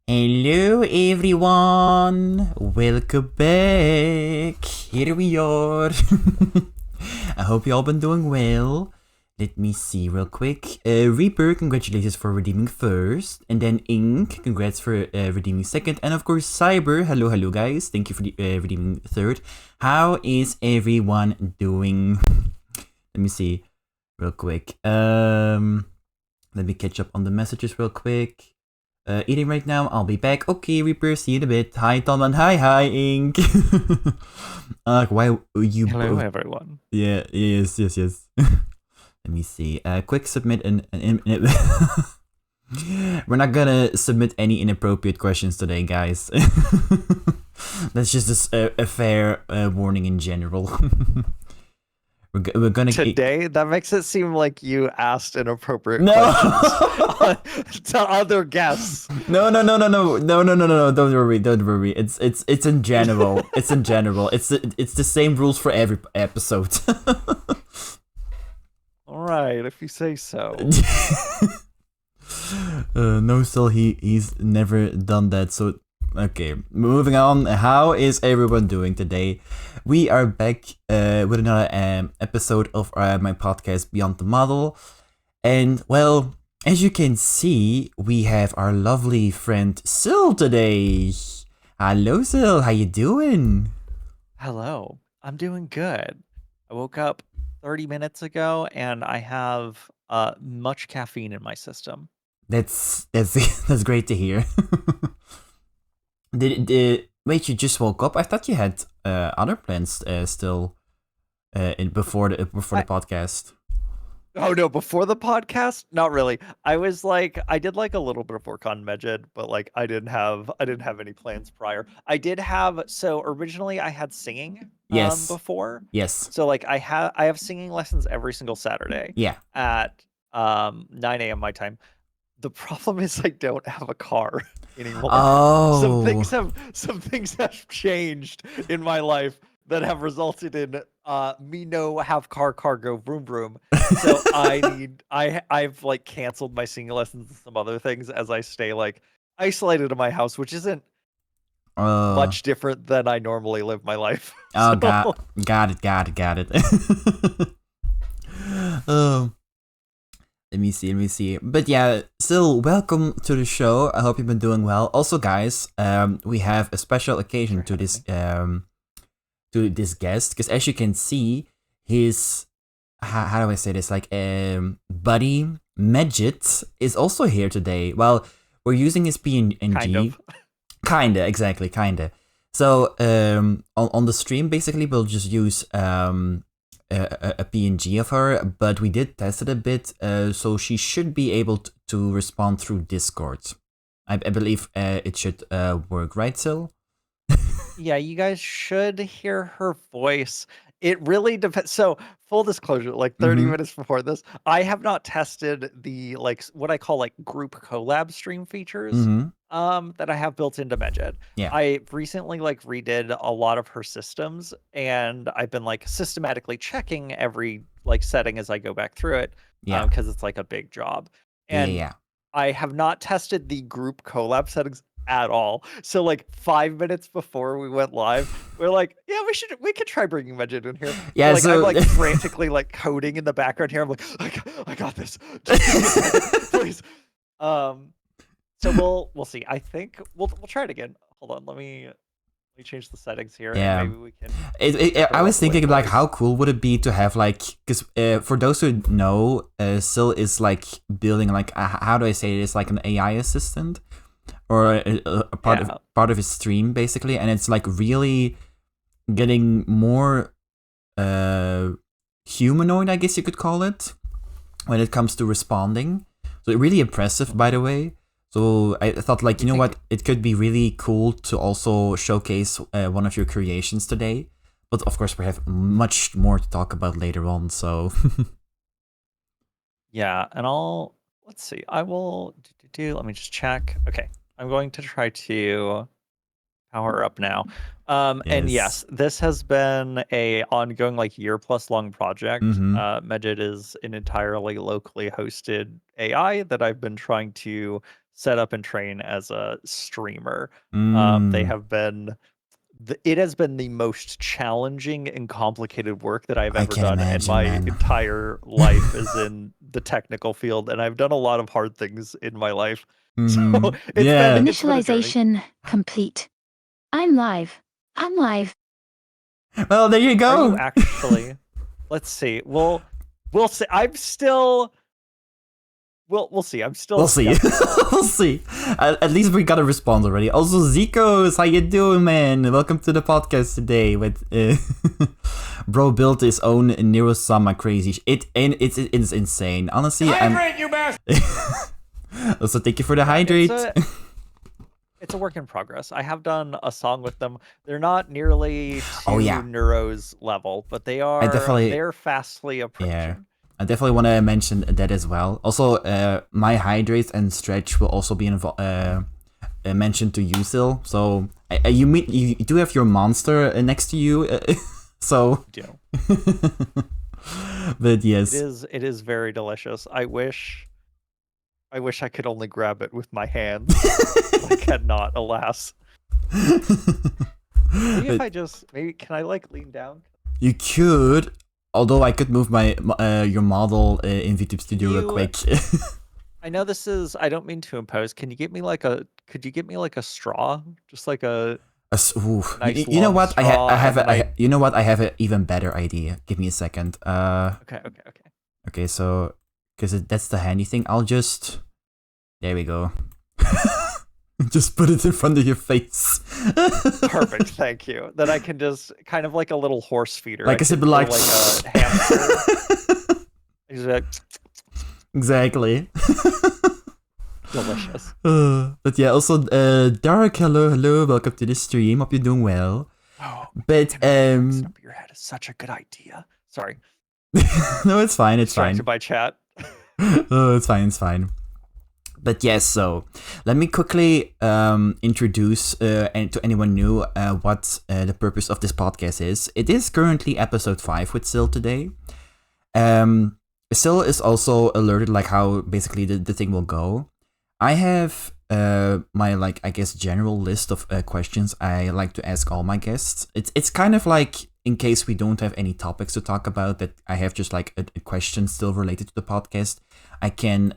Hello everyone, welcome back. Here we are. I hope you all been doing well. Let me see real quick. Reaper, congratulations for redeeming first, and then Ink, congrats for redeeming second, and of course Cyber, hello guys, thank you for redeeming third. How is everyone doing? Let me see real quick. Let me catch up on the messages real quick. Eating right now, I'll be back. Okay, Reaper, see you in a bit. Hi, Tom, and hi, Ink. Why you Hello, both? everyone. Yeah, yes. Let me see. Quick submit We're not gonna submit any inappropriate questions today, guys. That's just a fair warning in general. We're gonna Today, that makes it seem like you asked inappropriate No. questions to other guests. No. Don't worry. It's in general. It's in general. It's the same rules for every episode. All right, if you say so. No, still he's never done that. So okay, moving on. How is everyone doing today? We are back with another episode of my podcast Beyond the Model, and well, as you can see, we have our lovely friend Sil today. Hello, Sil. How you doing? Hello, I'm doing good. I woke up 30 minutes ago and I have much caffeine in my system. That's that's great to hear. Wait, you just woke up? I thought you had other plans still before the podcast. Oh no, before the podcast? Not really. I did like a little bit of work on Megid, but like I didn't have any plans prior. So originally I had singing Yes. before. Yes. So like I have singing lessons every single Saturday Yeah. at 9 a.m. my time. The problem is I don't have a car anymore. Oh. Some things have changed in my life that have resulted in me no have car go vroom vroom. So I've like canceled my singing lessons and some other things as I stay like isolated in my house, which isn't much different than I normally live my life. Oh, So got it. um, let me see. But yeah, still welcome to the show. I hope you've been doing well. Also, guys, we have a special occasion to this guest, because as you can see, his how do I say this, like buddy Medjit is also here today. Well, we're using his PNG. Kinda. So on the stream, basically, we'll just use a PNG of her, but we did test it a bit, so she should be able to respond through Discord. I believe it should work, right, Sil? yeah, you guys should hear her voice. It really depends. So, full disclosure, like 30 minutes before this, I have not tested the what I call like group collab stream features that I have built into Megid. Yeah. I recently like redid a lot of her systems and I've been like systematically checking every like setting as I go back through it Yeah. because it's like a big job. And Yeah. I have not tested the group collab settings at all. So like 5 minutes before we went live, we're like, yeah, we could try bringing Megid in here. Yeah, like so I'm like frantically like coding in the background here. I'm like, I got this. Just give me a second, please. So we'll see. I think we'll try it again. Hold on, let me change the settings here Yeah. and maybe we can I was thinking like, how cool would it be to have like, because for those who know, Sil is like building like how do I say it? It's like an AI assistant, or a part of his stream basically, and it's like really getting more humanoid, I guess you could call it, when it comes to responding. So really impressive, by the way. So I thought, like, you know what, it could be really cool to also showcase one of your creations today. But of course, we have much more to talk about later on. So yeah, and let's see. I will let me just check. Okay, I'm going to try to power up now. And yes, this has been a ongoing like year plus long project. Megid is an entirely locally hosted AI that I've been trying to set up and train as a streamer. They Mm, have been. It has been the most challenging and complicated work that I've I ever can done, and imagine, my man. entire life is in the technical field, and I've done a lot of hard things in my life. So Yeah. it's been a journey. Initialization complete. I'm live. I'm live. Well, there you Are you go. actually? Let's see. We'll see. I'm still. We'll see. I'm still. We'll see. skeptical. We'll see. At least we got a response already. Also, Zikos, how you doing, man? Welcome to the podcast today. With bro built his own Neurosama crazy. It's insane. Honestly, Hydrate, you bastard! also, thank you for the hydrate. It's a work in progress. I have done a song with them. They're not nearly to Oh, yeah. Neuro's level, but they are. They're fastly approaching. Yeah. I definitely want to mention that as well. Also, my hydrate and stretch will also be mentioned to you, Sil. So you do have your monster next to you, so. I do. But yes, It is very delicious. I wish I could only grab it with my hands. I cannot, alas. Maybe if I just can I like lean down? You could. Although I could move my your model in VTuber Studio real quick. I know this is. I don't mean to impose. Could you get me like a straw? Just like a. Nice You know what? I have you know what? I have an even better idea. Give me a second. Okay. Okay. So, because that's the handy thing, I'll just. There we go. Just put it in front of your face. Perfect, thank you. Then I can just kind of like a little horse feeder. Like a simple like a hamster. Exactly. Delicious. But yeah, also Dark, hello, welcome to the stream. Hope you're doing well. Oh, but up your head is such a good idea. Sorry. No, it's fine. It's fine. Distracted by chat. Oh, it's fine. It's fine. But yes, so let me quickly introduce and to anyone new what the purpose of this podcast is. It is currently episode 5 with Sil today. Sil is also alerted like how basically the thing will go. I have my like I guess general list of questions I like to ask all my guests. It's kind of like in case we don't have any topics to talk about that I have just like a question still related to the podcast. I can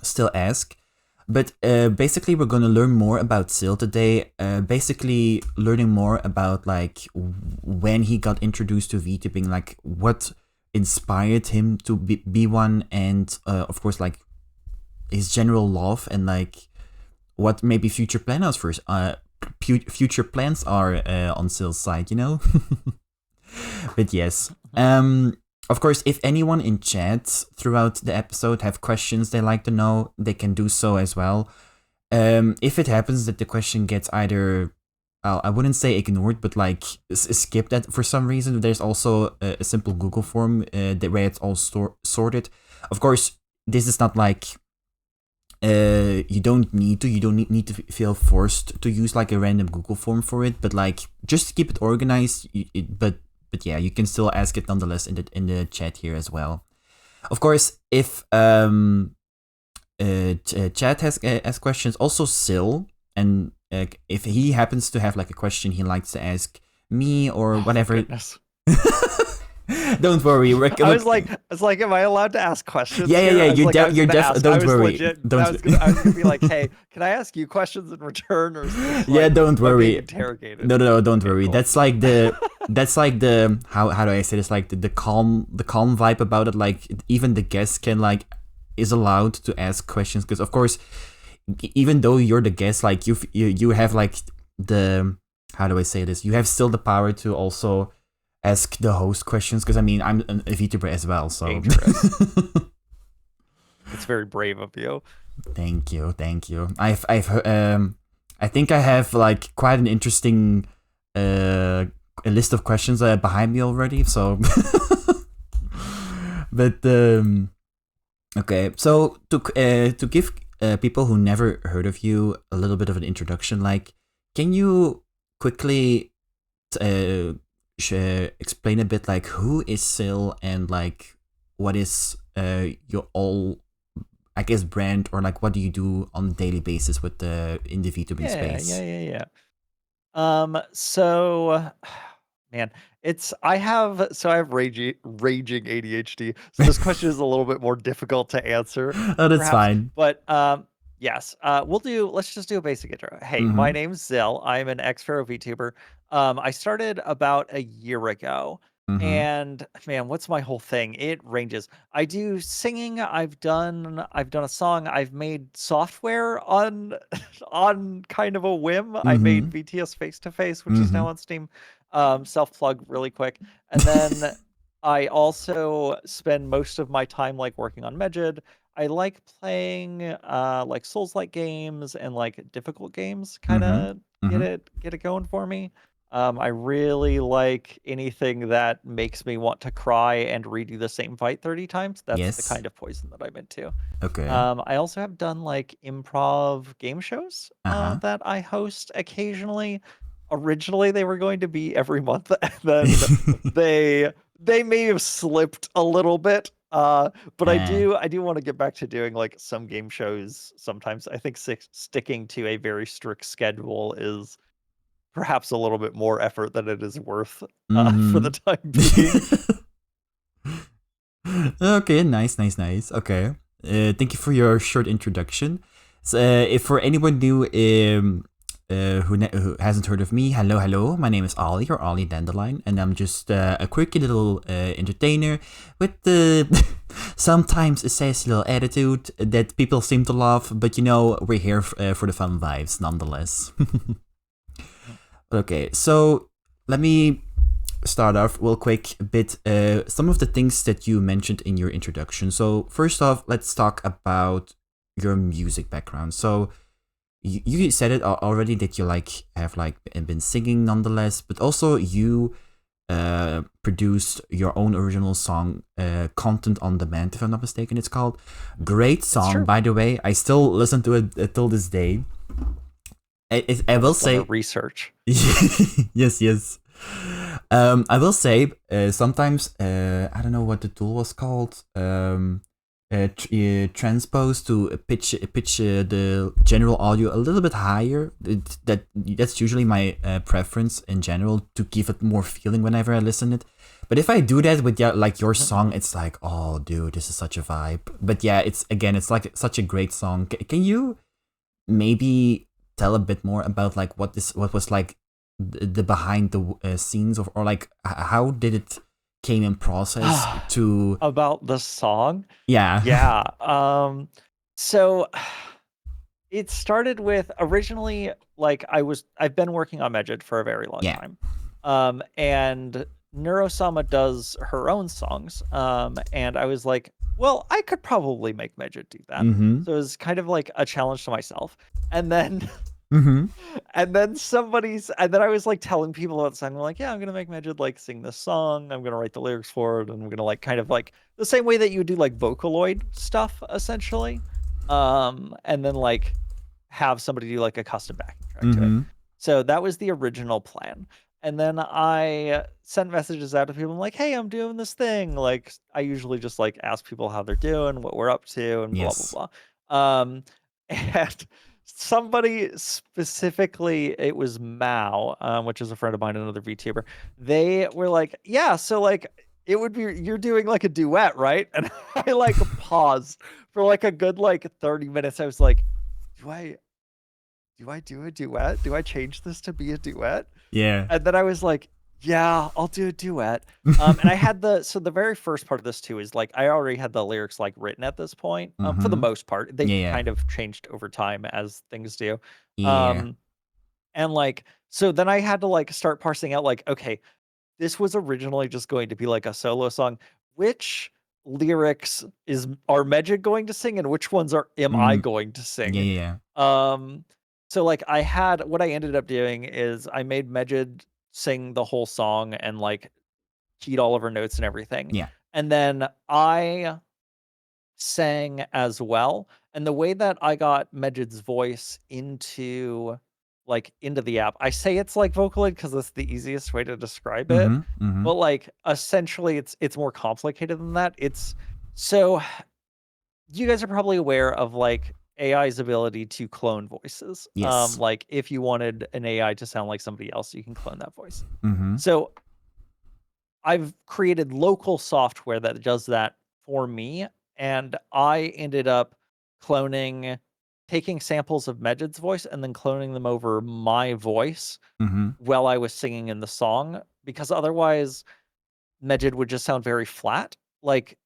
still ask, but basically we're going to learn more about Sil today, basically learning more about like when he got introduced to VTubing, like what inspired him to be one, and of course like his general love and like what maybe future plans are future plans are on Sil's side, you know. But yes, of course, if anyone in chat throughout the episode have questions they like to know, they can do so as well. If it happens that the question gets either, I wouldn't say ignored, but like skipped at for some reason, there's also a simple Google form where it's all sorted. Of course, this is not like you don't need to feel forced to use like a random Google form for it, but like just to keep it organized. But yeah, you can still ask it nonetheless in the chat here as well. Of course, if chat has questions, also Sil, and if he happens to have like a question he likes to ask me or whatever. Don't worry. I was like, am I allowed to ask questions? Yeah. You're definitely. Don't worry. I was gonna be like, hey, can I ask you questions in return? Or yeah, don't worry. Interrogated. No, don't worry. Cool. That's like the how do I say this? Like the calm vibe about it. Like even the guest can like is allowed to ask questions, because of course, even though you're the guest, like you have like the, how do I say this? You have still the power to also ask the host questions, because I mean I'm a VTuber as well, so dangerous. It's very brave of you. Thank you. I've I think I have like quite an interesting a list of questions behind me already, so but okay, so to give people who never heard of you a little bit of an introduction, like can you quickly explain a bit like who is Sil and like what is your all I guess, brand, or like what do you do on a daily basis with in the VTubing space? Yeah. So, man, I have raging ADHD. So this question is a little bit more difficult to answer, Oh, that's perhaps. fine. But yes, let's just do a basic intro. Hey, my Mm-hmm. name's Zill. I'm an ex-pro VTuber. I started about a year ago. Mm-hmm. And man, what's my whole thing? It ranges. I do singing. I've done a song. I've made software on on kind of a whim. I made Mm-hmm. VTS Face to Face, which is Mm-hmm. now on Steam. Self plug really quick, and then I also spend most of my time like working on Megid. I like playing like Souls-like games and like difficult games, kind Mm-hmm. of Mm-hmm. get it going for me. I really like anything that makes me want to cry and redo the same fight 30 times. That's the Yes. kind of poison that I'm into. Okay. I also have done like improv game shows Uh-huh. that I host occasionally. Originally, they were going to be every month, and then they they may have slipped a little bit. But Eh. I do want to get back to doing like some game shows sometimes. I think sticking to a very strict schedule is perhaps a little bit more effort than it is worth for the Mm-hmm. time being. Okay, nice. Okay. Thank you for your short introduction. So, if for anyone new who hasn't heard of me, hello. My name is Ollie, or Ollie Dandelion, and I'm just a quirky little entertainer with sometimes a sassy little attitude that people seem to love, but we're here for the fun vibes nonetheless. Okay, so let me start off real quick a bit some of the things that you mentioned in your introduction. So first off, let's talk about your music background. So you said it already that you have been singing nonetheless, but also you produced your own original song, Content on Demand, if I'm not mistaken it's called. Great song, by the way. I still listen to it till this day. I will say research. yes. I will say sometimes I don't know what the tool was called. Transpose to pitch the general audio a little bit higher. That's usually my preference in general, to give it more feeling whenever I listen it. But if I do that with your song, it's like, oh dude, this is such a vibe. But yeah, it's like such a great song. Can you maybe tell a bit more about like what was like the behind the scenes of, or like how did it came in process to about the song? Yeah. So it started with, originally, like I've been working on Megid for a very long Yeah. time. And Neurosama does her own songs. And I was like, well, I could probably make Megid do that. Mm-hmm. So it was kind of like a challenge to myself. And then Mm-hmm. and then I was like telling people about the song. I'm like, yeah, I'm gonna make Megid like sing this song. I'm gonna write the lyrics for it, and I'm gonna like kind of like the same way that you do like Vocaloid stuff, essentially. And then like have somebody do like a custom backing track to it. Mm-hmm. So that was the original plan. And then I sent messages out to people. I'm like, hey, I'm doing this thing. Like, I usually just like ask people how they're doing, what we're up to, and Yes. blah blah blah. And somebody specifically, it was Mao, which is a friend of mine, another VTuber. They were like, yeah, so like it would be, you're doing like a duet, right? And I like paused for like a good like 30 minutes. I was like, do I do a duet? Do I change this to be a duet? Yeah. And then I was like, yeah, I'll do a duet. And I had the very first part of this too is like I already had the lyrics like written at this point, for the Mm-hmm. most part. They Yeah. kind of changed over time as things do. Yeah. And like, so then I had to like start parsing out like, okay, this was originally just going to be like a solo song. Which lyrics are Megid going to sing, and which ones am I going to sing? Yeah. So like what I ended up doing is I made Megid sing the whole song and like keyed all of her notes and everything. Yeah. And then I sang as well. And the way that I got Megid's voice into the app, I say it's like Vocaloid because that's the easiest way to describe it. Mm-hmm. Mm-hmm. But like essentially it's more complicated than that. So you guys are probably aware of like AI's ability to clone voices. Yes. Like if you wanted an AI to sound like somebody else, you can clone that voice. Mm-hmm. So I've created local software that does that for me, and I ended up taking samples of Mejid's voice and then cloning them over my voice Mm-hmm. while I was singing in the song, because otherwise Mejid would just sound very flat. Like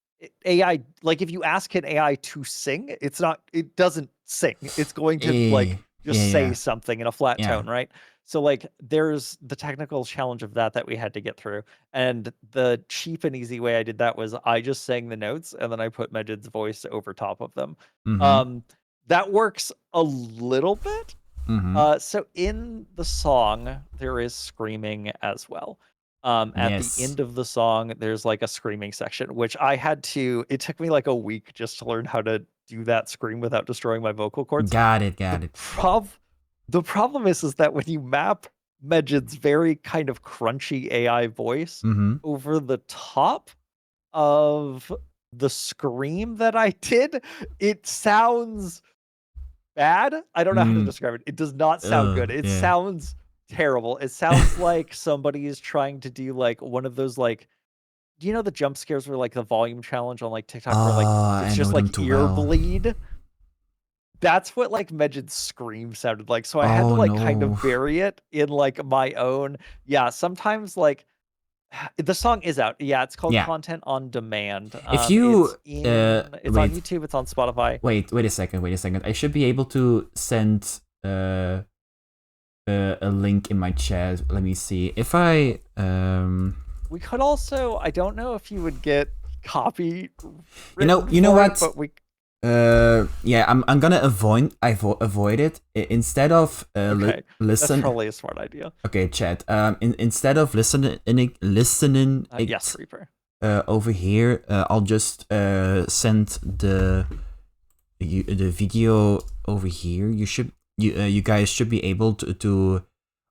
AI, like if you ask an AI to sing, it doesn't sing. It's going to like just say Yeah. something in a flat Yeah. tone, right? So like there's the technical challenge of that we had to get through. And the cheap and easy way I did that was I just sang the notes and then I put Mejid's voice over top of them. Mm-hmm. That works a little bit. Mm-hmm. So in the song, there is screaming as well. At the Yes. end of the song, there's like a screaming section, which it took me like a week just to learn how to do that scream without destroying my vocal cords. Got it. The the problem is that when you map Mejid's very kind of crunchy AI voice Mm-hmm. over the top of the scream that I did, it sounds bad. I don't know how to describe it. It does not sound good. It Yeah. sounds terrible. It sounds like somebody is trying to do like one of those like, do you know the jump scares where like the volume challenge on like TikTok where like it's I know just them like too ear well. bleed? That's what like Mejid's scream sounded like. So I had to Oh like kind no. of bury it in like my own. Yeah, sometimes like the song is out. Yeah, it's called Yeah. If on Demand. you It's on YouTube, it's on Spotify. wait a second. I should be able to send a link in my chat. Let me see. If I We could also, I don't know if you would get copy you know for it, what? but we Yeah, I'm gonna avoid it. Instead of okay. That's listen. probably a smart idea. Okay, chat. Instead of listening Yes, Reaper. over here, I'll just send the video over here. You guys should be able to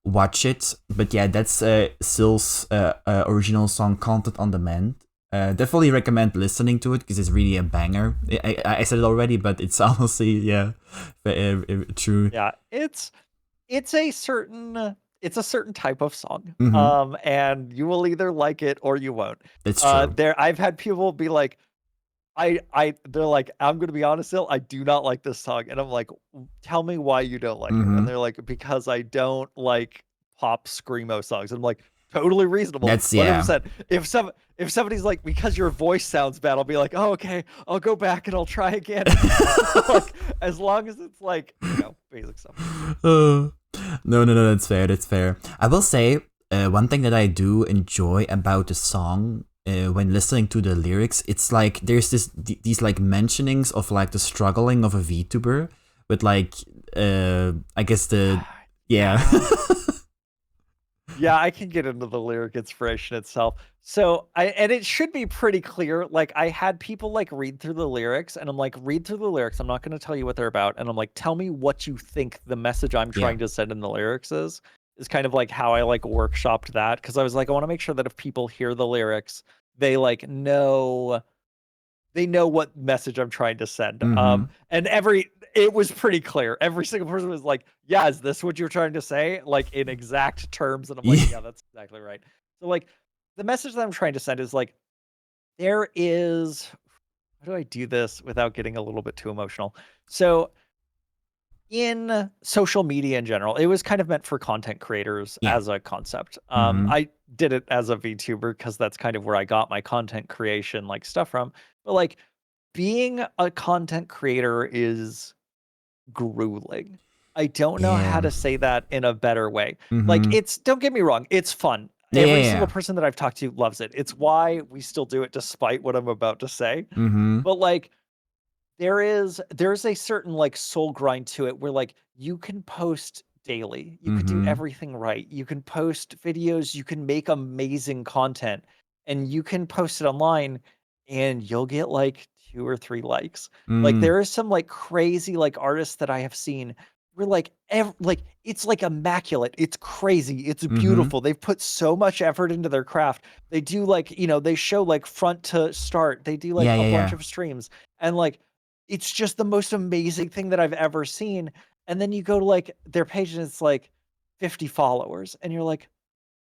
watch it. But yeah, that's Sill's original song Content on Demand. Definitely recommend listening to it because it's really a banger. I said it already, but it's honestly true. Yeah, it's a certain type of song. Mm-hmm. And you will either like it or you won't. It's true. I've had people be like, they're like, I'm gonna be honest, Sill, I do not like this song. And I'm like, tell me why you don't like it. Mm-hmm. And they're like, because I don't like pop screamo songs. And I'm like, totally reasonable. That's 100%. If somebody's like, because your voice sounds bad, I'll be like, oh, okay, I'll go back and I'll try again. Like, as long as it's like, basic stuff. No, that's fair. I will say one thing that I do enjoy about the song when listening to the lyrics, it's like there's these like mentionings of like the struggling of a VTuber with like I guess yeah. Yeah, I can get into the lyric inspiration itself. So and it should be pretty clear. Like I had people like read through the lyrics and I'm like, read through the lyrics. I'm not going to tell you what they're about. And I'm like, tell me what you think the message I'm trying to send in the lyrics is kind of like how I like workshopped that. Cause I was like, I want to make sure that if people hear the lyrics, they like know what message I'm trying to send. Mm-hmm. And it was pretty clear. Every single person was like, yeah, is this what you're trying to say? Like in exact terms. And I'm like, yeah, that's exactly right. So like the message that I'm trying to send is like, how do I do this without getting a little bit too emotional? So in social media in general, it was kind of meant for content creators as a concept. I did it as a VTuber because that's kind of where I got my content creation like stuff from. But like being a content creator is grueling. I don't know how to say that in a better way. Like don't get me wrong, it's fun. Every single person that I've talked to loves it. It's why we still do it despite what I'm about to say. But like there's a certain like soul grind to it where like you can post daily. You could do everything right. You can post videos, you can make amazing content and you can post it online and you'll get like 2 or 3 likes. Like there is some like crazy like artists that I have seen where like it's like immaculate. It's crazy. It's beautiful. They've put so much effort into their craft. They do like, they show like front to start. They do like a bunch of streams and like it's just the most amazing thing that I've ever seen. And then you go to like their page and it's like 50 followers, and you're like,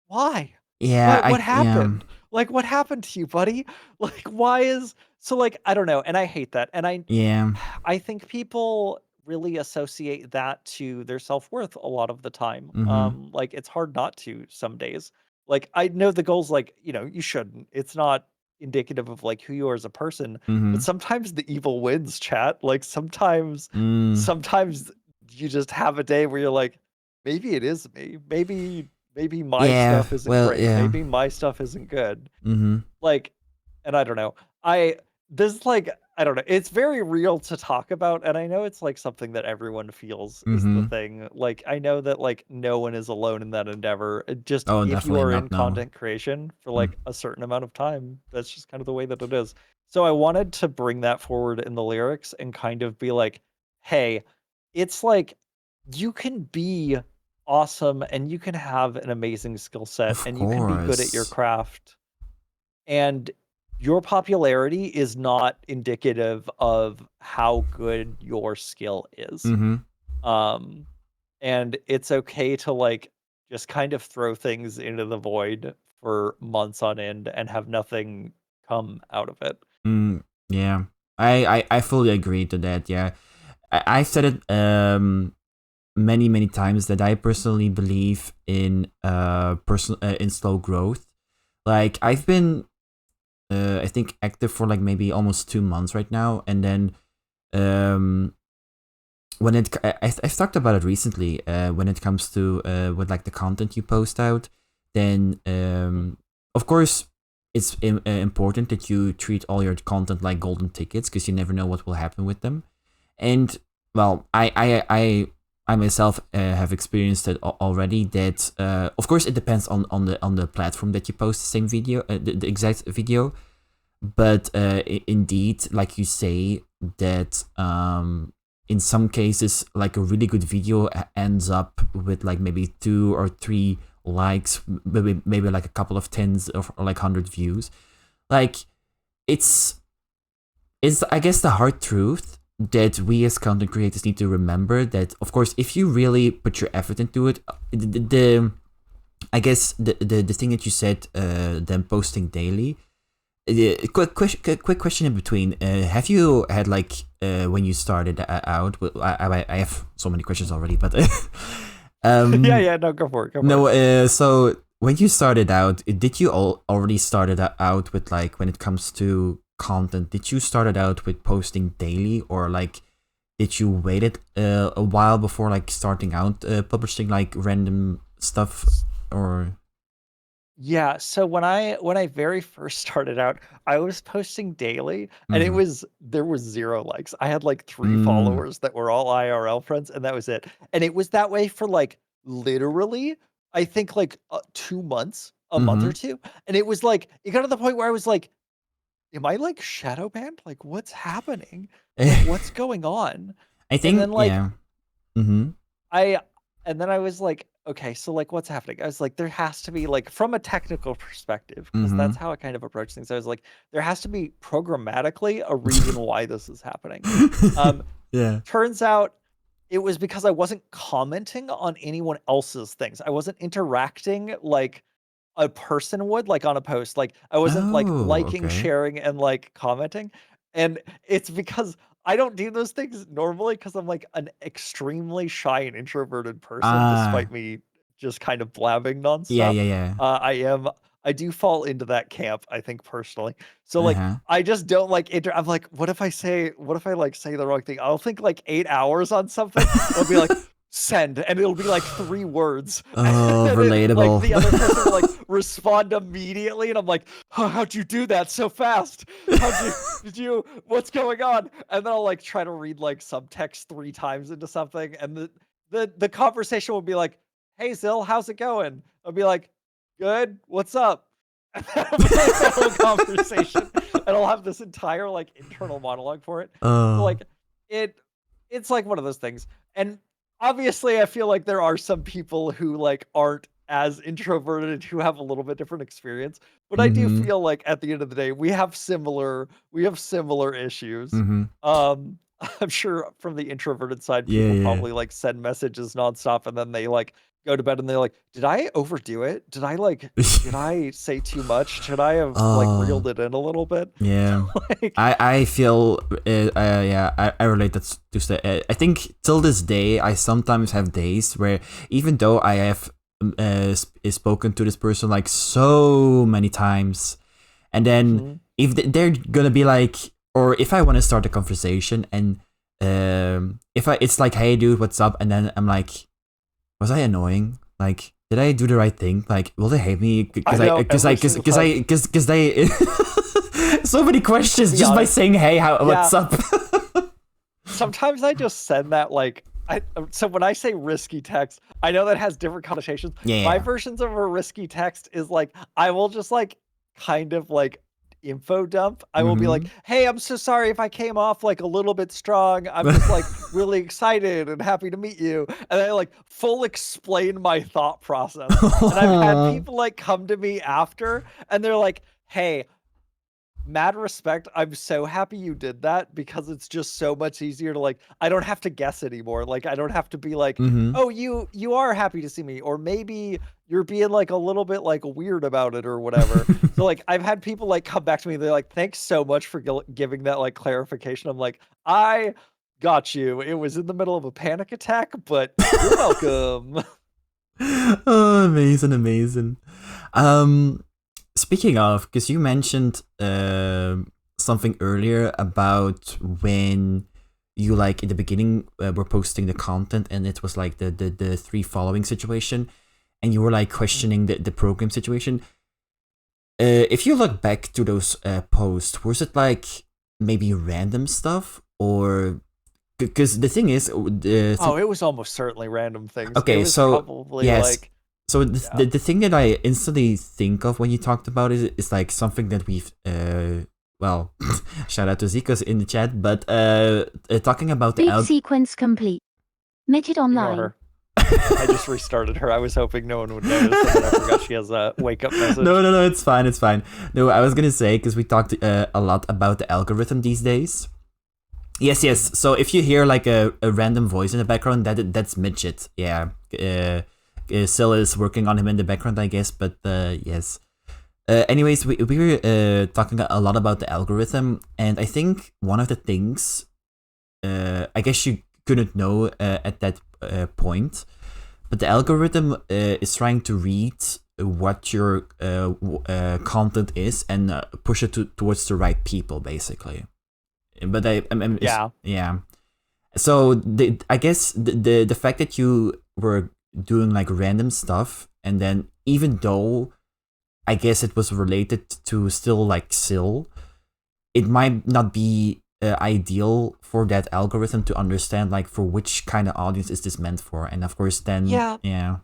why? Yeah, What yeah. happened? Like, what happened to you, buddy? Like, why is so like I don't know, and I hate that. And Yeah. I think people really associate that to their self-worth a lot of the time. Mm-hmm. Like it's hard not to some days. Like I know the goals, like, you shouldn't. It's not indicative of like who you are as a person, Mm-hmm. but sometimes the evil wins, chat. Like sometimes Mm. sometimes you just have a day where you're like, maybe it is me. Maybe my Yeah. stuff isn't Well, great. yeah. Maybe my stuff isn't good. Mm-hmm. Like, and I don't know. This like I don't know. It's very real to talk about, and I know it's like something that everyone feels is the Mm-hmm. thing. Like I know that like no one is alone in that endeavor. Just Oh, if you definitely are in not. No. content creation for Mm. like a certain amount of time, that's just kind of the way that it is. So I wanted to bring that forward in the lyrics and kind of be like, hey, it's like you can be awesome and you can have an amazing skill set Of and you can be good at your course. craft, and your popularity is not indicative of how good your skill is. Mm-hmm. Um, and it's okay to like just kind of throw things into the void for months on end and have nothing come out of it. Mm. Yeah. I fully agree to that. Yeah. I've said it many times that I personally believe in in slow growth. Like I've been I think active for like maybe almost 2 months right now, and then um when I've talked about it recently, when it comes to with like the content you post out, then of course it's important that you treat all your content like golden tickets, because you never know what will happen with them. And well, I myself have experienced it already. That of course it depends on the platform that you post the same video, the exact video. But indeed, like you say, that in some cases, like a really good video ends up with like maybe 2 or 3 likes, maybe like a couple of tens or like 100 views. Like it's I guess the hard truth that we as content creators need to remember, that of course if you really put your effort into it, I guess the thing that you said, them posting daily. Quick question in between. Have you had like when you started out? I have so many questions already, but Yeah, no, go for it. Go for no. it. So when you started out, did you already started out with like, when it comes to content? Did you started out with posting daily, or like did you waited a while before like starting out publishing like random stuff, or? Yeah, so when I very first started out, I was posting daily and Mm-hmm. there was 0 likes. I had like 3 Mm, followers that were all IRL friends, and that was it. And it was that way for like literally, I think like 2 months, a month mm-hmm. or 2. And it was like it got to the point where I was like, am I like shadow banned? Like what's happening? Like what's going on? I And think then like yeah. Mm-hmm. I and then I was like, okay, so like what's happening? I was like, there has to be like from a technical perspective, because Mm-hmm. that's how I kind of approach things. I was like, there has to be programmatically a reason why this is happening. Um, Yeah. turns out it was because I wasn't commenting on anyone else's things. I wasn't interacting like a person would, like on a post. Like I wasn't like Oh, liking, okay. sharing, and like commenting. And it's because I don't do those things normally because I'm like an extremely shy and introverted person, Ah, despite me just kind of blabbing yeah, nonstop. yeah, yeah. I do fall into that camp, I think personally. So like Uh-huh. I just don't like I'm like, what if I like say the wrong thing? I'll think like 8 hours on something. I'll be like, send, and it'll be like 3 words. Oh, And like relatable. the other person will like respond immediately, and I'm like, oh, how'd you do that so fast? What's going on? And then I'll like try to read like subtext 3 times into something, and the conversation will be like, hey Zill, how's it going? I'll be like, good, what's up? And that'll be like the whole conversation, and I'll have this entire like internal monologue for it. So Oh. like it it's like one of those things. And obviously I feel like there are some people who like aren't as introverted, who have a little bit different experience, but I do Mm-hmm. feel like at the end of the day we have similar issues. Mm-hmm. um I'm sure from the introverted side, Yeah, people yeah. probably like send messages nonstop, and then they like go to bed and they're like, "Did I overdo it? Did I say too much? Should I have like Oh, reeled it in a little bit?" yeah. Like, I feel yeah, I relate that to say. I think till this day I sometimes have days where even though I have spoken to this person like so many times, and then mhm. if they're gonna be like, or if I want to start a conversation and if it's like, hey dude, what's up, and then I'm like, was I annoying? Like, did I do the right thing? Like, will they hate me? I know every single time. Because they so many questions To be just by honest, saying, hey, yeah. what's up? Sometimes I just send that like so when I say risky text, I know that has different connotations. My Yeah. versions of a risky text is like I will just like kind of like info dump. I will be Mm-hmm. like, "Hey, I'm so sorry if I came off like a little bit strong. I'm just like really excited and happy to meet you." And I like full explain my thought process. And I've had people like come to me after and they're like, "Hey, mad respect. I'm so happy you did that because it's just so much easier to like I don't have to guess anymore. Like I don't have to be like, Mm-hmm. "Oh, you are happy to see me," or maybe you're being like a little bit like weird about it or whatever. So like I've had people like come back to me. They're like, "Thanks so much for giving that like clarification." I'm like, "I got you. It was in the middle of a panic attack, but you're welcome." Oh, amazing, amazing. Speaking of, because you mentioned something earlier about when you like in the beginning were posting the content and it was like the three following situation, and you were like questioning the program situation. If you look back to those posts, was it like maybe random stuff, or because the thing is, Oh, it was almost certainly random things. It okay, was so probably yes, like so yeah. the thing that I instantly think of when you talked about it is like something that we've well, shout out to Zika's in the chat, but talking about the Beat sequence complete. Midget Ignore online. her. I just restarted her. I was hoping no one would notice, and then I forgot she has a wake-up message. No, it's fine, it's fine. No, I was gonna say, because we talked a lot about the algorithm these days. Yes. So if you hear like a random voice in the background, that's Midget. Yeah. Sil is working on him in the background, I guess, but yes. Anyways, we were talking a lot about the algorithm, and I think one of the things, I guess you couldn't know at that point, but the algorithm is trying to read what your content is and push it towards the right people, basically. But Yeah. yeah. So I guess the fact that you were doing like random stuff, and then even though I guess it was related to still like Sil, it might not be ideal for that algorithm to understand like for which kind of audience is this meant for, and of course then Yeah. yeah.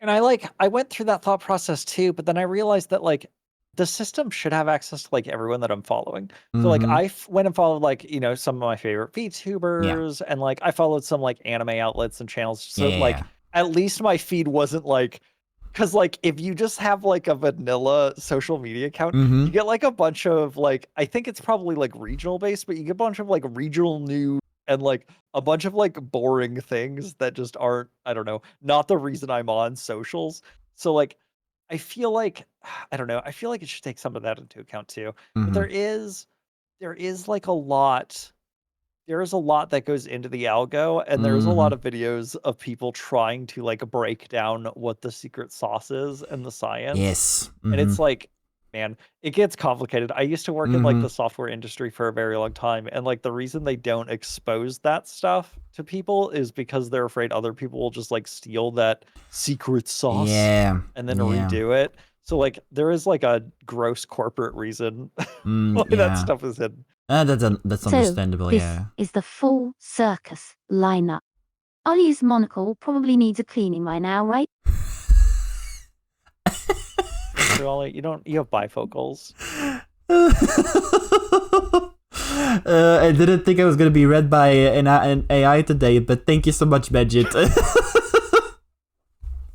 And I went through that thought process too, but then I realized that like the system should have access to like everyone that I'm following. So like Mm-hmm. went and followed like, some of my favorite Yeah. VTubers and like I followed some like anime outlets and channels so like Yeah. at least my feed wasn't like because like if you just have like a vanilla social media account, Mm-hmm. you get like a bunch of like I think it's probably like regional based, but you get a bunch of like regional news and like a bunch of like boring things that just aren't, I don't know, not the reason I'm on socials. So like I feel like I don't know, I feel like it should take some of that into account too. But Mm-hmm. there is like a lot there is a lot that goes into the algo, and there's a Mm-hmm. lot of videos of people trying to like break down what the secret sauce is and the science. Yes. And Mm-hmm. it's like, man, it gets complicated. I used to work in like Mm-hmm. the software industry for a very long time, and like the reason they don't expose that stuff to people is because they're afraid other people will just like steal that secret sauce Yeah. and then Yeah. redo it. So like there is like a gross corporate reason why that Yeah. stuff is hidden. That's So, understandable, this yeah. is the full circus lineup. Ollie's monocle probably needs a cleaning by now, right? Mr. Ollie, you have bifocals. I didn't think I was gonna be read by an AI today, but thank you so much, Magic.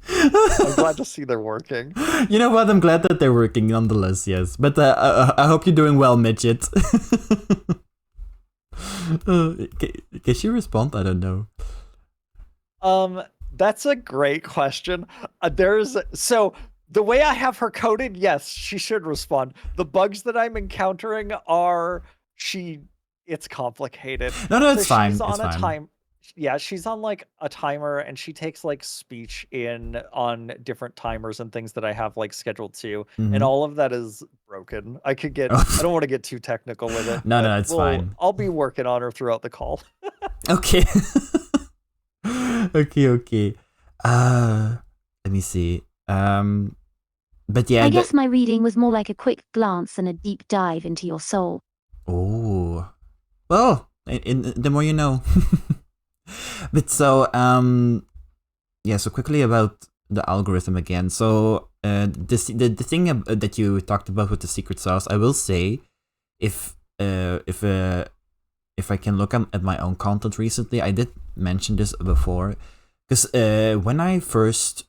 I'm glad to see they're working. You know what? I'm glad that they're working nonetheless, yes. But I hope you're doing well, Midget. Can she respond? I don't know. That's a great question. So the way I have her coded, yes, she should respond. The bugs that I'm encountering are it's complicated. No, no, So it's fine. she's It's on a fine. time yeah, she's on like a timer and she takes like speech in on different timers and things that I have like scheduled to. And Mm-hmm. all of that is broken. I don't want to get too technical with it, No, but no, it's fine. I'll be working on her throughout the call. Okay. Okay. Let me see. But yeah. I guess my reading was more like a quick glance and a deep dive into your soul. Oh. Well, the more you know. But so, yeah, so quickly about the algorithm again. So, the thing that you talked about with the secret sauce, I will say, if I can look at my own content recently, I did mention this before, because when I first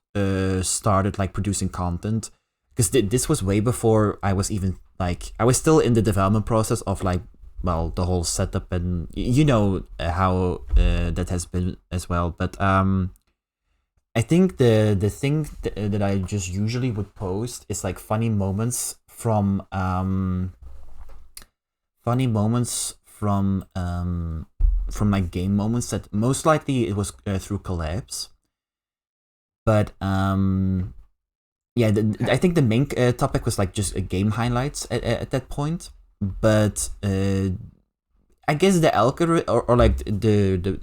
started like producing content, because this was way before I was even like, I was still in the development process of like, well, the whole setup, and you know how that has been as well. But I think the thing that I just usually would post is like funny moments from like game moments that most likely it was through collabs. But yeah, I think the main topic was like just game highlights at that point. But I guess the algorithm or like the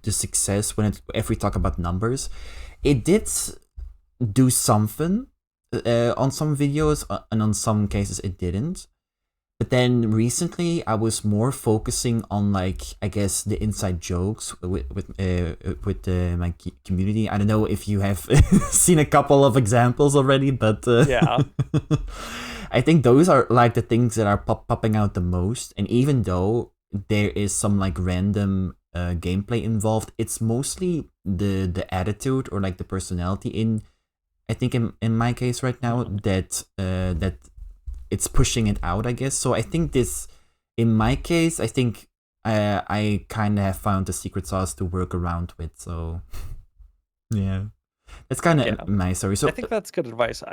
success if we talk about numbers, it did do something on some videos, and on some cases it didn't. But then recently, I was more focusing on like, I guess, the inside jokes with my community. I don't know if you have seen a couple of examples already, but Yeah. I think those are like the things that are popping out the most. And even though there is some like random gameplay involved, it's mostly the attitude or like the personality in. I think in my case right now that it's pushing it out, I guess. So I think this, in my case, I think I kind of have found the secret sauce to work around with. So yeah, that's kind of my story. So I think that's good advice.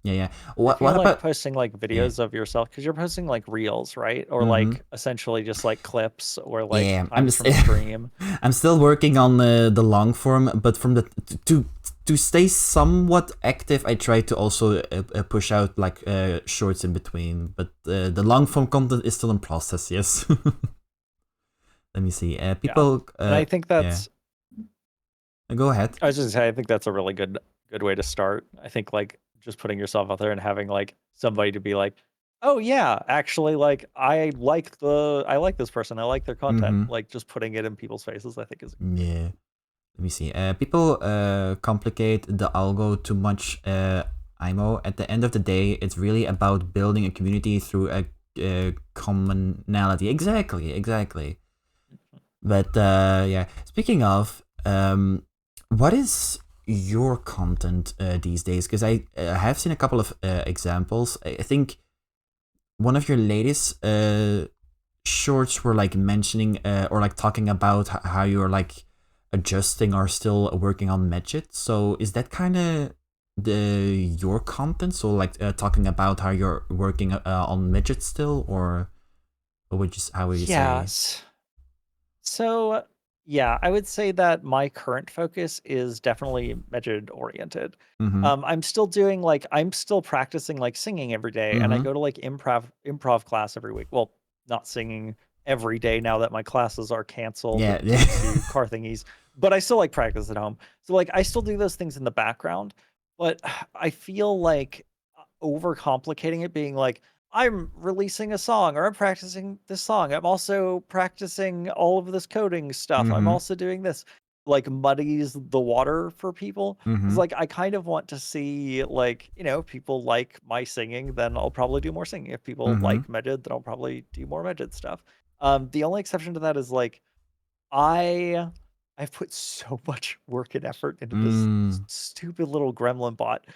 Yeah. What What like about posting like videos of yourself, because you're posting like reels, right? Or like essentially just like clips or like times from stream. I'm still working on the long form, but from the to stay somewhat active, I try to also push out like shorts in between. But the long form content is still in process. Yes. Let me see. People. And I think that's. Go ahead. I was just gonna say, I think that's a really good way to start. I think like just putting yourself out there and having like somebody to be like, oh yeah, actually, like I like this person, I like their content. Like just putting it in people's faces, I think is. Yeah. Let me see. People complicate the algo too much. IMO. At the end of the day, it's really about building a community through a commonality. Exactly. But yeah. Speaking of, what is your content these days? Because I have seen a couple of examples. I think one of your latest shorts were like mentioning or like talking about how you're like adjusting or still working on Medjit. So is that kind of your content? So like talking about how you're working on Medjit still, or how would you say? Yes. So yeah, I would say that my current focus is definitely Medjit oriented. I'm still doing like I'm still practicing like singing every day, and I go to like improv class every week. Well, not singing every day now that my classes are canceled due to car thingies, but I still like practice at home. So like I still do those things in the background, but I feel like overcomplicating it, being like, I'm releasing a song or I'm practicing this song. I'm also practicing all of this coding stuff. I'm also doing this, like muddies the water for people. It's like I kind of want to see like, people like my singing, then I'll probably do more singing. If people like Medjit, then I'll probably do more Medjit stuff. The only exception to that is like I've put so much work and effort into this stupid little gremlin bot.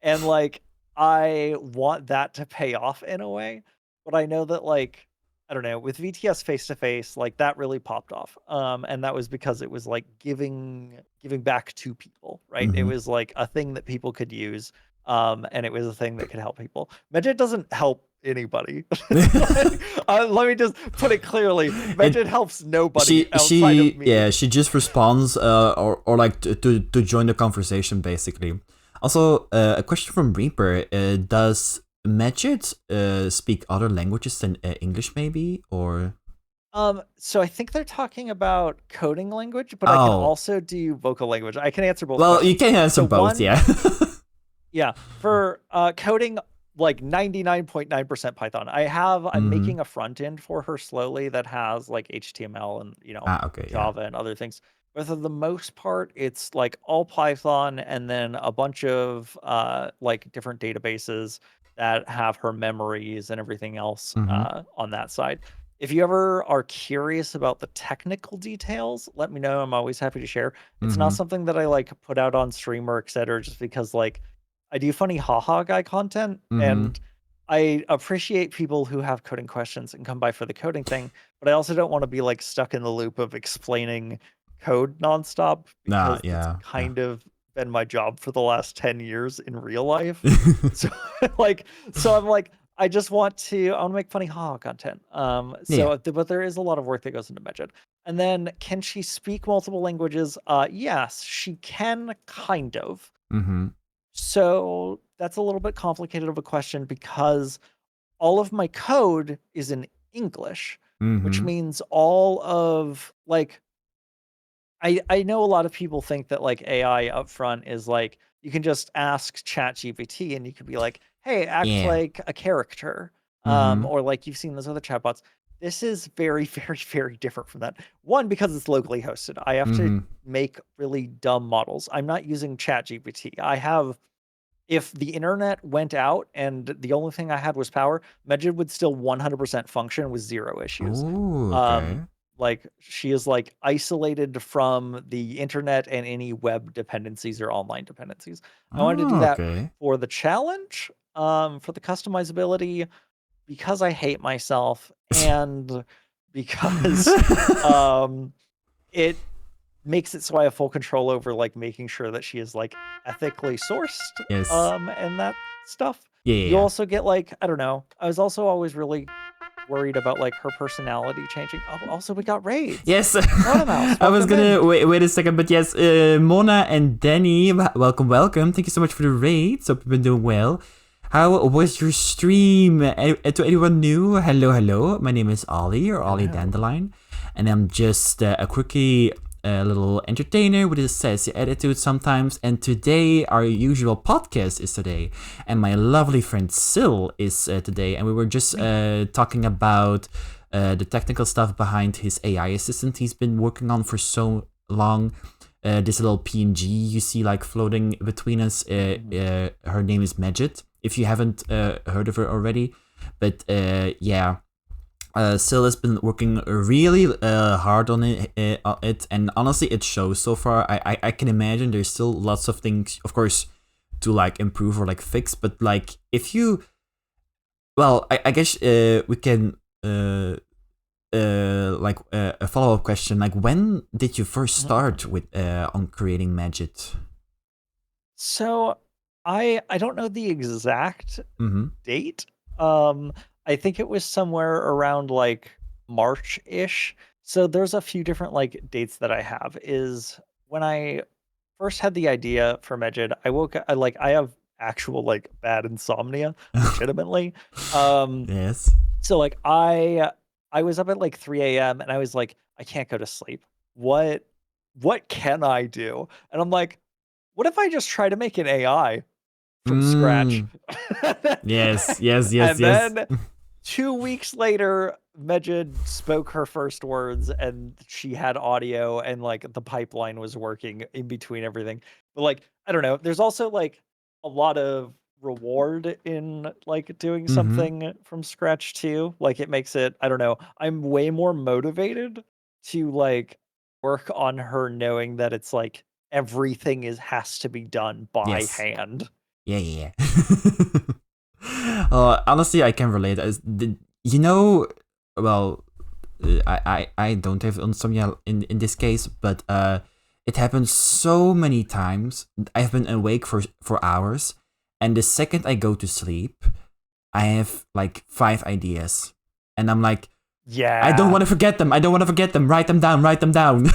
And like I want that to pay off in a way, but I know that like I don't know, with VTS face to face, like that really popped off. And that was because it was like giving back to people, right? It Mm-hmm. was like a thing that people could use. And it was a thing that could help people. Medjed doesn't help anybody. Let me just put it clearly. Medjed helps nobody outside of me. she just responds or like to join the conversation basically. Also, a question from Reaper: does Medjed speak other languages than English, maybe, or? So I think they're talking about coding language, but I can also do vocal language. I can answer both. Well, questions. you can answer both, yeah. Yeah, for coding, like 99.9% Python. I'm making a front end for her slowly that has like HTML and Java and other things. But for the most part, it's like all Python and then a bunch of like different databases that have her memories and everything else on that side. If you ever are curious about the technical details, let me know. I'm always happy to share. It's not something that I like put out on stream or etc. just because like I do funny haha guy content and I appreciate people who have coding questions and come by for the coding thing, but I also don't want to be like stuck in the loop of explaining code nonstop because it's kind of been my job for the last 10 years in real life. So I'm like, I just want to make funny haha content. But there is a lot of work that goes into Medjed. And then can she speak multiple languages? Yes, she can kind of. So that's a little bit complicated of a question because all of my code is in English, which means all of like I know a lot of people think that like AI up front is like you can just ask ChatGPT and you could be like, hey, act like a character. Or like you've seen those other chatbots. This is very, very, very different from that. One, because it's locally hosted. I have to make really dumb models. I'm not using ChatGPT. If the internet went out and the only thing I had was power, Medjed would still 100% function with zero issues. Ooh, okay. Like she is like isolated from the internet and any web dependencies or online dependencies. I wanted to do that for the challenge, for the customizability, because I hate myself and because it makes it so I have full control over like making sure that she is like ethically sourced and that stuff. You also get like, I don't know. I was also always really worried about like her personality changing. Oh, also we got raids. Yes. Mouse, I was gonna wait a second, but yes, Mona and Danny, welcome. Thank you so much for the raids. Hope you've been doing well. How was your stream? To anyone new, hello. My name is Ollie, or Ollie Dandelion, and I'm just a quirky little entertainer with a sassy attitude sometimes. And today, our usual podcast is today, and my lovely friend Sil is today, and we were just talking about the technical stuff behind his AI assistant he's been working on for so long. This little PNG you see like floating between us, her name is Medjed, if you haven't heard of her already. But Sil has been working really hard on it, and honestly it shows so far. I can imagine there's still lots of things, of course, to like improve or like fix, but like if you, well, I guess we can like a follow-up question, like when did you first start with on creating Medjed? So I don't know the exact date. I think it was somewhere around like March-ish. So there's a few different like dates that I have. Is when I first had the idea for Medjed, I woke up I have actual like bad insomnia, legitimately. Yes. So like I was up at like 3 a.m. and I was like, I can't go to sleep. What can I do? And I'm like, what if I just try to make an AI from scratch? Yes. And then 2 weeks later, Medjed spoke her first words and she had audio and like the pipeline was working in between everything. But like, I don't know, there's also like a lot of reward in like doing something from scratch too. Like it makes it, I don't know, I'm way more motivated to like work on her knowing that it's like everything has to be done by hand. Yeah. Honestly, I can relate. You know, well, I don't have insomnia in this case, but it happens so many times. I've been awake for hours, and the second I go to sleep, I have like 5 ideas, and I'm like, Yeah. I don't want to forget them. Write them down.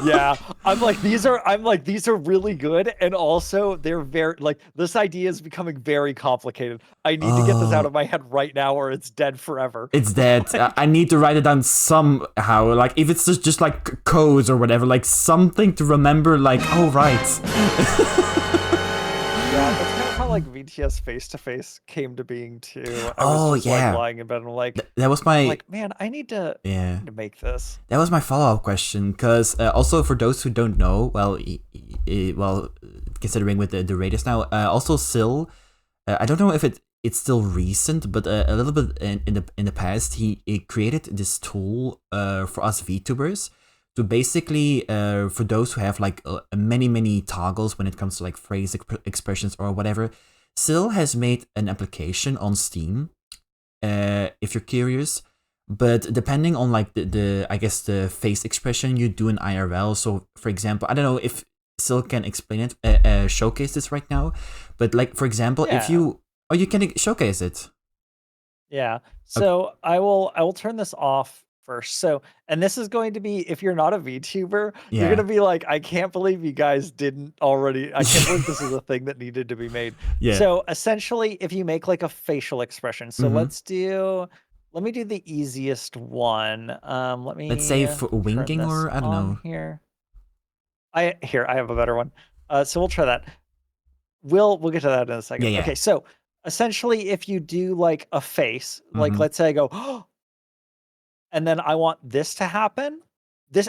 Yeah. I'm like, these are really good. And also they're very like, this idea is becoming very complicated. I need to get this out of my head right now or it's dead forever. It's dead. I need to write it down somehow. Like if it's just like codes or whatever, like something to remember. Like, oh right. Yeah, that's kind of how like VTS face to face came to being too. I Oh, was just yeah. like lying in bed and I'm like, That was my man, I need to make this. That was my follow-up question, because also for those who don't know, well, considering with the radius now, also Sil, I don't know if it's still recent, but a little bit in the past, he created this tool for us VTubers to basically for those who have like many toggles when it comes to like phrase expressions or whatever. Sil has made an application on Steam, if you're curious. But depending on like the I guess the face expression you do in IRL. So for example, I don't know if Sil can explain it, showcase this right now. But like for example, if you can showcase it. Yeah. So I will turn this off first. So, and this is going to be, if you're not a VTuber, you're going to be like, I can't believe you guys didn't already, I can't believe this is a thing that needed to be made. Yeah. So essentially, if you make like a facial expression, so let me do the easiest one. Let's say for winking or I don't know. Here. I have a better one. So we'll try that. We'll get to that in a second. Yeah. Okay, so essentially if you do like a face, like let's say I go, oh, and then I want this to happen.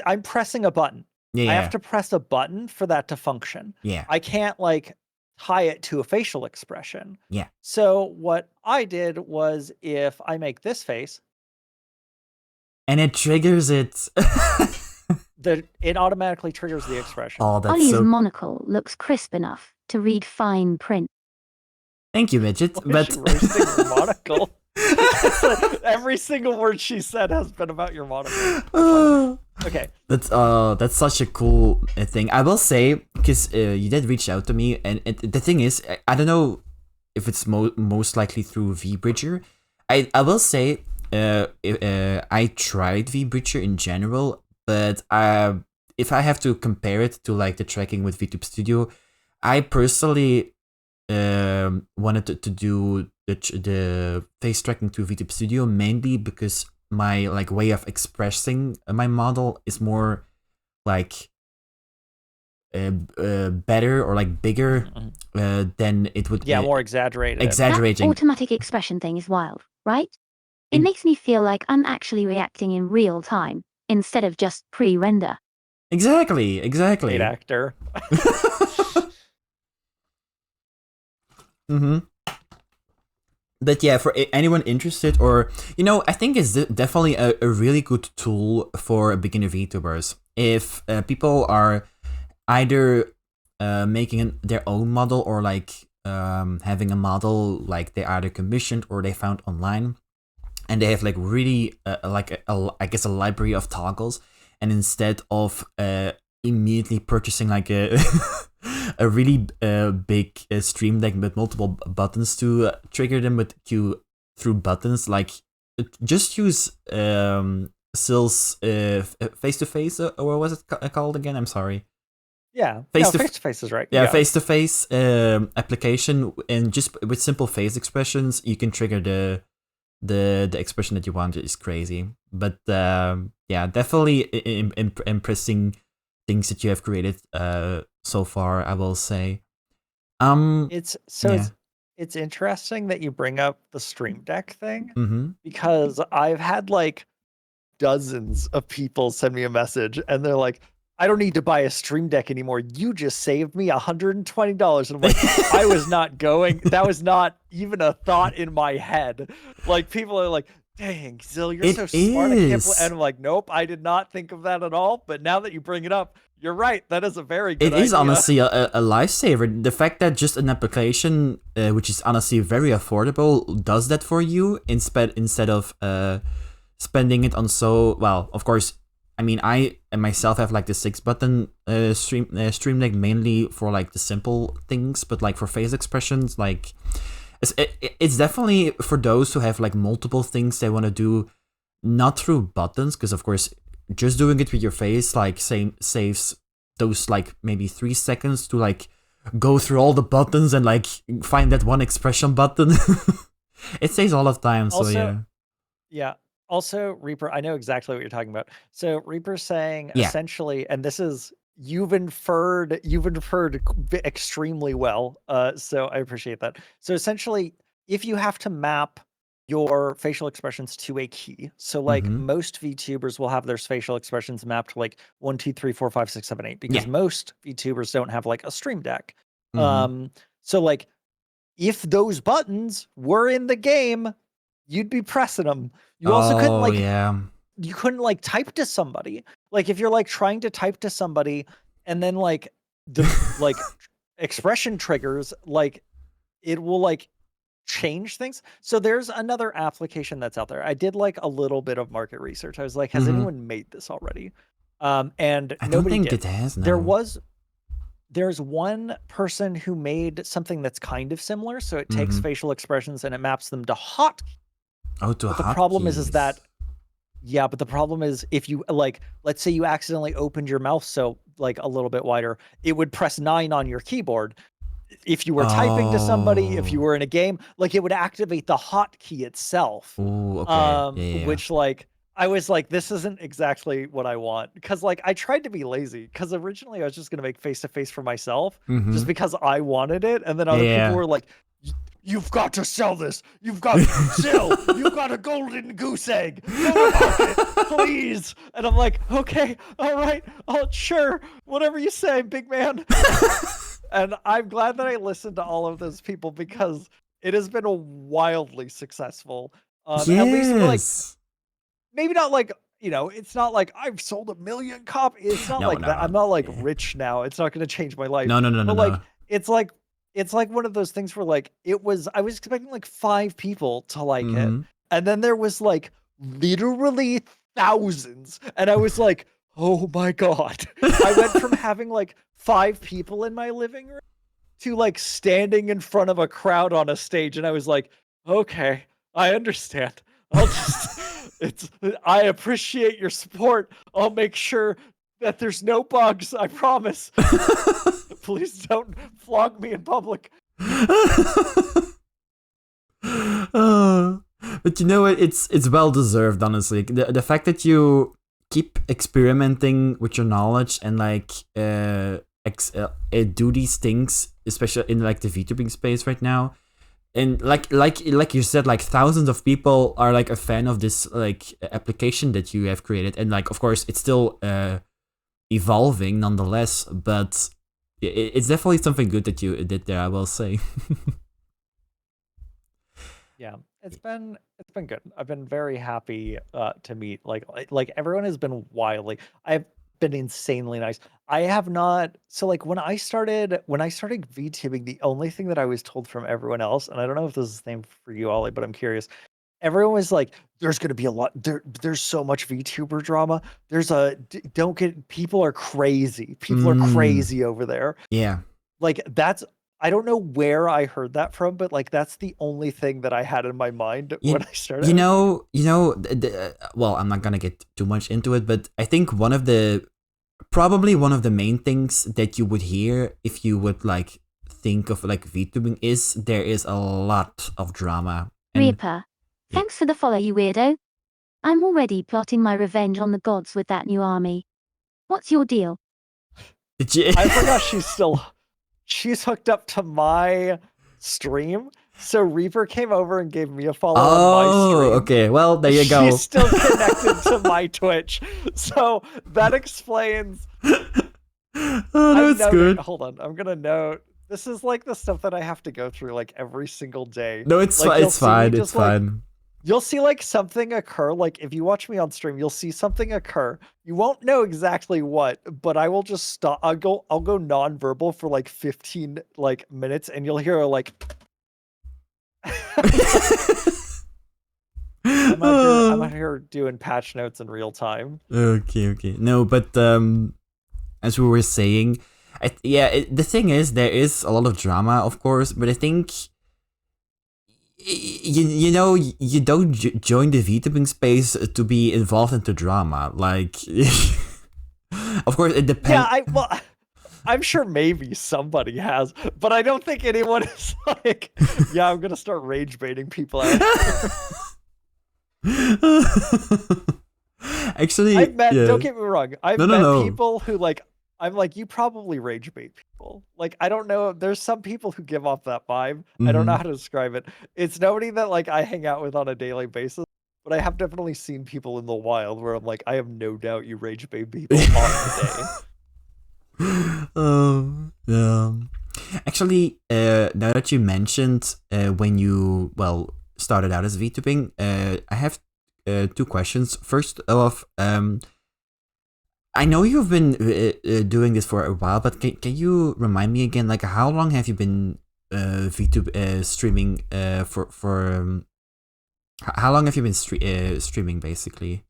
I'm pressing a button. I have to press a button for that to function. Yeah. I can't like tie it to a facial expression. Yeah. So what I did was if I make this face, and it triggers it. it automatically triggers the expression. Oh, that's Ollie's so... monocle looks crisp enough to read fine print. Thank you, Midget. But roasting your monocle. Every single word she said has been about your monocle. Okay. That's such a cool thing. I will say, because you did reach out to me, and the thing is, I don't know if it's most likely through VBridger. I will say, I tried VBridger in general, but if I have to compare it to like the tracking with VTube Studio, I personally wanted to do the face tracking to VTube Studio mainly because my like way of expressing my model is more like better or like bigger than it would. More exaggerated. Exaggerating. That automatic expression thing is wild, right? It makes me feel like I'm actually reacting in real time instead of just pre-render. Exactly. Great actor. But yeah, for anyone interested, or I think it's definitely a really good tool for beginner VTubers. If people are either making their own model or like having a model like they either commissioned or they found online, and they have like really like I guess a library of toggles, and instead of immediately purchasing like a a really big stream deck with multiple buttons to trigger them with Q through buttons, like just use Sil's face-to-face, or what was it called again? I'm sorry. Yeah, face-to-face is right. Yeah, face-to-face application, and just with simple face expressions, you can trigger the expression that you want. Is crazy, but yeah, definitely impressing things that you have created so far, I will say. It's interesting that you bring up the Stream Deck thing, because I've had like dozens of people send me a message and they're like, I don't need to buy a Stream Deck anymore. You just saved me $120. And I'm like, that was not even a thought in my head. Like, people are like, dang, Zil, you're so smart. And I'm like, nope, I did not think of that at all. But now that you bring it up, you're right. That is a very good idea. It is honestly a lifesaver. The fact that just an application, which is honestly very affordable, does that for you instead of spending it on well, of course, I mean, I myself have like the 6-button stream deck mainly for like the simple things, but like for face expressions, like it's definitely for those who have like multiple things they want to do, not through buttons, because of course just doing it with your face like saves those like maybe 3 seconds to like go through all the buttons and like find that one expression button. It saves all of time. Also, so yeah. Yeah. Also, Reaper, I know exactly what you're talking about. So Reaper's saying Yeah. essentially, and this is you've inferred extremely well. So I appreciate that. So essentially, if you have to map your facial expressions to a key, so like Mhm. most VTubers will have their facial expressions mapped to like 1, 2, 3, 4, 5, 6, 7, 8, because Yeah. most VTubers don't have like a stream deck. Mhm. So like if those buttons were in the game, you'd be pressing them. You also couldn't like you couldn't like type to somebody. Like if you're like trying to type to somebody and then like the like expression triggers, like it will like change things. So there's another application that's out there. I did like a little bit of market research. I was like, has anyone made this already? And I don't nobody think did. it has now. There's one person who made something that's kind of similar. So it takes facial expressions and it maps them to hot. Oh, to But the problem is that, yeah, but the problem is if you like, let's say you accidentally opened your mouth so like a little bit wider, it would press 9 on your keyboard. If you were typing to somebody, if you were in a game, like it would activate the hotkey itself. Ooh, okay. Yeah. Which like I was like, this isn't exactly what I want. Because like I tried to be lazy because originally I was just gonna make face-to-face for myself just because I wanted it. And then other people were like, you've got to sell this. You've got you've got a golden goose egg. Go to market, please. And I'm like, okay, all right, sure, whatever you say, big man. And I'm glad that I listened to all of those people because it has been wildly successful. At least like maybe not like, you know, it's not like I've sold 1 million copies. It's not like that. I'm not like rich now. It's not going to change my life. No. But like it's like one of those things where like I was expecting like 5 people to like it. And then there was like literally thousands. And I was like, oh my God. I went from having like 5 people in my living room to like standing in front of a crowd on a stage. And I was like, okay, I understand. I appreciate your support. I'll make sure that there's no bugs. I promise. Please don't flog me in public. But you know what? It's well deserved, honestly. The fact that you keep experimenting with your knowledge and like do these things, especially in like the VTubing space right now, and like you said, like thousands of people are like a fan of this like application that you have created, and like of course it's still evolving nonetheless, but it's definitely something good that you did there, I will say. Yeah, it's been good. I've been very happy to meet like everyone has been wildly. I've been insanely nice. I have not. So like when I started VTubing, the only thing that I was told from everyone else, and I don't know if this is the same for you, Ollie, but I'm curious. Everyone was like, "There's going to be a lot. There's so much VTuber drama. People are crazy. People are crazy over there." Yeah. Like I don't know where I heard that from, but like that's the only thing that I had in my mind when I started. Well, I'm not gonna get too much into it, but I think probably one of the main things that you would hear if you would like think of like VTubing is there is a lot of drama. Reaper, thanks for the follow, you weirdo. I'm already plotting my revenge on the gods with that new army. What's your deal? I forgot she's hooked up to my stream. So Reaper came over and gave me a follow on my stream. Okay. Well, there you go. She's still connected to my Twitch. So that explains. That's good. Hold on. I'm going to note. This is like the stuff that I have to go through like every single day. No, it's fine. It's fine. It's fine. You'll see like something occur. Like if you watch me on stream, you'll see something occur. You won't know exactly what, but I will just stop. I'll go nonverbal for like 15 like minutes, and you'll hear like I'm I'm out here doing patch notes in real time. Okay. No, but as we were saying, the thing is, there is a lot of drama, of course, but I think you know, you don't join the VTubing space to be involved into drama. Like, of course, it depends. Yeah, I'm sure maybe somebody has, but I don't think anyone is like, yeah, I'm gonna start rage baiting people out. Actually, I've met, yeah. don't get me wrong, I've No, met no. people who like, I'm like, you probably rage bait people. Like, I don't know, there's some people who give off that vibe. I don't know how to describe it. It's nobody that like I hang out with on a daily basis, but I have definitely seen people in the wild where I'm like, I have no doubt you rage bait people on the Yeah. Actually, now that you mentioned when you started out as VTubing, I have 2 questions. First off, I know you've been doing this for a while, but can you remind me again, like, how long have you been VTube streaming for how long have you been streaming basically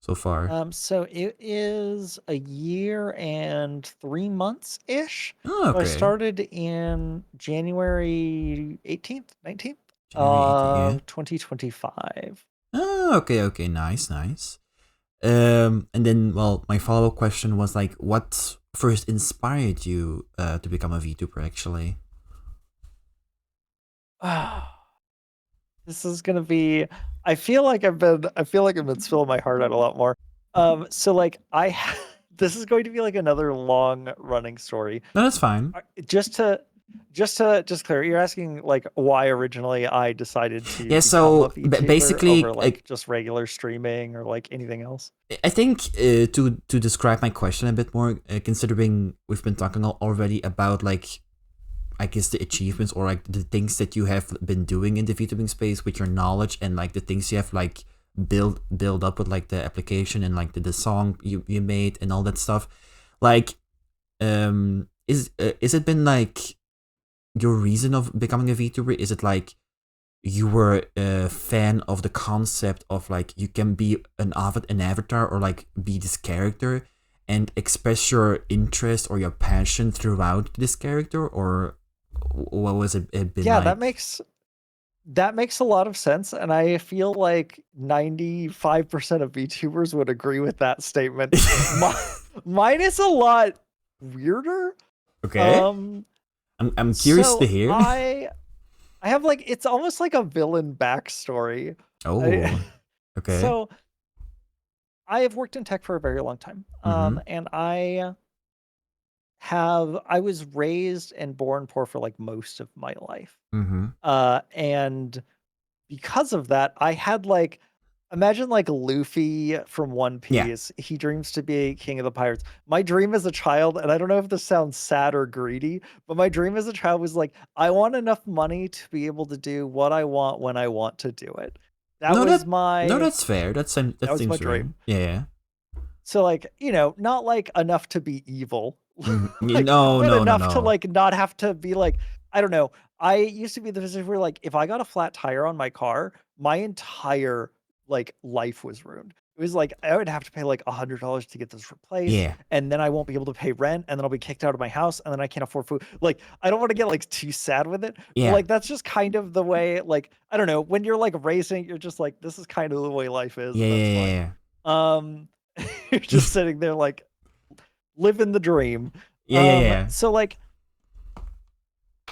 so far? So it is a year and 3 months ish. Oh, So I okay. started in January 18th, 19th January 18th, yeah. of 2025. Oh, okay, nice. And then, my follow-up question was like, what first inspired you to become a VTuber, actually? This is gonna be. I feel like I've been spilling my heart out a lot more. So like this is going to be like another long running story. No, that's fine. Just clear, you're asking like why originally I decided to Yeah, become so a VTuber basically, over like just regular streaming or like anything else. I think to describe my question a bit more, considering we've been talking already about like, I guess, the achievements or like the things that you have been doing in the VTubing space with your knowledge, and like the things you have like build up with like the application and like the song you made and all that stuff. Like, is it been like your reason of becoming a VTuber? Is it like you were a fan of the concept of like you can be an avatar or like be this character and express your interest or your passion throughout this character, or what was it been Yeah, like? that makes a lot of sense, and I feel like 95% of VTubers would agree with that statement. Mine is a lot weirder. Okay. I'm curious to hear. I have like, it's almost like a villain backstory. Oh, okay. So I have worked in tech for a very long time. And I was raised and born poor for like most of my life. And because of that, I had like, imagine like Luffy from One Piece. Yeah. He dreams to be king of the pirates. My dream as a child, and I don't know if this sounds sad or greedy, but my dream as a child was like, I want enough money to be able to do what I want when I want to do it. No, that's fair. That seems my dream. Yeah. So like, not like enough to be evil. Like, no, enough to like not have to be like, I don't know. I used to be the position where like if I got a flat tire on my car, my entire like life was ruined. It was like I would have to pay like $100 to get this replaced, and then I won't be able to pay rent, and then I'll be kicked out of my house, and then I can't afford food. Like I don't want to get like too sad with it. Yeah. But, like that's just kind of the way. Like I don't know, when you're like raising, you're just like, this is kind of the way life is. Yeah. You're just sitting there like living the dream. Yeah. So like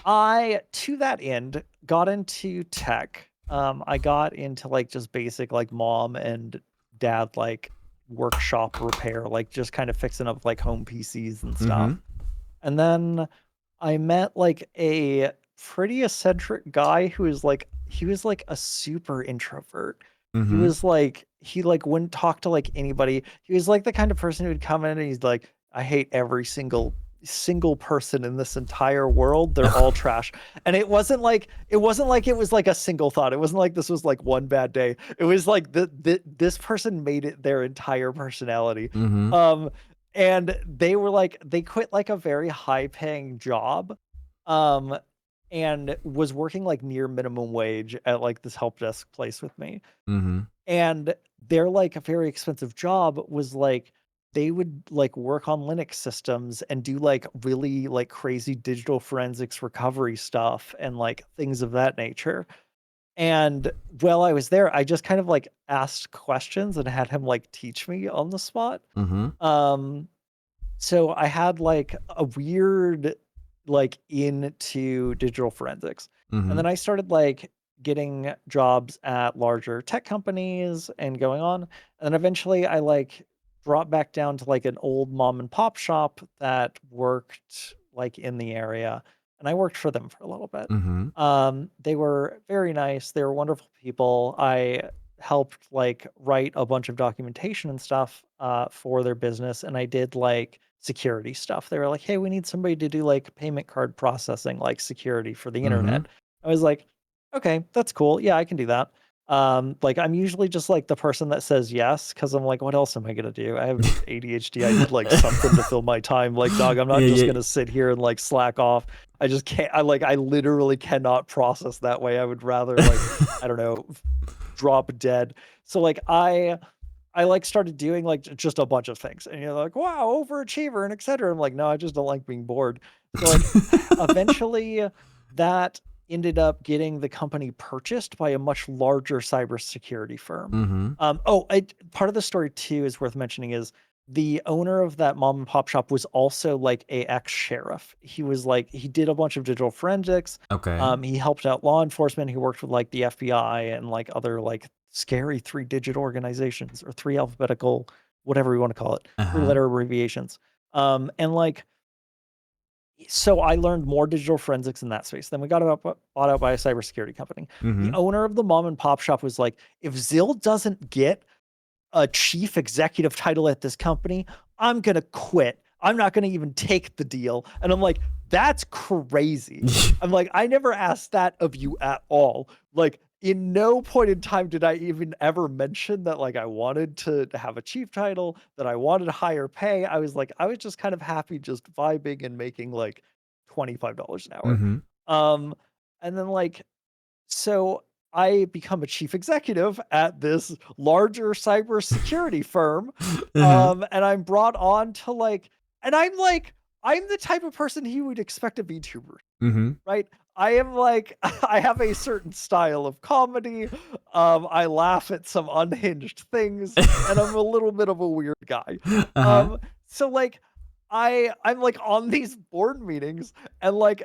I, to that end, got into tech. I got into like just basic like mom and dad like workshop repair, like just kind of fixing up like home PCs and stuff. And then I met like a pretty eccentric guy who was like, he was like a super introvert. He was like, he like wouldn't talk to like anybody. He was like the kind of person who would come in and he's like, I hate every single person in this entire world. They're all trash. And it wasn't like it was like a single thought. It wasn't like this was like one bad day. It was like this person made it their entire personality. And they were like, they quit like a very high paying job. and was working like near minimum wage at like this help desk place with me. Mm-hmm. And their like a very expensive job was like they would like work on Linux systems and do like really like crazy digital forensics recovery stuff and like things of that nature. And while I was there, I just kind of like asked questions and had him like teach me on the spot. Mm-hmm. So I had like a weird like into digital forensics. And Mm-hmm. then I started like getting jobs at larger tech companies and going on. And then eventually I like dropped back down to like an old mom and pop shop that worked like in the area. And I worked for them for a little bit. Mm-hmm. They were very nice. They were wonderful people. I helped like write a bunch of documentation and stuff for their business, and I did like security stuff. They were like, "Hey, we need somebody to do like payment card processing, like security for the Mm-hmm. internet." I was like, "Okay, that's cool. Yeah, I can do that." Like I'm usually just like the person that says yes because I'm like, what else am I gonna do? I have ADHD. I need like something to fill my time. Like, dog, I'm not Yeah, just yeah. gonna sit here and like slack off. I just can't. I literally cannot process that way. I would rather like I don't know, drop dead. So like I like started doing like just a bunch of things, and you're like, wow, overachiever and etc. I'm like, no, I just don't like being bored. So like eventually that ended up getting the company purchased by a much larger cybersecurity firm. Mm-hmm. Part of the story too is worth mentioning is the owner of that mom and pop shop was also like a ex-sheriff. He was like he did a bunch of digital forensics. Okay. He helped out law enforcement. He worked with like the FBI and like other like scary three-digit organizations or three alphabetical, whatever you want to call it, Uh-huh. three-letter abbreviations. And like so I learned more digital forensics in that space. Then we got bought out by a cybersecurity company. The Mm-hmm. owner of the mom and pop shop was like, if Zill doesn't get a chief executive title at this company, I'm gonna quit. I'm not gonna even take the deal. And I'm like, that's crazy. I'm like, I never asked that of you at all. Like, in no point in time did I even ever mention that like I wanted to have a chief title, that I wanted higher pay. I was like, I was just kind of happy just vibing and making like $25 an hour. Mm-hmm. Um, and then like so I become a chief executive at this larger cybersecurity firm. Uh-huh. And I'm brought on to like, and I'm like, I'm the type of person he would expect a VTuber, Mm-hmm. right? I am like, I have a certain style of comedy. I laugh at some unhinged things, and I'm a little bit of a weird guy. Uh-huh. So like, I'm like on these board meetings, and like,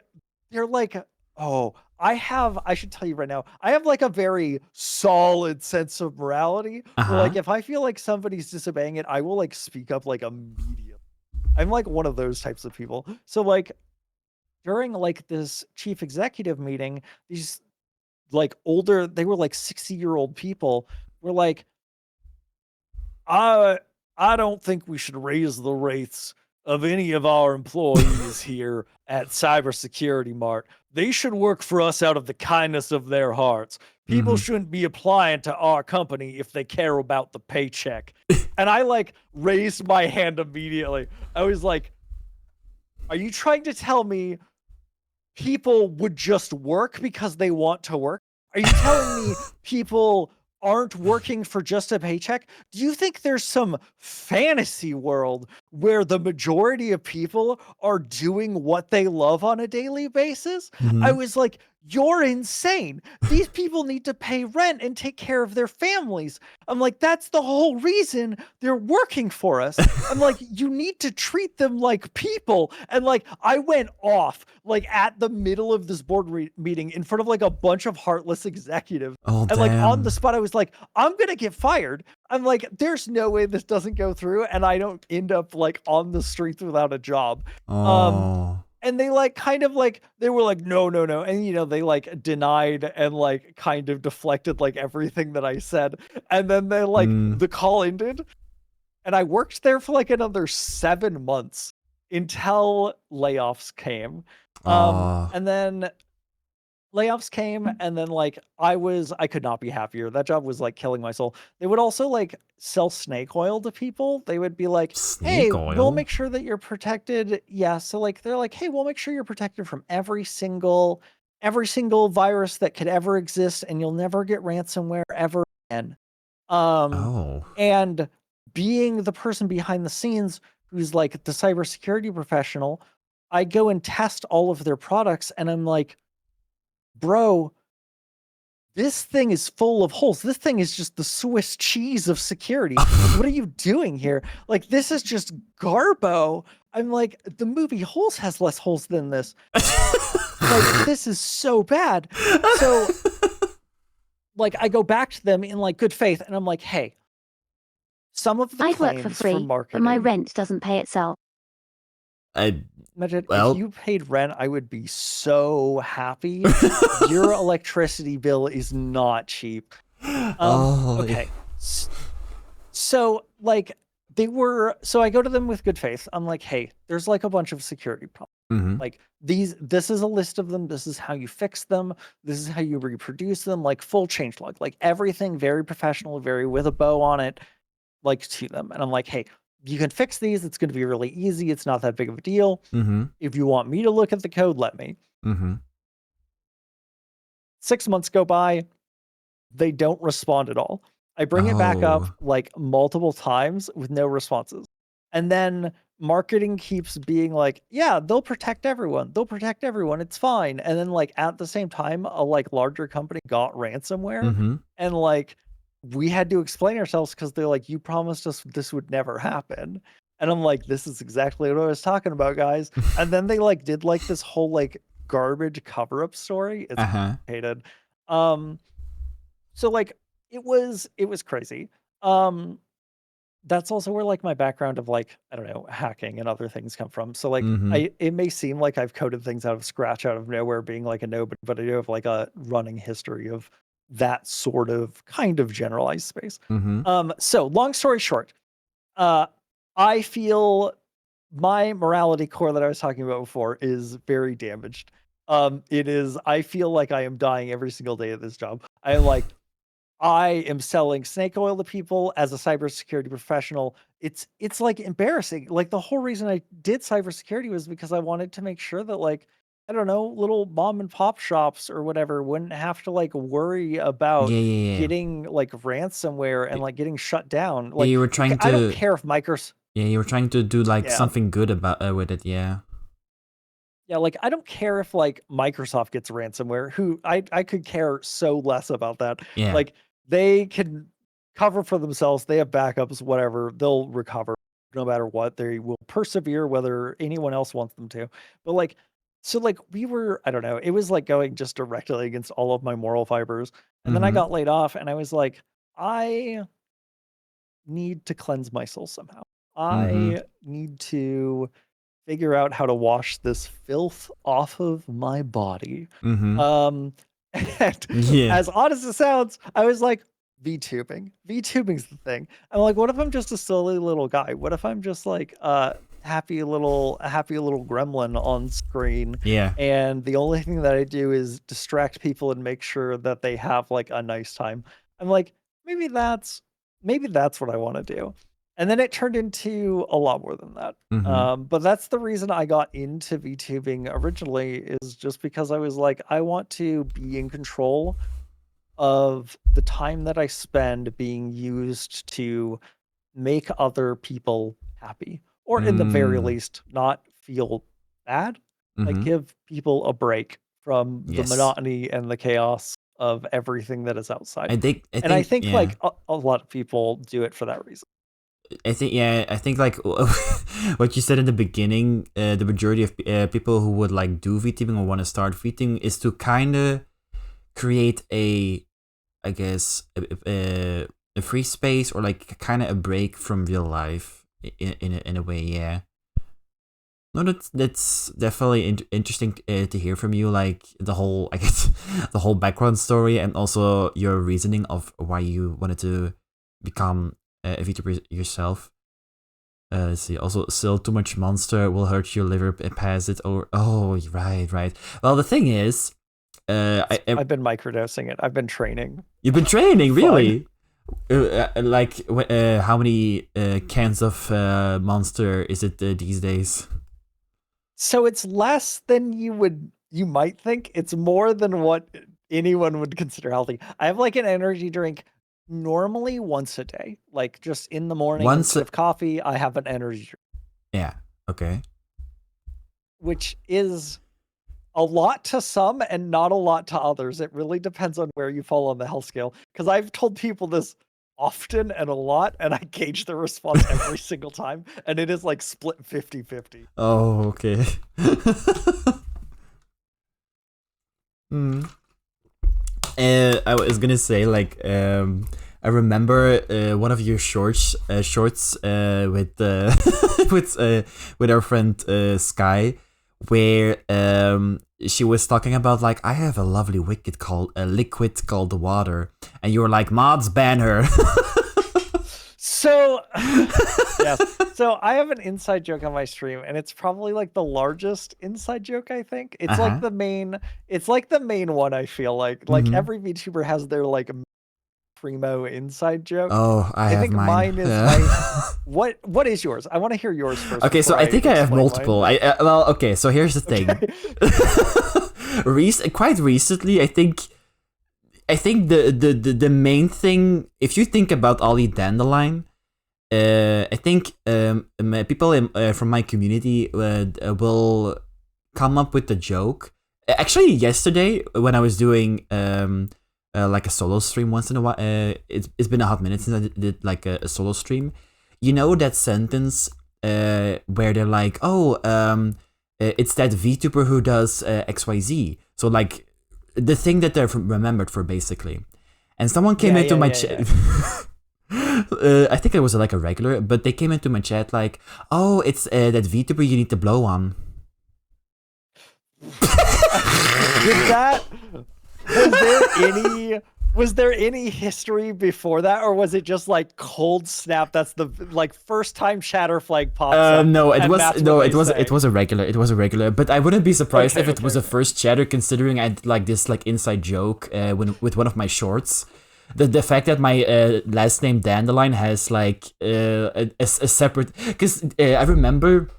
they're like, oh, I should tell you right now, I have like a very solid sense of morality where like Uh-huh. if I feel like somebody's disobeying it, I will like speak up like immediately. I'm like one of those types of people. So like during like this chief executive meeting, these like older, they were like 60-year-old people were like, I I don't think we should raise the rates of any of our employees here at Cybersecurity Mart. They should work for us out of the kindness of their hearts. People Mm-hmm. shouldn't be applying to our company if they care about the paycheck. And I like raised my hand immediately. I was like, are you trying to tell me people would just work because they want to work? Are you telling me people aren't working for just a paycheck? Do you think there's some fantasy world where the majority of people are doing what they love on a daily basis? I Mm-hmm. was like, you're insane. These people need to pay rent and take care of their families. I'm like, that's the whole reason they're working for us. I'm like, you need to treat them like people. And like, I went off like at the middle of this meeting in front of like a bunch of heartless executives. Oh, And like on the damn. spot, I was like, I'm going to get fired. I'm like, there's no way this doesn't go through. And I don't end up like on the streets without a job. Um, Oh. and they like kind of like they were like no no no, and you know they like denied and like kind of deflected like everything that I said, and then they like Mm. the call ended, and I worked there for like another 7 months until layoffs came. Oh. And then layoffs came, and then like I could not be happier. That job was like killing my soul. They would also like sell snake oil to people. They would be like, hey, Snake we'll oil? make sure that you're protected. Yeah, so like they're like, hey, we'll make sure you're protected from every single virus that could ever exist, and you'll never get ransomware ever again. And being the person behind the scenes who's like the cybersecurity professional, I go and test all of their products, and I'm like, bro, this thing is full of holes. This thing is just the Swiss cheese of security. What are you doing here? Like, this is just garbo. I'm like, the movie Holes has less holes than this. Like, this is so bad. So, like, I go back to them in like good faith, and I'm like, hey, some of the I'd work claims for free, but marketing, my rent doesn't pay itself. Imagine Well- if you paid rent, I would be so happy. Your electricity bill is not cheap. Okay. So like so I go to them with good faith. I'm like, hey, there's like a bunch of security problems. Mhm. Like this is a list of them. This is how you fix them. This is how you reproduce them. Like full changelog, like everything very professional, very with a bow on it, like to them. And I'm like, hey, you can fix these. It's going to be really easy. It's not that big of a deal. Mhm. If you want me to look at the code, let me. Mhm. 6 months go by. They don't respond at all. I bring it back up Oh. like multiple times with no responses. And then marketing keeps being like, yeah, they'll protect everyone. They'll protect everyone. It's fine. And then like at the same time, a like larger company got ransomware. Mhm. And like we had to explain ourselves because they're like, you promised us this would never happen. And I'm like, this is exactly what I was talking about, guys. And then they like did like this whole like garbage cover-up story. It's hated. So like it was crazy. That's also where like my background of like, I don't know, hacking and other things come from. So like Mhm. it may seem like I've coded things out of scratch out of nowhere being like a nobody, but I do have like a running history of that sort of kind of generalized space. Mhm. So long story short, I feel my morality core that I was talking about before is very damaged. It is, I feel like I am dying every single day at this job. I am like, I am selling snake oil to people as a cybersecurity professional. It's like embarrassing. Like the whole reason I did cybersecurity was because I wanted to make sure that like, I don't know, little mom and pop shops or whatever wouldn't have to like worry about Yeah. getting like ransomware and like getting shut down. Yeah, Like you were trying I don't to. care if Microsoft Yeah, you were trying to do like Yeah. something good about with it. Yeah. Yeah, like I don't care if like Microsoft gets ransomware. Who I could care so less about that. Yeah. Like they can cover for themselves. They have backups, whatever. They'll recover no matter what. They will persevere whether anyone else wants them to. But like so like we were, I don't know, it was like going just directly against all of my moral fibers. And then I Mhm. got laid off and I was like, I need to cleanse my soul somehow. Mhm. I need to figure out how to wash this filth off of my body. Mhm. And Yeah. as odd as it sounds, I was like, VTubing. VTubing's the thing. I'm like, what if I'm just a silly little guy? What if I'm just like a happy little gremlin on screen? Yeah. And the only thing that I do is distract people and make sure that they have like a nice time. I'm like, maybe that's what I want to do. And then it turned into a lot more than that. Mhm. But that's the reason I got into VTubing originally is just because I was like, I want to be in control of the time that I spend being used to make other people happy, or in the very Mm. least, not feel bad. Like Mhm. give people a break from the Yes. monotony and the chaos of everything that is outside. I think. And I think Yeah. like a lot of people do it for that reason. I think like what you said in the beginning, the majority of people who would like do VTubing or want to start VTubing is to kind of create I guess, a free space or like kind of a break from real life in a way. Yeah. No, that's definitely interesting to hear from you. Like the whole, I guess, the whole background story and also your reasoning of why you wanted to become a VTuber yourself. Let's see. Also, still too much monster will hurt your liver. Pass it over. Oh, right. Well, the thing is, I've been microdosing it. I've been training. you've been training, Fun. really? Like, how many cans of Monster is it these days? So it's less than you would you might think it's more than what anyone would consider healthy. I have like an energy drink normally once a day, like just in the morning instead of coffee. I have an energy drink. Yeah. Okay. Which is a lot to some and not a lot to others. It really depends on where you fall on the health scale. Because I've told people this often and a lot, and I gauge their response every single time, and it is like split 50-50. Oh, okay. I was gonna say, like, I remember one of your shorts with with our friend Sky, where she was talking about, like, I have a lovely liquid called water, and you were like, mods ban her. So yes, so I have an inside joke on my stream, and it's probably like the largest inside joke. I think it's like the main. It's like the main one. I feel like every VTuber has their like primo inside joke. Oh, I think mine is my. What is yours? I want to hear yours first. Okay, so I think I have multiple. Well, okay, so here's the thing. Quite recently, I think the main thing, if you think about Ollie Dandelion, I think people from my community will come up with the joke. Actually, yesterday when I was doing like a solo stream once in a while, it's been a hot minute since I did like a solo stream. You know that sentence where they're like, oh, it's that VTuber who does XYZ. So like, the thing that they're remembered for, basically. And someone came into my chat. I think it was like a regular, but they came into my chat like, oh, it's that VTuber you need to blow on. Was there any history before that, or was it just like cold snap? That's the like first time Shatter Flag pops up. No, it was a regular. But I wouldn't be surprised if it was a first chatter, considering I had like this like inside joke with one of my shorts. The fact that my last name Dandelion has like a separate, because I remember.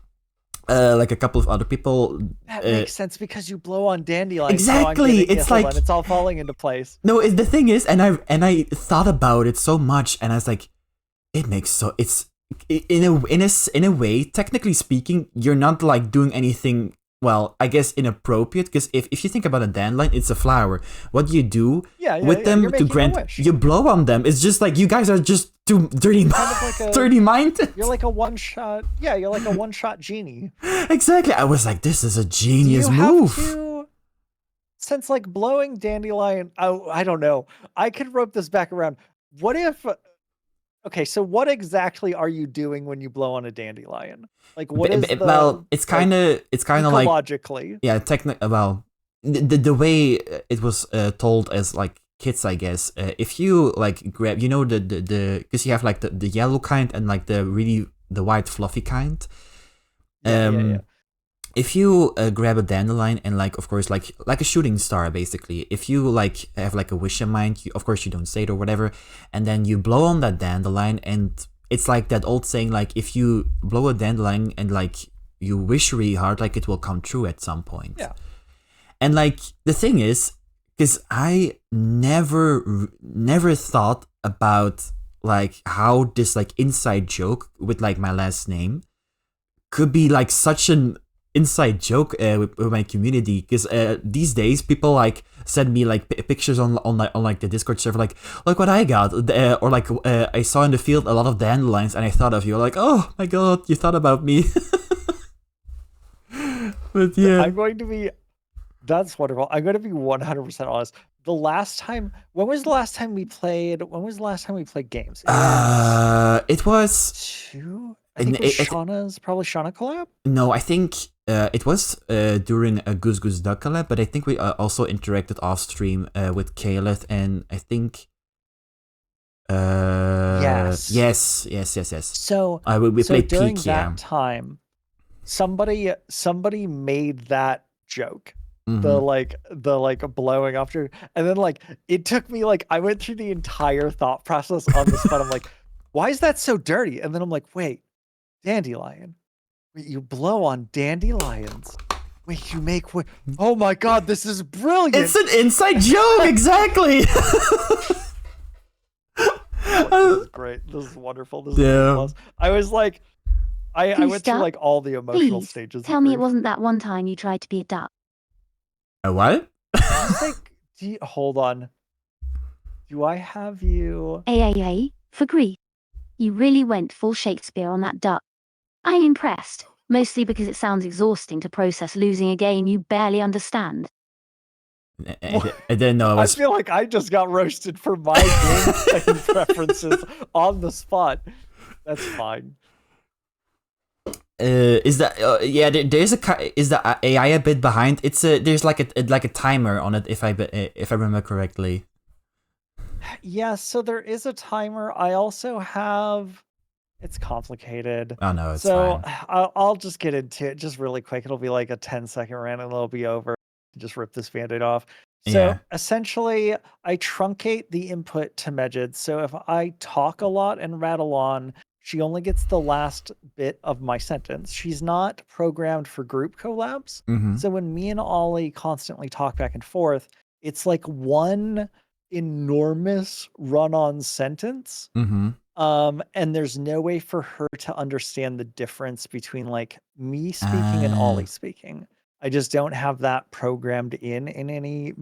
Like a couple of other people. That makes sense because you blow on Dandelion. Exactly, so it's like it's all falling into place. No, the thing is, and I thought about it so much, and I was like, it makes so it's in a way, technically speaking, you're not like doing anything. Well, I guess inappropriate, because if you think about a dandelion, it's a flower. What do you do with them to grant? You blow on them. It's just like you guys are just too dirty, dirty minded. You're like a one shot. Yeah, you're like a one shot genie. Exactly. I was like, this is a genius move. Since like blowing dandelion, I don't know. I could rope this back around. What if? Okay, so what exactly are you doing when you blow on a dandelion? Like, what is the... Well, it's kind of like... Ecologically. Yeah, well, the way it was told as, like, kids, I guess, if you, like, grab... You know, because you have, like, the yellow kind and, like, the white fluffy kind. Yeah. If you grab a dandelion and, like, of course, like a shooting star, basically, if you, like, have, like, a wish in mind, of course you don't say it or whatever, and then you blow on that dandelion, and it's like that old saying, like, if you blow a dandelion and, like, you wish really hard, like, it will come true at some point. Yeah. And, like, the thing is, because I never thought about, like, how this, like, inside joke with, like, my last name could be, like, such an inside joke with my community, because these days people like send me like pictures on like the Discord server, like, look what I got, or like I saw in the field a lot of dandelions and I thought of you, like, oh my god, you thought about me. But yeah, that's wonderful. I'm going to be 100% honest. When was the last time we played games? It was I think it was probably Shauna collab? No, I think it was during a Goose Goose Duck collab, but I think we also interacted off stream with Kaleth, and I think yes. So we played during Peak, that time, somebody made that joke. Mm-hmm. The blowing after, and then like it took me like I went through the entire thought process on the spot. I'm like, why is that so dirty? And then I'm like, wait. Dandelion. You blow on dandelions. Wait, you make what? Oh my god, this is brilliant! It's an inside joke, exactly. Oh, this is great. This is wonderful. This is Yeah. A plus. I was like, I went through Duster, like all the emotional Please, stages. tell of me it grief. wasn't that one time you tried to be a duck. A what? Did you say? Hold on. Do I have you? For grief. You really went full Shakespeare on that duck. I'm impressed, mostly because it sounds exhausting to process losing a game you barely understand. I didn't know I I was. feel like I just got roasted for my game preferences on the spot. That's fine. Is that yeah? There's is the AI a bit behind? It's there's like a timer on it if I remember correctly. Yeah, so there is a timer. I also have. It's complicated. Oh no, it's So fine. I'll just get into it just really quick. It'll be like a 10-second rant and it'll be over. Just rip this band-aid off. So Yeah. essentially, I truncate the input to Megid. So if I talk a lot and rattle on, she only gets the last bit of my sentence. She's not programmed for group collabs. Mm-hmm. So when me and Ollie constantly talk back and forth, it's like one enormous run-on sentence. Mm-hmm. And there's no way for her to understand the difference between like me speaking and Ollie speaking. I just don't have that programmed in any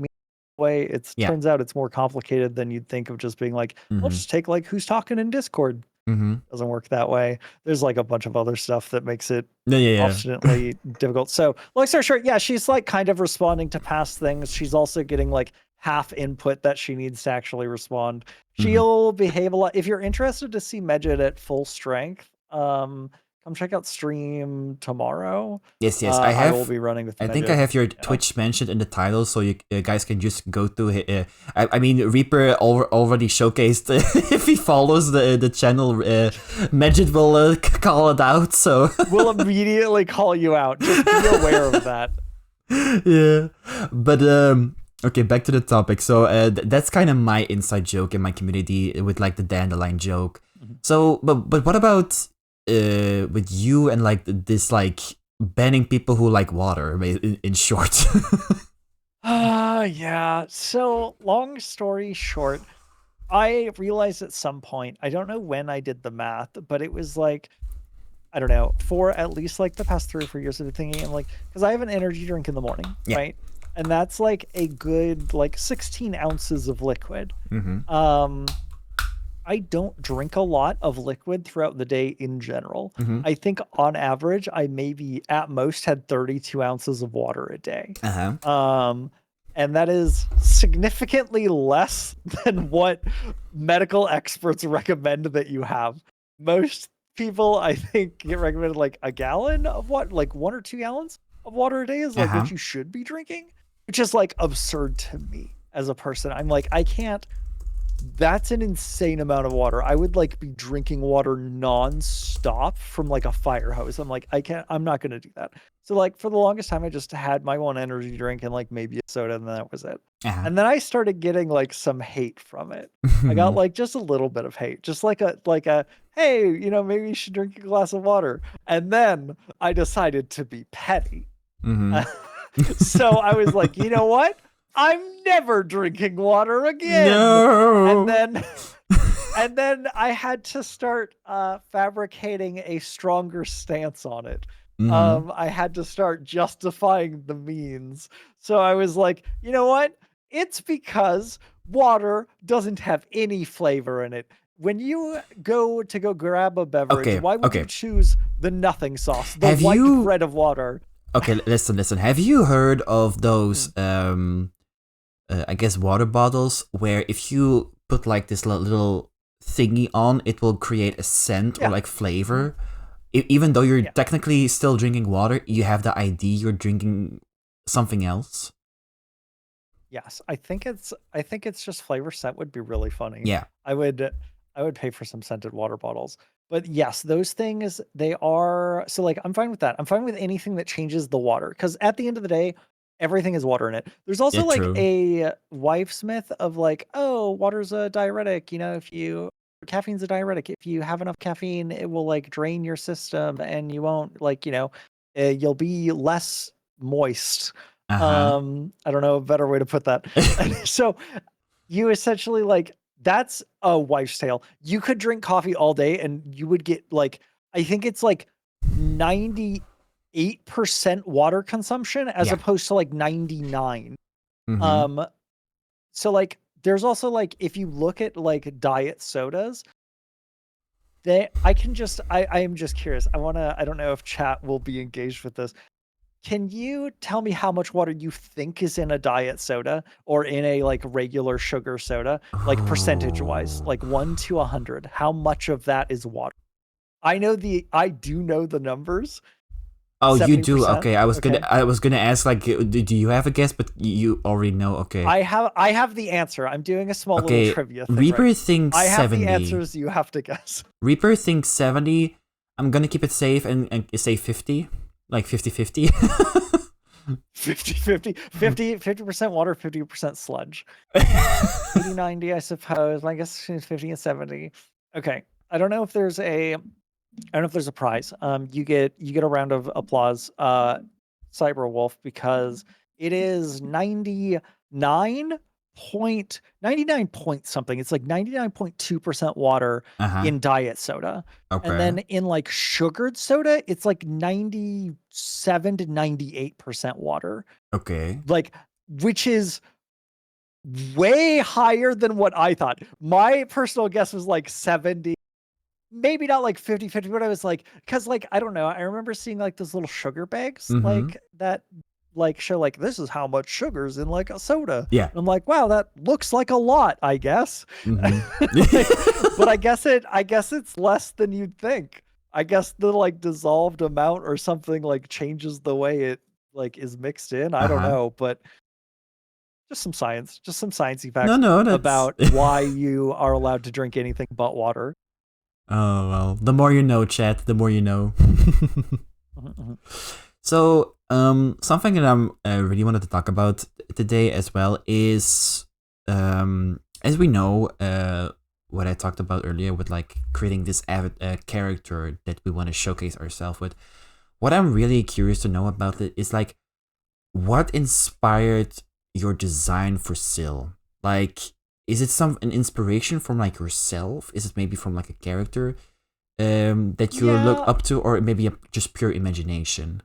way. It Yeah. turns out it's more complicated than you'd think of just being like, Mm-hmm. let's just take like who's talking in Discord. Mm-hmm. Doesn't work that way. There's like a bunch of other stuff that makes it Yeah. obstinately difficult. So long story short, yeah, she's like kind of responding to past things. She's also getting like half input that she needs to actually respond. She'll behave a lot. If you're interested to see Megid at full strength, come check out stream tomorrow. Yes. I will be running with I Megid. think I have your Twitch mentioned in the title, so you guys can just go to. I mean, Reaper already showcased. If he follows the channel, Megid will call it out. So We'll immediately call you out. Just be aware of that. Yeah, but okay, back to the topic. So that's kind of my inside joke in my community with like the dandelion joke. So, but what about with you and like this like banning people who like water in short? Yeah. So long story short, I realized at some point, I don't know when I did the math, but it was like, I don't know, for at least like the past 3 or 4 years of thinking, I'm like, because I have an energy drink in the morning, Yeah. right? And that's like a good like 16 ounces of liquid. Mm-hmm. I don't drink a lot of liquid throughout the day in general. Mm-hmm. I think on average, I maybe at most had 32 ounces of water a day. And that is significantly less than what medical experts recommend that you have. Most people, I think, get recommended like a gallon of what, like 1 or 2 gallons of water a day is like what you should be drinking, which is like absurd to me as a person. I'm like, I can't. That's an insane amount of water. I would like be drinking water non-stop from like a fire hose. I'm like, I'm not gonna do that. So like for the longest time, I just had my one energy drink and like maybe a soda, and that was it. And then I started getting like some hate from it. I got like just a little bit of hate, just like a hey, you know, maybe you should drink a glass of water. And then I decided to be petty. So I was like, you know what? I'm never drinking water again. No. And then I had to start fabricating a stronger stance on it. I had to start justifying the means. So I was like, you know what? It's because water doesn't have any flavor in it. When you go grab a beverage, why would you choose the nothing sauce, the white bread of water? Okay, listen. Have you heard of those I guess water bottles where if you put like this little thingy on, it will create a scent or like flavor? Even though you're technically still drinking water, you have the ID you're drinking something else. Yes, I think it's just flavor. Scent would be really funny. Yeah. I would pay for some scented water bottles. But yes, those things, they are so like I'm fine with that. I'm fine with anything that changes the water, because at the end of the day, everything is water in it. There's also like a wife's myth of like, oh, water's a diuretic, you know, caffeine's a diuretic. If you have enough caffeine, it will like drain your system and you won't like, you know, you'll be less moist. Uh-huh. I don't know a better way to put that. So you essentially like that's a wife's tale. You could drink coffee all day and you would get like I think it's like 98% water consumption as Yeah. opposed to like 99. Mm-hmm. So like there's also like if you look at like diet sodas, I am just curious. I don't know if chat will be engaged with this. Can you tell me how much water you think is in a diet soda or in a like regular sugar soda, like percentage wise, like 1 to 100? How much of that is water? I do know the numbers. Oh, you do? 70%. Okay, I was gonna ask like, do you have a guess? But you already know. Okay. I have the answer. I'm doing a small little Okay. trivia thing. Reaper Right? thinks I have 70. the answers. You have to guess. Reaper thinks 70. I'm gonna keep it safe and say 50, like 50-50. 50% water, 50% sludge. 80-90, I suppose. I guess between 50 and 70. Okay. I don't know if there's a prize. You get a round of applause, Cyberwolf, because it is 99 point something. It's like 99.2% water Uh-huh. in diet soda. Okay. And then in like sugared soda, it's like 97 to 98% water. Okay. Like, which is way higher than what I thought. My personal guess was like 70, maybe not like 50-50, but I was like, because like, I don't know. I remember seeing like those little sugar bags, Mhm. like that like show like this is how much sugar's in like a soda. Yeah. And I'm like, wow, that looks like a lot, I guess. Mhm. But I guess it's less than you'd think. I guess the like dissolved amount or something like changes the way it like is mixed in. I don't Uh-huh. know, but just some sciencey facts No, that's about why you are allowed to drink anything but water. Oh, well, the more you know, chat, the more you know. Mhm. So, something that I really wanted to talk about today as well is, as we know, what I talked about earlier with like creating this character that we want to showcase ourselves with. What I'm really curious to know about it is like, what inspired your design for Syl? Like, is it an inspiration from like yourself? Is it maybe from like a character that you look Yeah. up to, or maybe just pure imagination?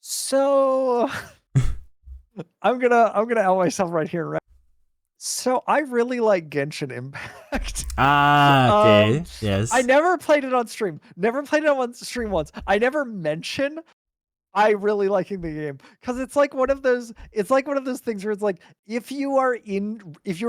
So I'm gonna out myself right here, right? So I really like Genshin Impact. Ah, okay. Yes. I never played it on stream. Never played it on stream once. I never mention I really liking the game because it's like one of those things where it's like if you're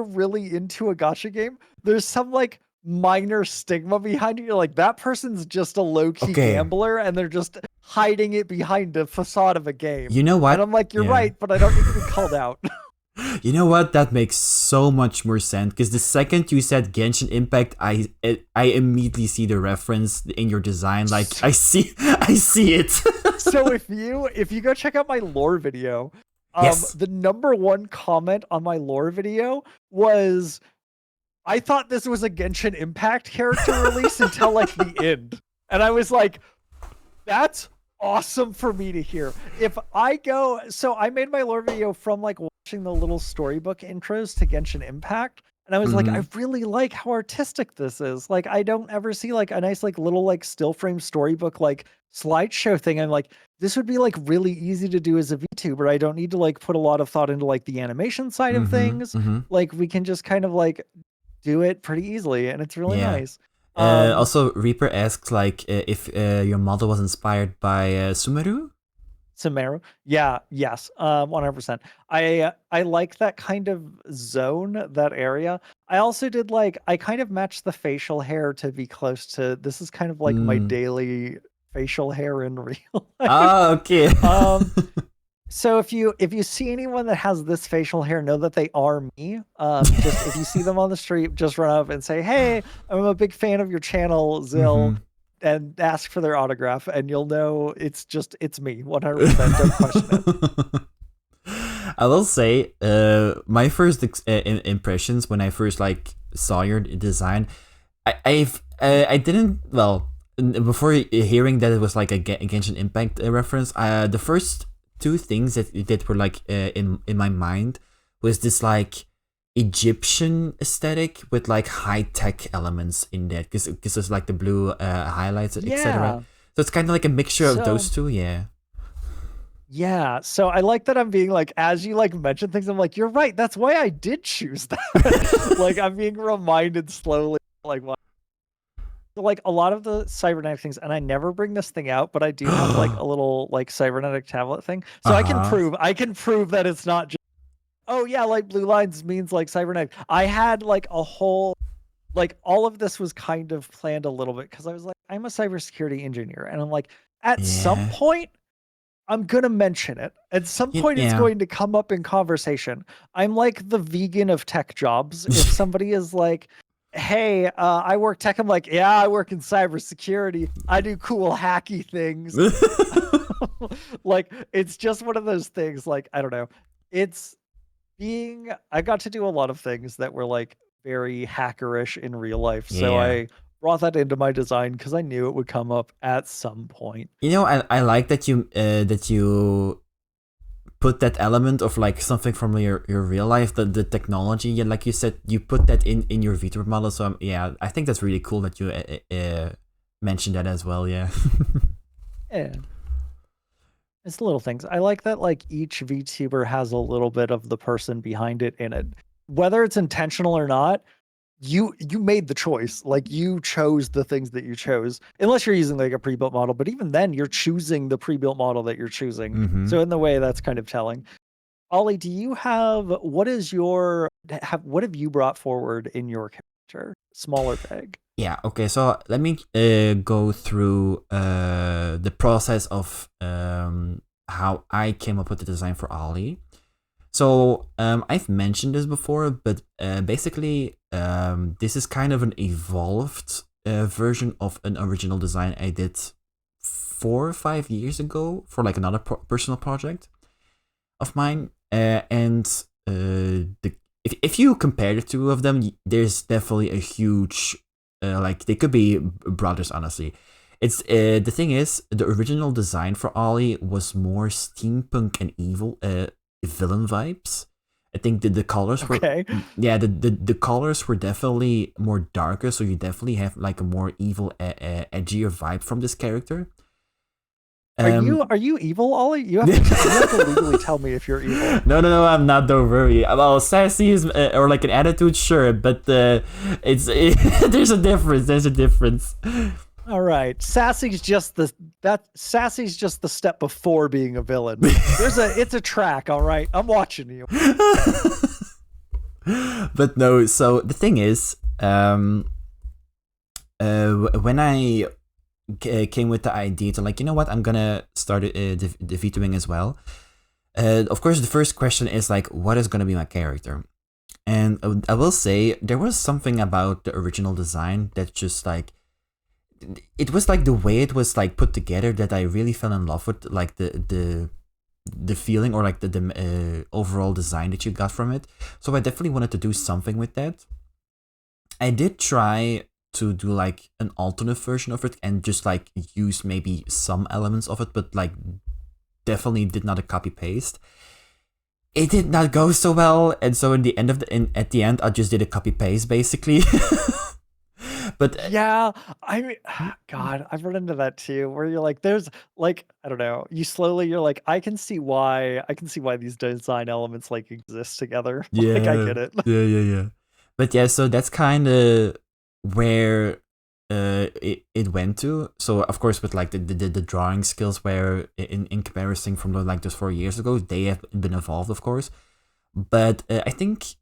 really into a gacha game, there's some like minor stigma behind it. You're like, that person's just a low-key Okay. gambler and they're just hiding it behind a facade of a game. You know what? And I'm like, you're Yeah. right, but I don't need to be called out. You know what? That makes so much more sense because the second you said Genshin Impact, I immediately see the reference in your design. Like I see it. So if you go check out my lore video, Yes. the number one comment on my lore video was, I thought this was a Genshin Impact character release until like the end. And I was like, that's awesome for me to hear. So I made my lore video from like watching the little storybook intros to Genshin Impact. And I was like, I really like how artistic this is. Like, I don't ever see like a nice, like little, like still frame storybook, like slideshow thing. I'm like, this would be like really easy to do as a VTuber. I don't need to like put a lot of thought into like the animation side of things. Like we can just kind of like do it pretty easily. And it's really nice. Also, Reaper asks like if your model was inspired by Sumeru. Sumeru. Yeah, yes. 100%. I like that kind of zone, that area. I also did like I kind of matched the facial hair to be close to, this is kind of like my daily facial hair in real life. Ah, okay. So if you see anyone that has this facial hair, know that they are me. Just if you see them on the street, just run up and say, "Hey, I'm a big fan of your channel, Zill," and ask for their autograph, and you'll know it's me, 100%. Don't question it. I will say, my first impressions when I first like saw your design, I didn't, well, before hearing that it was like a Genshin Impact reference, the first two things that were like in my mind was this like Egyptian aesthetic with like high tech elements in that, because it's like the blue highlights, etc. So it's kind of like a mixture of those two. Yeah, so I like that I'm being like, as you like mention things, I'm like, you're right. That's why I did choose that. Like I'm being reminded slowly, like why. Like a lot of the cybernetic things, and I never bring this thing out, but I do have like a little like cybernetic tablet thing, so I can prove that it's not just, oh yeah, like blue lines means like cybernetic. I had like a whole, like all of this was kind of planned a little bit because I was like, I'm a cybersecurity engineer, and I'm like, at some point I'm gonna mention it. At some point, it's going to come up in conversation. I'm like the vegan of tech jobs. If somebody is like, "Hey, I work tech," I'm like, "Yeah, I work in cybersecurity. I do cool hacky things." Like, it's just one of those things. Like, I don't know. It's being. I got to do a lot of things that were like very hackerish in real life. So I brought that into my design because I knew it would come up at some point. You know, I like that you put that element of like something from your real life, the technology. Yeah, like you said, you put that in your VTuber model. So I think that's really cool that you mentioned that as well. Yeah. Yeah. It's little things. I like that like each VTuber has a little bit of the person behind it in it. Whether it's intentional or not, you made the choice. Like you chose the things that you chose. Unless you're using like a pre-built model, but even then you're choosing the pre-built model that you're choosing. So in the way that's kind of telling. Ollie, do you have what have you brought forward in your character? Small or big? Yeah, okay, so let me go through the process of how I came up with the design for Ollie. So I've mentioned this before, but basically this is kind of an evolved version of an original design I did 4 or 5 years ago for like another personal project of mine. If you compare the two of them, there's definitely a huge like they could be brothers, honestly. It's the thing is, the original design for Ollie was more steampunk and evil villain vibes. I think the colors were the colors were definitely more darker, so you definitely have like a more evil edgier vibe from this character. Are you evil, Ollie? You have to legally tell me if you're evil. No, I'm not. Don't worry. Well, sassy is or like an attitude, sure, but there's a difference. There's a difference. All right, Sassy's just the step before being a villain. It's a track. All right, I'm watching you. But no, so the thing is, when I came with the idea to like, you know what, I'm gonna start the VTubing as well. Of course, the first question is like, what is gonna be my character? And I will say there was something about the original design that just like, it was like the way it was like put together that I really fell in love with, like the feeling or like the overall design that you got from it. So I definitely wanted to do something with that. I did try to do like an alternate version of it and just like use maybe some elements of it, but like definitely did not a copy paste. It did not go so well, and so at the end I just did a copy paste basically. But yeah, I mean, God, I've run into that too, where you're like, there's like, I don't know, you're like, I can see why these design elements like exist together. Yeah, like I get it. Yeah. But yeah, so that's kind of where it went to. So of course, with like the drawing skills, where in comparison from like just 4 years ago, they have been evolved, of course. But I think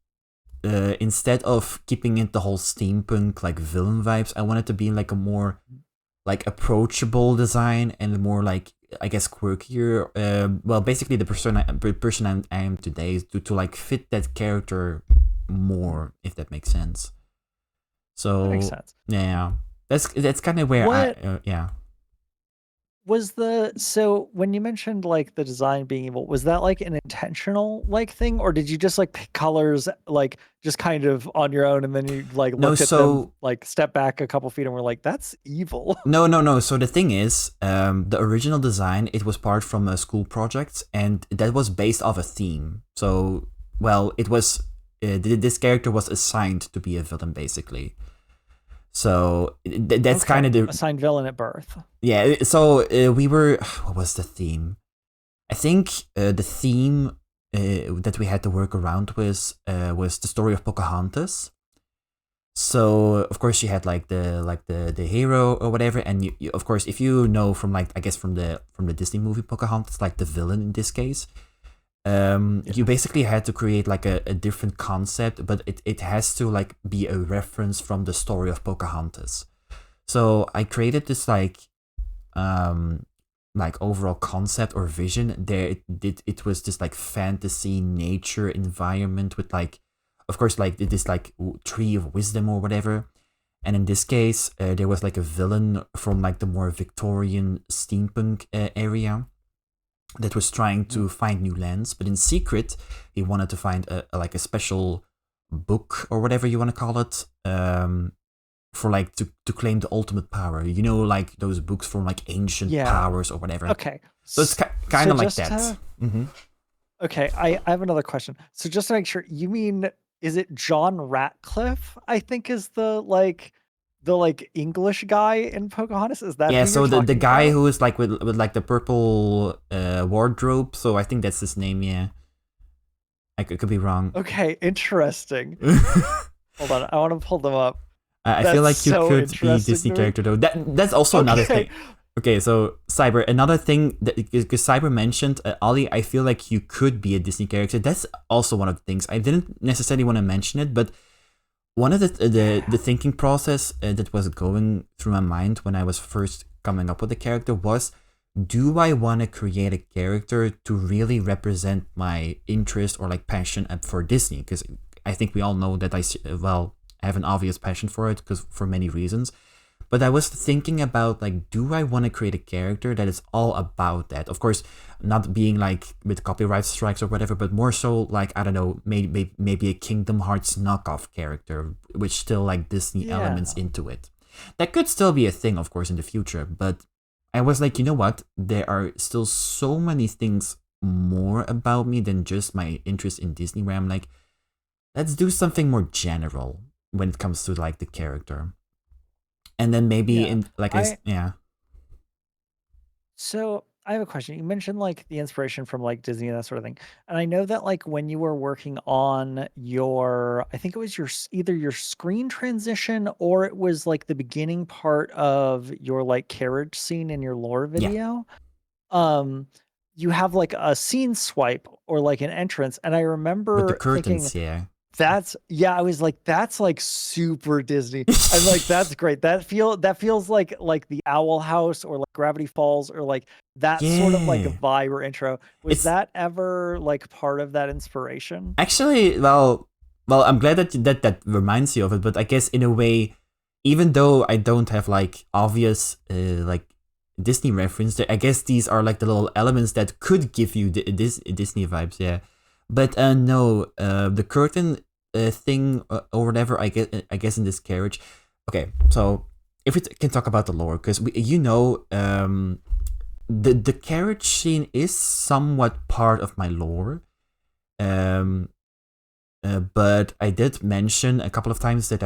instead of keeping it the whole steampunk like villain vibes, I wanted to be like a more like approachable design and more like, I guess, quirkier. Well, basically the person I am today is to like fit that character more, if that makes sense. So that makes sense. Yeah, that's kind of where So when you mentioned like the design being evil, was that like an intentional like thing, or did you just like pick colors like just kind of on your own, and then you like No, looked at them, so like step back a couple feet and were like, that's evil? no. So the thing is, the original design, it was part from a school project, and that was based off a theme. So, well, it was this character was assigned to be a villain, basically. So that's kind of the assigned villain at birth. yeah. So we were what was the theme? I think the theme that we had to work around was the story of Pocahontas. So of course she had like the hero or whatever, and you of course if you know from like I guess from the Disney movie Pocahontas, like the villain in this case, you basically had to create like a different concept, but it has to like be a reference from the story of Pocahontas. So I created this like overall concept or vision. There it was this like fantasy nature environment with like, of course, like this like tree of wisdom or whatever. And in this case, there was like a villain from like the more Victorian steampunk area that was trying to find new lands, but in secret, he wanted to find like a special book or whatever you want to call it, for like to claim the ultimate power. You know, like those books from like ancient powers or whatever. Okay, so it's kind of like that. Okay, I have another question. So just to make sure, you mean, is it John Ratcliffe? I think is the English guy in Pocahontas. Is that Yeah? who So you're the guy about? who is like with like the purple wardrobe. So I think that's his name. Yeah, I could be wrong. Okay, interesting. Hold on, I want to pull them up. I feel like you could be a Disney character though. That's also another thing. Okay, so Cyber, another thing that because Cyber mentioned Ollie, I feel like you could be a Disney character. That's also one of the things. I didn't necessarily want to mention it, but one of the thinking process that was going through my mind when I was first coming up with the character was, do I want to create a character to really represent my interest or like passion for Disney? Because I think we all know that I have an obvious passion for it because for many reasons. But I was thinking about like, do I want to create a character that is all about that? Of course, not being like with copyright strikes or whatever, but more so like, I don't know, maybe a Kingdom Hearts knockoff character, which still like Disney elements into it. That could still be a thing, of course, in the future. But I was like, you know what? There are still so many things more about me than just my interest in Disney, where I'm like, let's do something more general when it comes to like the character. And then maybe in like So I have a question. You mentioned like the inspiration from like Disney and that sort of thing. And I know that like when you were working on your, I think it was either your screen transition or it was like the beginning part of your like carriage scene in your lore video. You have like a scene swipe or like an entrance. And I remember with the curtains, thinking, I was like, that's like super Disney. I'm like, that's great. That feels like the Owl House or like Gravity Falls or like that sort of like a vibe or intro. Was that ever like part of that inspiration? Actually, well, I'm glad that reminds you of it, but I guess in a way, even though I don't have like obvious like Disney reference, I guess these are like the little elements that could give you Disney vibes, yeah. But no, the curtain thing or whatever, I guess in this carriage. Okay, so if we can talk about the lore, because the carriage scene is somewhat part of my lore. But I did mention a couple of times that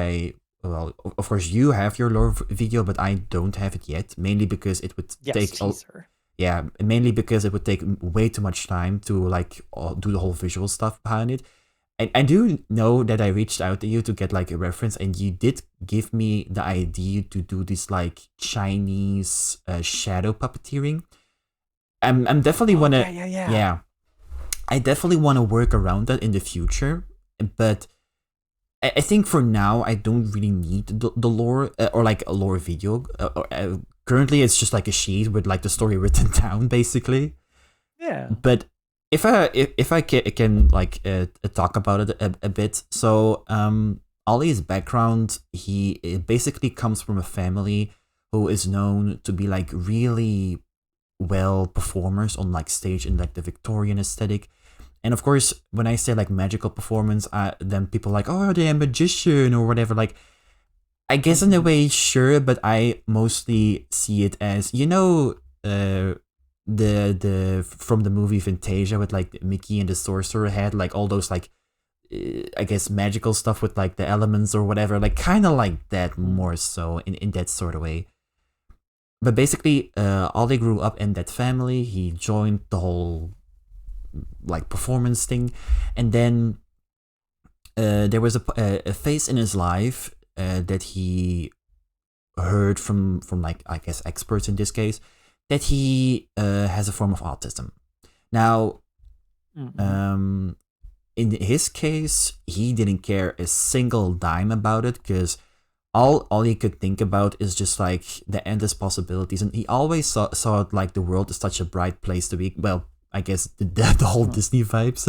of course you have your lore video, but I don't have it yet, mainly because it would take mainly because it would take way too much time to like do the whole visual stuff behind it. And I do know that I reached out to you to get like a reference, and you did give me the idea to do this like Chinese shadow puppeteering. I'm definitely wanna I definitely want to work around that in the future, but I think for now I don't really need the lore or like a lore video. Currently, it's just like a sheet with like the story written down, basically. Yeah. But if I can like talk about it a bit, so Ollie's background, he basically comes from a family who is known to be like really well performers on like stage in like the Victorian aesthetic. And of course, when I say like magical performance, then people are like, oh, they're a magician or whatever. Like, I guess in a way, sure, but I mostly see it as, the from the movie Fantasia with like Mickey and the sorcerer head, like all those like I guess magical stuff with like the elements or whatever, like kind of like that more so in that sort of way. But basically, Ollie grew up in that family. He joined the whole like performance thing, and then there was a phase in his life that he heard from like I guess experts in this case that he has a form of autism. Now, in his case, he didn't care a single dime about it because all he could think about is just like the endless possibilities, and he always saw it like the world is such a bright place to be. Well, I guess the whole Disney vibes.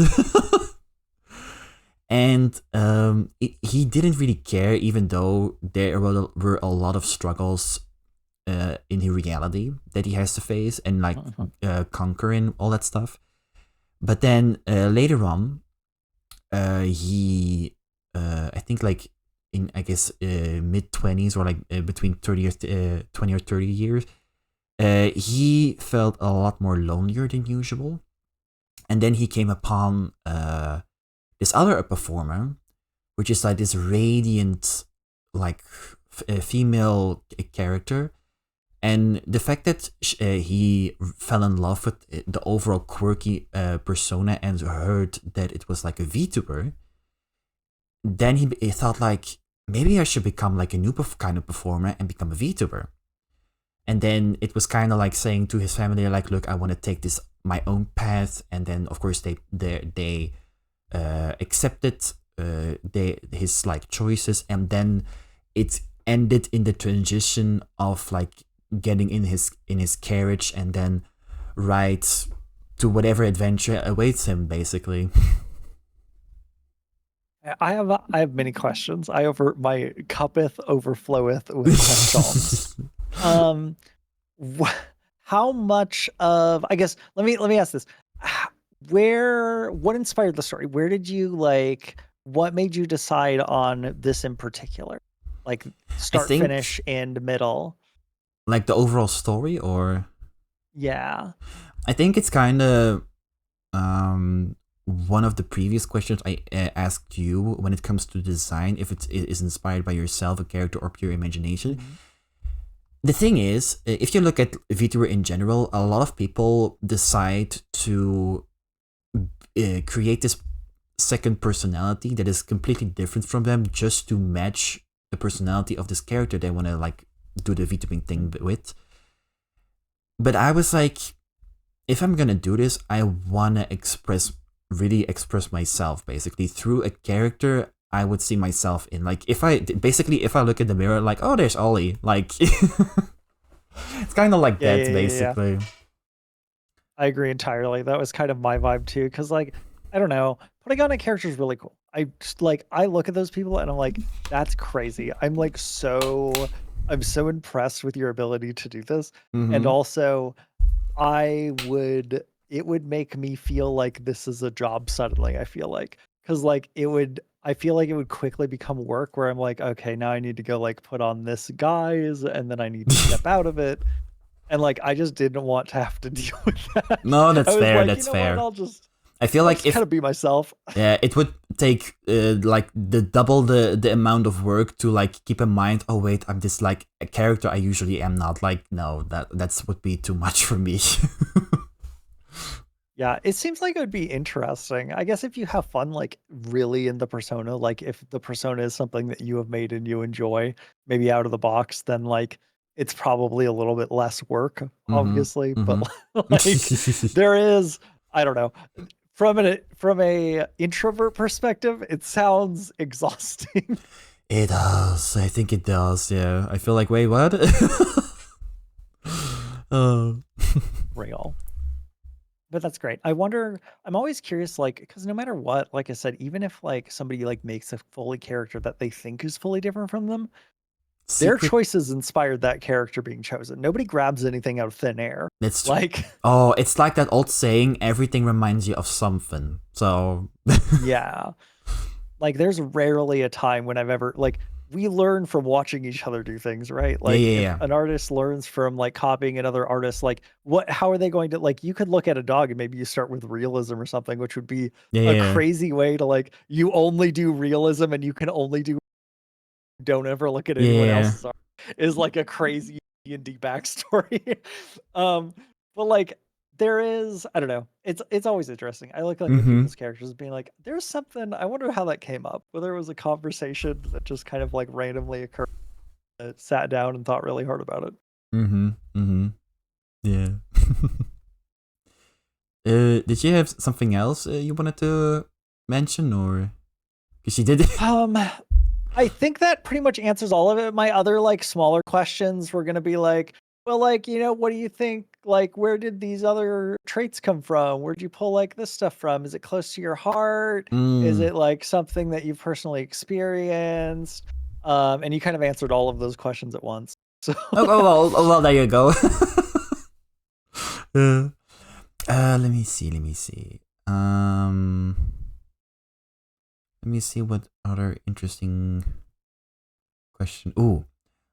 And he didn't really care, even though there were a lot of struggles in his reality that he has to face and like conquer and all that stuff. But then later on, he I think like in I guess mid-20s or like between 20 or 30 years, he felt a lot more lonelier than usual. And then he came upon this other performer, which is like this radiant, like female character. And the fact that he fell in love with the overall quirky persona and heard that it was like a VTuber, then he thought like, maybe I should become like a new kind of performer and become a VTuber. And then it was kind of like saying to his family, like, look, I want to take this my own path. And then of course they accepted his like choices, and then it ended in the transition of like getting in his carriage and then ride to whatever adventure awaits him, basically. I have many questions. My cuppeth overfloweth with questions. How much of, I guess, let me ask this. What inspired the story? Where did you what made you decide on this in particular? Like start, finish, and middle? Like the overall story, or? Yeah. I think it's kind of one of the previous questions I asked you when it comes to design, if it is inspired by yourself, a character, or pure imagination. The thing is, if you look at VTuber in general, a lot of people decide to create this second personality that is completely different from them just to match the personality of this character they want to like do the VTubing thing with. But I was like, if I'm gonna do this, I wanna really express myself basically through a character I would see myself in. Like if I look in the mirror, like, oh, there's Ollie. Like it's kind of like that, basically. Yeah. I agree entirely. That was kind of my vibe too, because like, I don't know, putting on a character is really cool. I just I look at those people and I'm like, that's crazy. I'm so impressed with your ability to do this. And also it would make me feel like this is a job suddenly, I feel like. Because I feel like it would quickly become work where I'm like, okay, now I need to go like put on this guise and then I need to step out of it. And like, I just didn't want to have to deal with that. No, that's fair. That's fair. I feel like if kind of be myself. Yeah, it would take like double the amount of work to like keep in mind. Oh wait, I'm this like a character I usually am not. Like no, that's would be too much for me. Yeah, it seems like it would be interesting. I guess if you have fun, like really in the persona, like if the persona is something that you have made and you enjoy, maybe out of the box, then like it's probably a little bit less work, obviously. But like there is, I don't know. From a introvert perspective, it sounds exhausting. It does. I think it does. Yeah. I feel like, wait, what? Oh. Real. But that's great. I wonder, I'm always curious, like, because no matter what, like I said, even if like somebody like makes a fully character that they think is fully different from them, Their choices inspired that character being chosen. Nobody grabs anything out of thin air. It's like, oh, it's like that old saying, everything reminds you of something. So yeah, like there's rarely a time when I've ever like we learn from watching each other do things, right? Like if an artist learns from like copying another artist, like how are they going to like you could look at a dog and maybe you start with realism or something, which would be a crazy way to like you only do realism and you can only do don't ever look at anyone else's art is like a crazy D&D backstory. But like there is, I don't know. It's always interesting. I look like at people's characters being like, there's something. I wonder how that came up. Whether it was a conversation that just kind of like randomly occurred, sat down and thought really hard about it. Yeah. Did you have something else you wanted to mention, or because you did? I think that pretty much answers all of it. My other like smaller questions were gonna be like, well, like, you know, what do you think? Like, where did these other traits come from? Where'd you pull like this stuff from? Is it close to your heart? Is it like something that you've personally experienced? And you kind of answered all of those questions at once. So well, there you go. Let me see. Let me see what other interesting question. Ooh,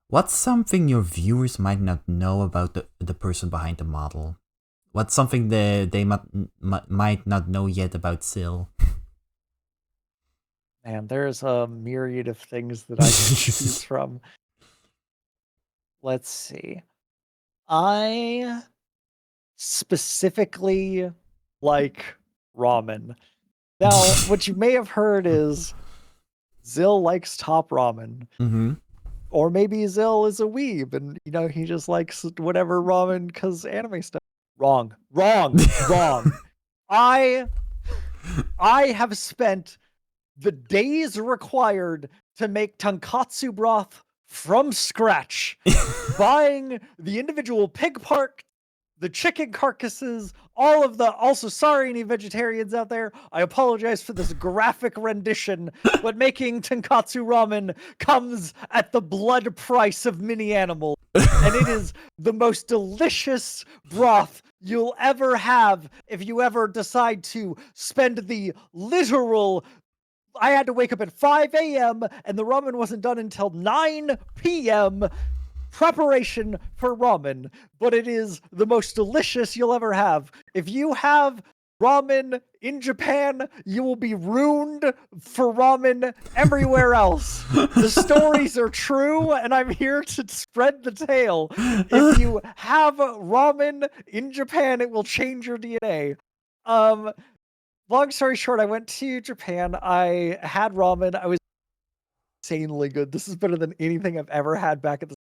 what's something your viewers might not know about the person behind the model? What's something that they might not know yet about Sil? Man, there's a myriad of things that I can choose from. Let's see. I specifically like ramen. Now, what you may have heard is Zill likes top ramen. Or maybe Zill is a weeb and, you know, he just likes whatever ramen because anime stuff. Wrong. I have spent the days required to make tonkatsu broth from scratch, buying the individual pig part, the chicken carcasses, all of the, also sorry any vegetarians out there, I apologize for this graphic rendition, but making tonkatsu ramen comes at the blood price of many animals, and it is the most delicious broth you'll ever have if you ever decide to spend the literal, I had to wake up at 5 a.m. and the ramen wasn't done until 9 p.m. preparation for ramen, but it is the most delicious you'll ever have. If you have ramen in Japan, you will be ruined for ramen everywhere else. The stories are true, and I'm here to spread the tale. If you have ramen in Japan, it will change your DNA. Long story short, I went to Japan. I had ramen. I was insanely good. This is better than anything I've ever had back at the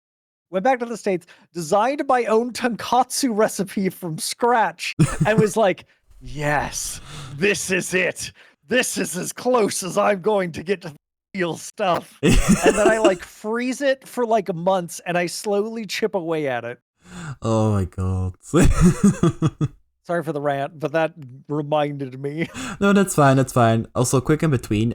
went back to the States, designed my own tonkatsu recipe from scratch, and was like, yes, this is it. This is as close as I'm going to get to real stuff. And then I like freeze it for like months and I slowly chip away at it. Oh my god. Sorry for the rant, but that reminded me. No, that's fine. Also, quick in between,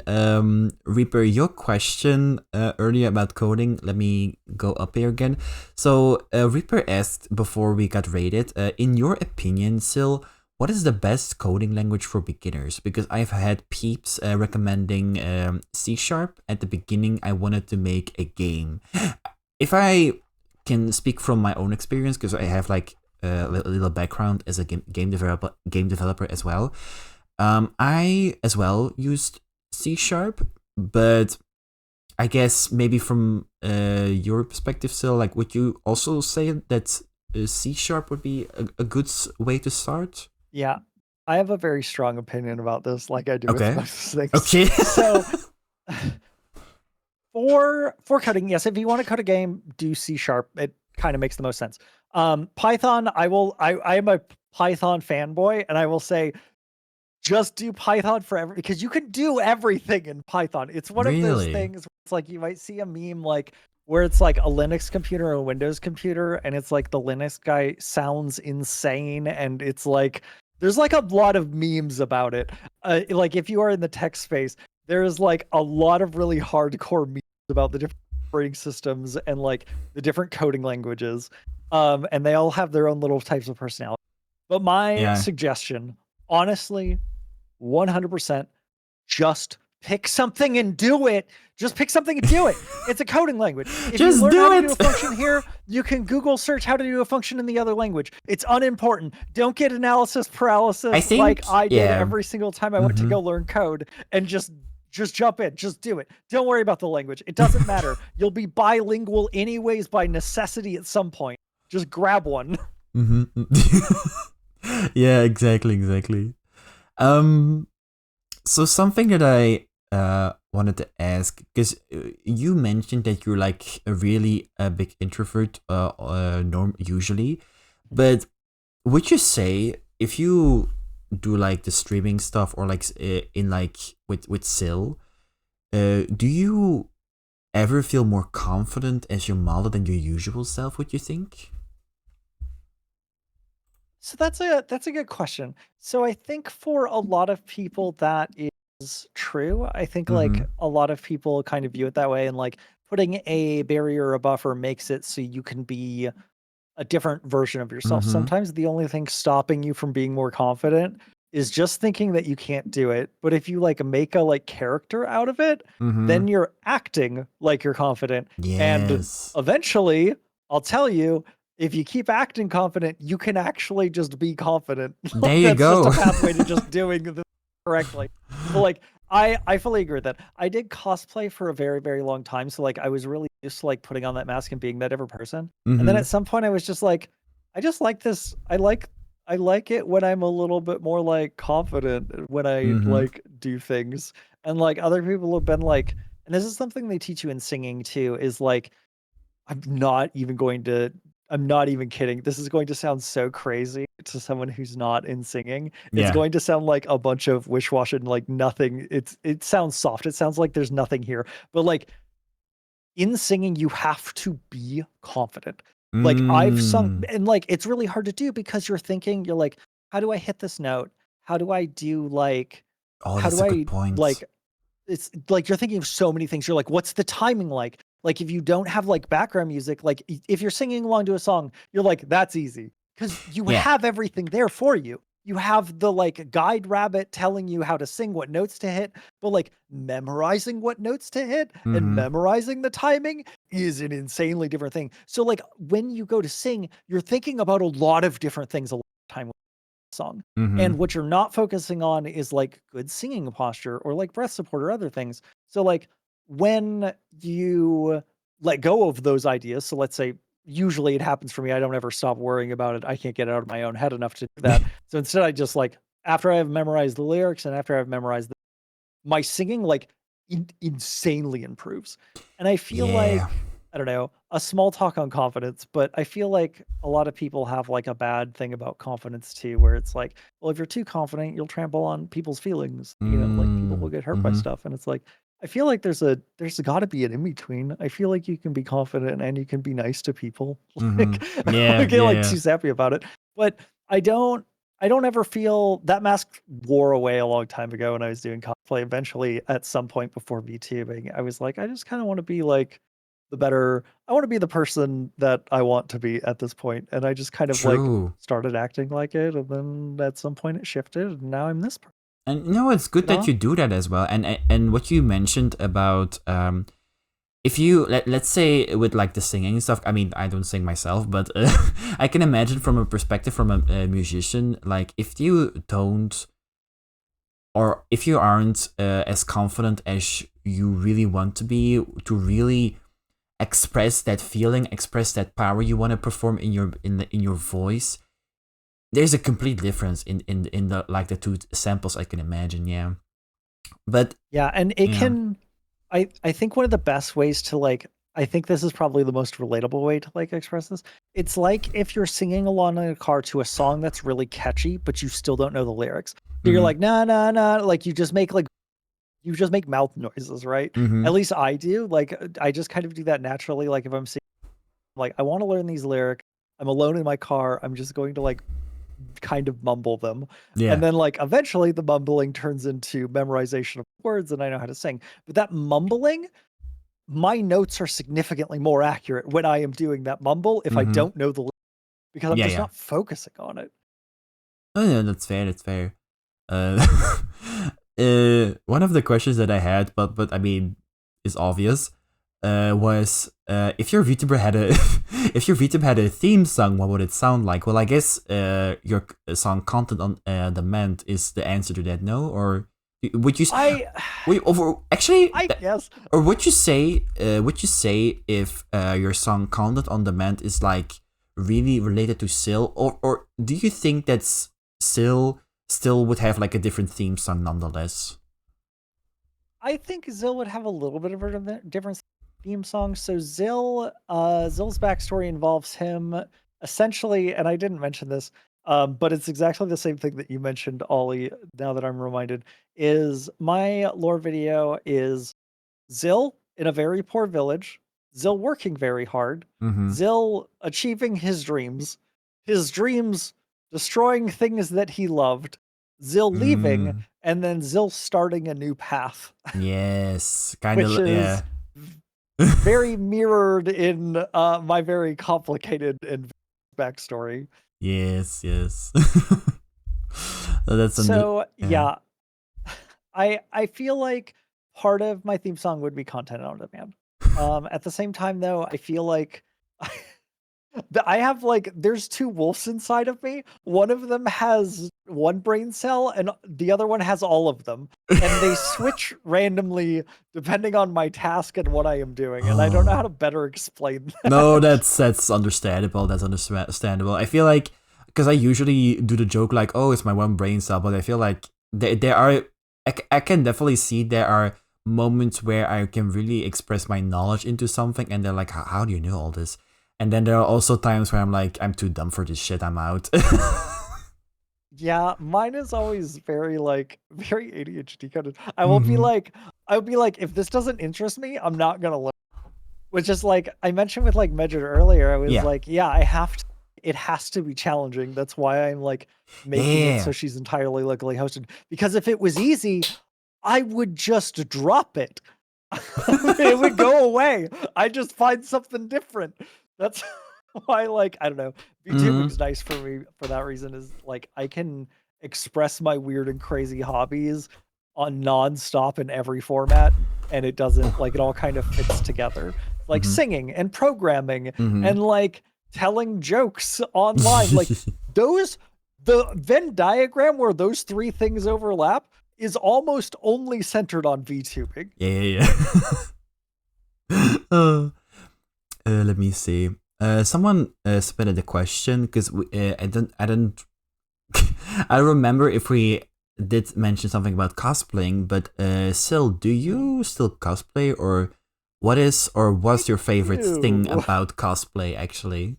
Reaper, your question earlier about coding, let me go up here again. So, Reaper asked before we got rated, in your opinion, Sil, what is the best coding language for beginners? Because I've had peeps recommending C#. At the beginning, I wanted to make a game. If I can speak from my own experience, because I have like a little background as a game developer as well. I as well used C#, but I guess maybe from your perspective, still, like, would you also say that C# would be a good way to start? Yeah, I have a very strong opinion about this, like I do with most things. Okay. So for coding, yes, if you want to code a game, do C#. It kind of makes the most sense. Python, I am a Python fanboy, and I will say, just do Python forever because you can do everything in Python. It's one of those things where it's like you might see a meme like where it's like a Linux computer or a Windows computer, and it's like the Linux guy sounds insane, and it's like there's like a lot of memes about it. Like if you are in the tech space, there's like a lot of really hardcore memes about the different operating systems and like the different coding languages. And they all have their own little types of personality. But my suggestion, honestly, 100%, just pick something and do it. Just pick something and do it. It's a coding language. If Just you learn do how it. to do a function here, you can Google search how to do a function in the other language. It's unimportant. Don't get analysis paralysis like I did every single time I went to go learn code, and just jump in. Just do it. Don't worry about the language. It doesn't matter. You'll be bilingual anyways by necessity at some point. Just grab one. Yeah, exactly. So something that I wanted to ask, because you mentioned that you're like a really big introvert usually, but would you say if you do like the streaming stuff or like in like with Sil, do you ever feel more confident as your model than your usual self, would you think? So that's a good question. So I think for a lot of people that is true. I think like a lot of people kind of view it that way, and like putting a barrier or a buffer makes it so you can be a different version of yourself. Sometimes the only thing stopping you from being more confident is just thinking that you can't do it. But if you like make a like character out of it, then you're acting like you're confident. And Yes. eventually, I'll tell you, if you keep acting confident, you can actually just be confident. There you That's go. just a pathway to just doing this correctly. But like I fully agree with that. I did cosplay for a very, very long time. So like I was really used to like putting on that mask and being that different person. And then at some point I was just like, I just like this. I like it when I'm a little bit more like confident when I like do things. And like other people have been like, and this is something they teach you in singing too, is like, I'm not even kidding. This is going to sound so crazy to someone who's not in singing. It's going to sound like a bunch of wish-wash and like nothing. It sounds soft. It sounds like there's nothing here. But like in singing, you have to be confident. Like I've sung, and like it's really hard to do because you're thinking, you're like, how do I hit this note? How do I do like Oh, how that's do a I good point. like it's like you're thinking of so many things. You're like, what's the timing like? Like if you don't have like background music, like if you're singing along to a song, you're like, that's easy because you have everything there for you. You have the like guide rabbit telling you how to sing, what notes to hit, but like memorizing what notes to hit and memorizing the timing is an insanely different thing. So like when you go to sing, you're thinking about a lot of different things a lot of time song. And what you're not focusing on is like good singing posture or like breath support or other things. So like when you let go of those ideas, so let's say usually it happens for me, I don't ever stop worrying about it. I can't get it out of my own head enough to do that. So instead I just like after I've memorized the lyrics and after I've memorized my singing like insanely improves. And I feel like I don't know, a small talk on confidence, but I feel like a lot of people have like a bad thing about confidence too, where it's like, well, if you're too confident, you'll trample on people's feelings. You know, like people will get hurt by stuff. And it's like, I feel like there's got to be an in between. I feel like you can be confident and you can be nice to people. Like, I get like too sappy about it, but I don't ever feel that mask wore away a long time ago when I was doing cosplay. Eventually, at some point before VTubing, I was like, I just kind of want to be like I want to be the person that I want to be at this point. And I just kind of like started acting like it. And then at some point it shifted and now I'm this person. And no, it's good that you do that as well. And what you mentioned about if you let's say with like the singing stuff, I mean, I don't sing myself, but I can imagine from a perspective from a musician, like if you don't or if you aren't as confident as you really want to be to really express that feeling, express that power you want to perform in your voice, there's a complete difference in the like the two samples, I can imagine. But and it can I think one of the best ways to like, I think this is probably the most relatable way to like express this. It's like if you're singing along in a car to a song that's really catchy, but you still don't know the lyrics. So you're like, nah, like you just make mouth noises, right? At least I do. Like I just kind of do that naturally. Like if I'm singing, like I want to learn these lyrics, I'm alone in my car, I'm just going to like kind of mumble them. And then like eventually the mumbling turns into memorization of words and I know how to sing. But that mumbling my notes are significantly more accurate when I am doing that mumble if I Mhm. don't know the lyrics, because I'm Yeah, just yeah. not focusing on it. Oh yeah, that's fair. That's fair. Uh, one of the questions that I had, but I mean, is obvious. Was if your VTuber had a if your VTuber had a theme song, what would it sound like? Well, I guess your song content on demand is the answer to that. No, or would you? I Wait, over actually, guess or would you say? Would you say if your song content on demand is like really related to Sil, or do you think that's Sil still would have like a different theme song nonetheless? I think Zill would have a little bit of a different theme song. So Zill's backstory involves him essentially, and I didn't mention this, but it's exactly the same thing that you mentioned, Ollie. Now that I'm reminded, is my lore video is Zill in a very poor village, Zill working very hard, Mm-hmm. Zill achieving his dreams destroying things that he loved, Zill leaving, Mm, and then Zill starting a new path, yes, kind which of. is Yeah. very mirrored in my very complicated and backstory. Yes. Yes. That's under. So Yeah. yeah, I feel like part of my theme song would be content on demand. At the same time, though, I feel like I have like there's two wolves inside of me. One of them has one brain cell, and the other one has all of them, and they switch randomly depending on my task and what I am doing. And I don't know how to better explain that. No, that's understandable. That's understandable. I feel like because I usually do the joke like, "Oh, it's my one brain cell," but I feel like there are. I can definitely see there are moments where I can really express my knowledge into something, and they're like, How do you know all this?" And then there are also times where I'm like, "I'm too dumb for this shit. I'm out." Yeah, mine is always very like very ADHD kind of. Mhm. I will be like, if this doesn't interest me, I'm not gonna learn. Which is like I mentioned with like Medjed earlier, I was Yeah. like, yeah, I have to. It has to be challenging. That's why I'm like making it so Yeah. she's entirely locally hosted. Because if it was easy, I would just drop it. It would go away. I just find something different. That's why, like, I don't know. Mhm. VTubing's nice for me for that reason. Is like I can express my weird and crazy hobbies on nonstop in every format, and it doesn't like it all kind of fits together. Like Mhm. singing and programming Mhm. and like telling jokes online. Like those the Venn diagram where those three things overlap is almost only centered on VTubing. Yeah. Let me see. Someone submitted a question because I don't I remember if we did mention something about cosplaying, but Sil, do you still cosplay, or what is or what's your favorite thing Ew. about cosplay actually?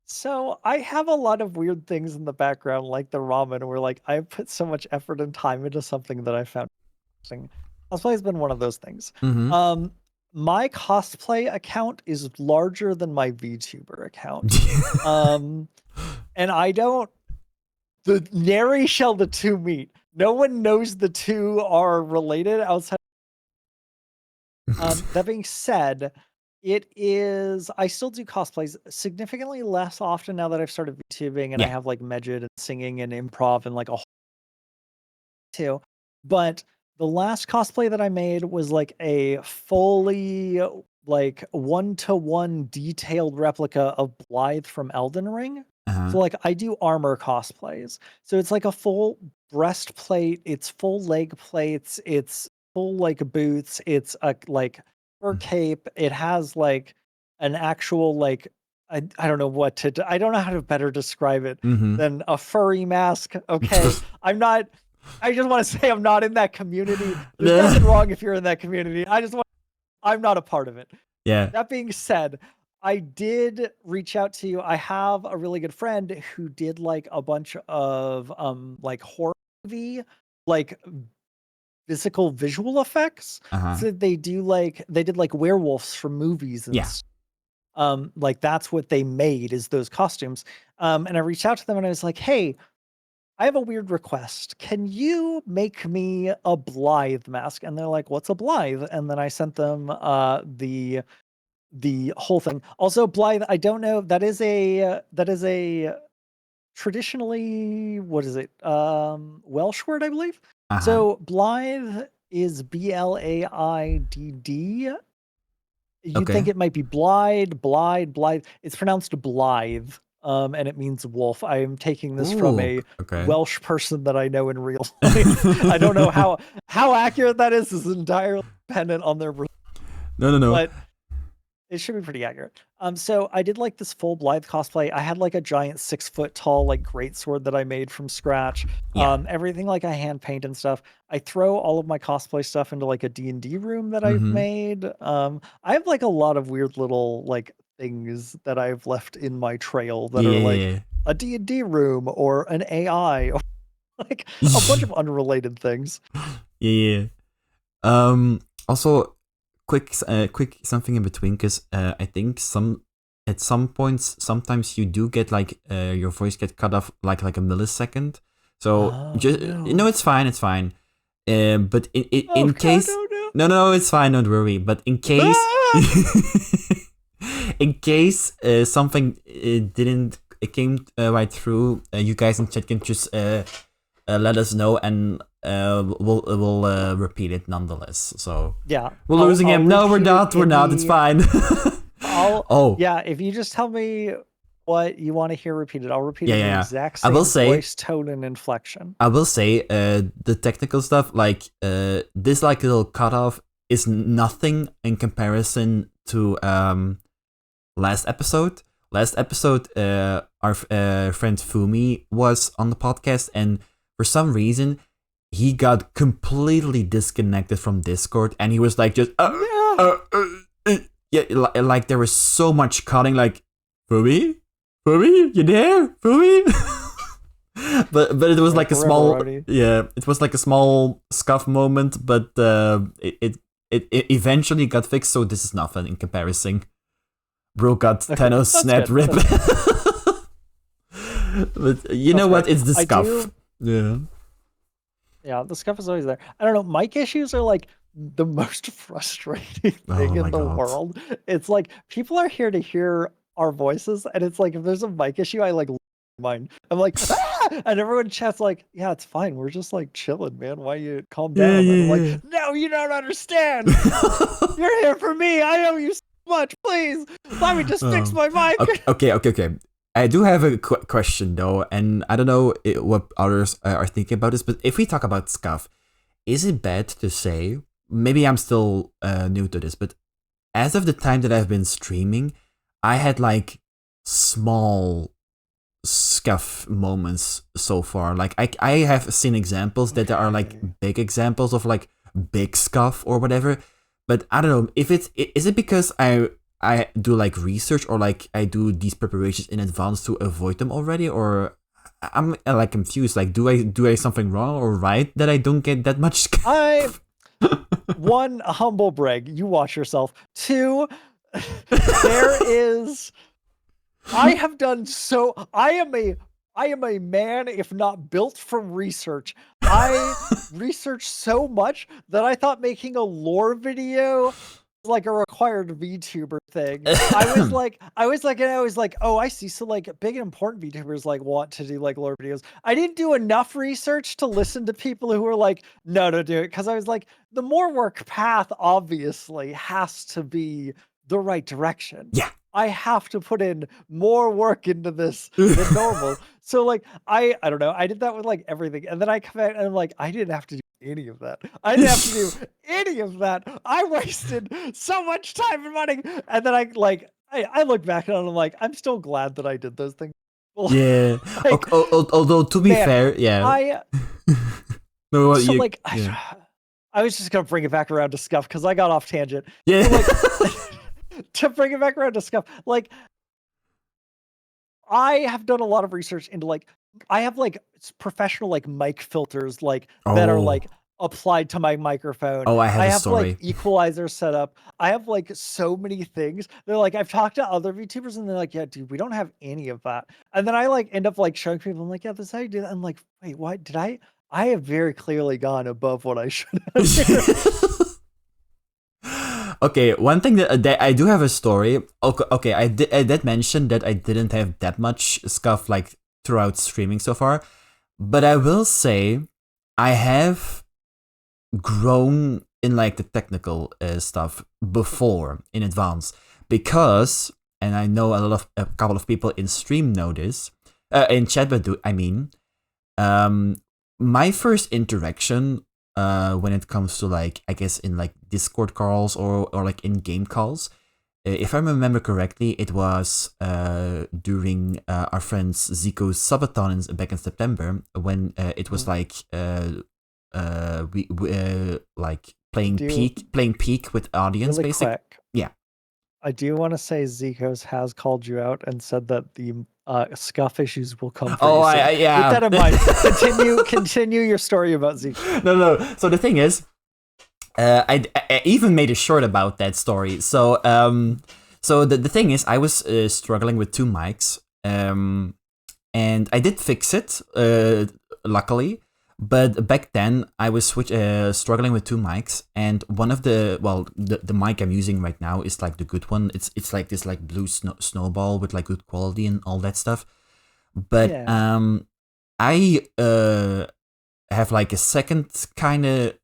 So I have a lot of weird things in the background, like the ramen, where like I put so much effort and time into something that I found interesting. Cosplay has been one of those things. Mm-hmm. Um, my cosplay account is larger than my VTuber account. Um, and I don't. The nary shall the two meet. No one knows the two are related outside. That being said, it is I still do cosplays significantly less often now that I've started VTubing and I Yeah. have like Medjed and singing and improv and like a whole too. But the last cosplay that I made was like a fully like one-to-one detailed replica of Blythe from Elden Ring. Uh-huh. So like I do armor cosplays. So it's like a full breastplate, it's full leg plates, it's full like boots, it's a like fur cape. It has like an actual like I don't know what to I don't know how to better describe it Mm-hmm. than a furry mask. Okay. I'm not I just want to say I'm not in that community. There's nothing wrong if you're in that community. I'm not a part of it. Yeah. That being said, I did reach out to you. I have a really good friend who did like a bunch of like horror movie like physical visual effects. Uh-huh. So they did like werewolves from movies and Yeah. like that's what they made is those costumes. And I reached out to them and I was like, "Hey, I have a weird request. Can you make me a Blythe mask? And they're like, what's a Blythe? And then I sent them the whole thing. Also, Blythe, I don't know. That is a traditionally, what is it? Welsh word, I believe. So Blythe is Blaidd. You'd think it might be Blythe. It's pronounced Blythe, and it means wolf. I am taking this from a Welsh person that I know in real life. I don't know how accurate that is. Is entirely dependent on their. No. But it should be pretty accurate. So I did like this full Blythe cosplay. I had like a giant 6-foot tall like greatsword that I made from scratch. Everything like I hand paint and stuff. I throw all of my cosplay stuff into like a D&D room that I've made. I have like a lot of weird little like things that I've left in my trail that are like a D&D room or an AI or like a bunch of unrelated things. Also, quick something in between, because I think at some points sometimes you do get like your voice get cut off like a millisecond. So it's fine. But in case no, it's fine. Don't worry. But in case something didn't came right through, you guys in chat can just let us know, and we'll repeat it nonetheless. So we're losing him. No, we're not. It's fine. If you just tell me what you want to hear repeated, I'll repeat it in the exact same voice, tone, and inflection. I will say the technical stuff, like this like little cutoff is nothing in comparison to last episode. Last episode, our friend Fumi was on the podcast, and for some reason he got completely disconnected from Discord, and he was like just like there was so much cutting, like Fumi, you there, Fumi? but it was like a small it was like a small scuff moment, but it eventually got fixed, so this is nothing in comparison. Bro got Thanos snap rip. But you know what? It's the scuff. Yeah, the scuff is always there. I don't know. Mic issues are like the most frustrating thing in the world. It's like people are here to hear our voices, and it's like if there's a mic issue, I like mine. I'm like, and everyone chats like, yeah, it's fine. We're just like chilling, man. Why you calm down? And I'm like, no, you don't understand. You're here for me. I owe you so much. Please, let me just fix my mic. Okay. I do have a question though, and I don't know what others are thinking about this, but if we talk about scuff, is it bad to say, maybe I'm still new to this, but as of the time that I've been streaming, I had like small scuff moments so far. Like I have seen examples that are like big examples of like big scuff or whatever, but I don't know if is it because I do like research, or like I do these preparations in advance to avoid them already, or I'm like confused. Like, do I something wrong or right that I don't get that much? One, humble brag. You watch yourself. Two, there is. I have done so. I am a man, if not built from research. I researched so much that I thought making a lore video like a required VTuber thing. I was like, oh, I see. So like big and important VTubers like want to do like lore videos. I didn't do enough research to listen to people who were like, no, don't do it. Cause I was like, the more work path obviously has to be the right direction. Yeah. I have to put in more work into this than normal. So like, I don't know. I did that with like everything. And then I come out and I'm like, I didn't have to do any of that. I didn't have to do any of that. I wasted so much time and money. And then I look back and I'm like, I'm still glad that I did those things. Yeah. Like, although to be fair, yeah. No, so like, I was just gonna bring it back around to scuff because I got off tangent. Yeah. So, like, to bring it back around to scuff, like I have done a lot of research into like I have like professional like mic filters like that are like applied to my microphone. Oh, I have I a have story. like equalizer set up. I have like so many things. They're like, I've talked to other VTubers and they're like, yeah, dude, we don't have any of that. And then I like end up like showing people. I'm like, yeah, this is how you do that. I'm like, wait, what? Did I have very clearly gone above what I should have here. Okay, one thing that I do have a story. Okay, I did mention that I didn't have that much scuff like throughout streaming so far, but I will say I have grown in like the technical stuff before in advance because, and I know a couple of people in stream know this, in chat, but my first interaction when it comes to like, I guess in like Discord calls or like in game calls, if I remember correctly, it was during our friends Zico's subathon back in September when it was like we like playing peak with audience Really basically. quick. Yeah. I do want to say Zico's has called you out and said that the scuff issues will come for you soon. Yeah. With that in mind, continue your story about Zico. No. So the thing is, I even made a short about that story. So the thing is, I was struggling with two mics, and I did fix it, luckily. But back then, I was struggling with two mics, and one of the mic I'm using right now is like the good one. It's like this like blue snowball with like good quality and all that stuff. But I have like a second kind of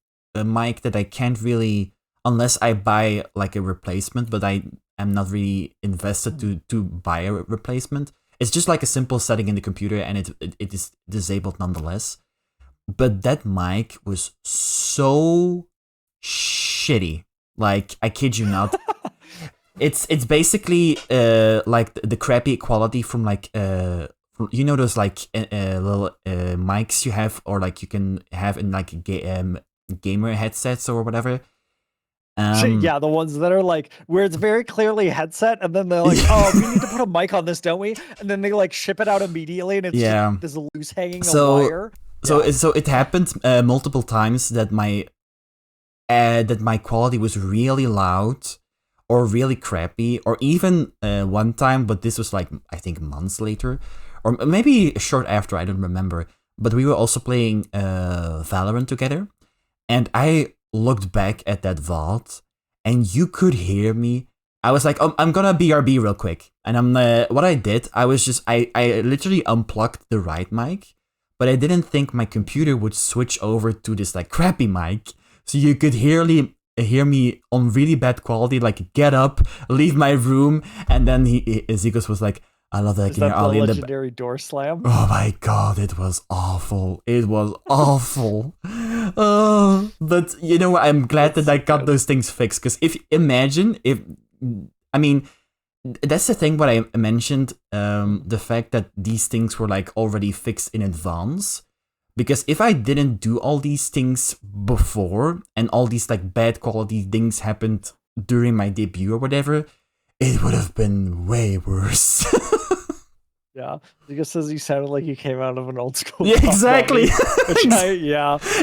mic that I can't really, unless I buy like a replacement, but I am not really invested to buy a replacement. It's just like a simple setting in the computer, and it is disabled nonetheless. But that mic was so shitty. Like, I kid you not. It's basically like the crappy quality from like you know those like little mics you have, or like you can have in like gamer headsets or whatever. Yeah, the ones that are like where it's very clearly a headset, and then they're like, "Oh, we need to put a mic on this, don't we?" And then they like ship it out immediately, and it's just this loose hanging wire. So it happened multiple times that my quality was really loud or really crappy, or even one time, but this was like I think months later, or maybe short after, I don't remember. But we were also playing Valorant together, and I looked back at that VOD, and you could hear me. I was like, oh, I'm gonna BRB real quick, and what I did, I literally unplugged the right mic. But I didn't think my computer would switch over to this like crappy mic, so you could hear me on really bad quality, like get up, leave my room, and then Zikos was like, "I love that." Is that the legendary door slam? Oh my god, it was awful. It was awful. But you know, I'm glad that I got those things fixed. Because that's the thing what I mentioned, the fact that these things were like already fixed in advance. Because if I didn't do all these things before, and all these like bad quality things happened during my debut or whatever, it would have been way worse. Yeah, because says you sounded like you came out of an old school. Yeah, exactly. It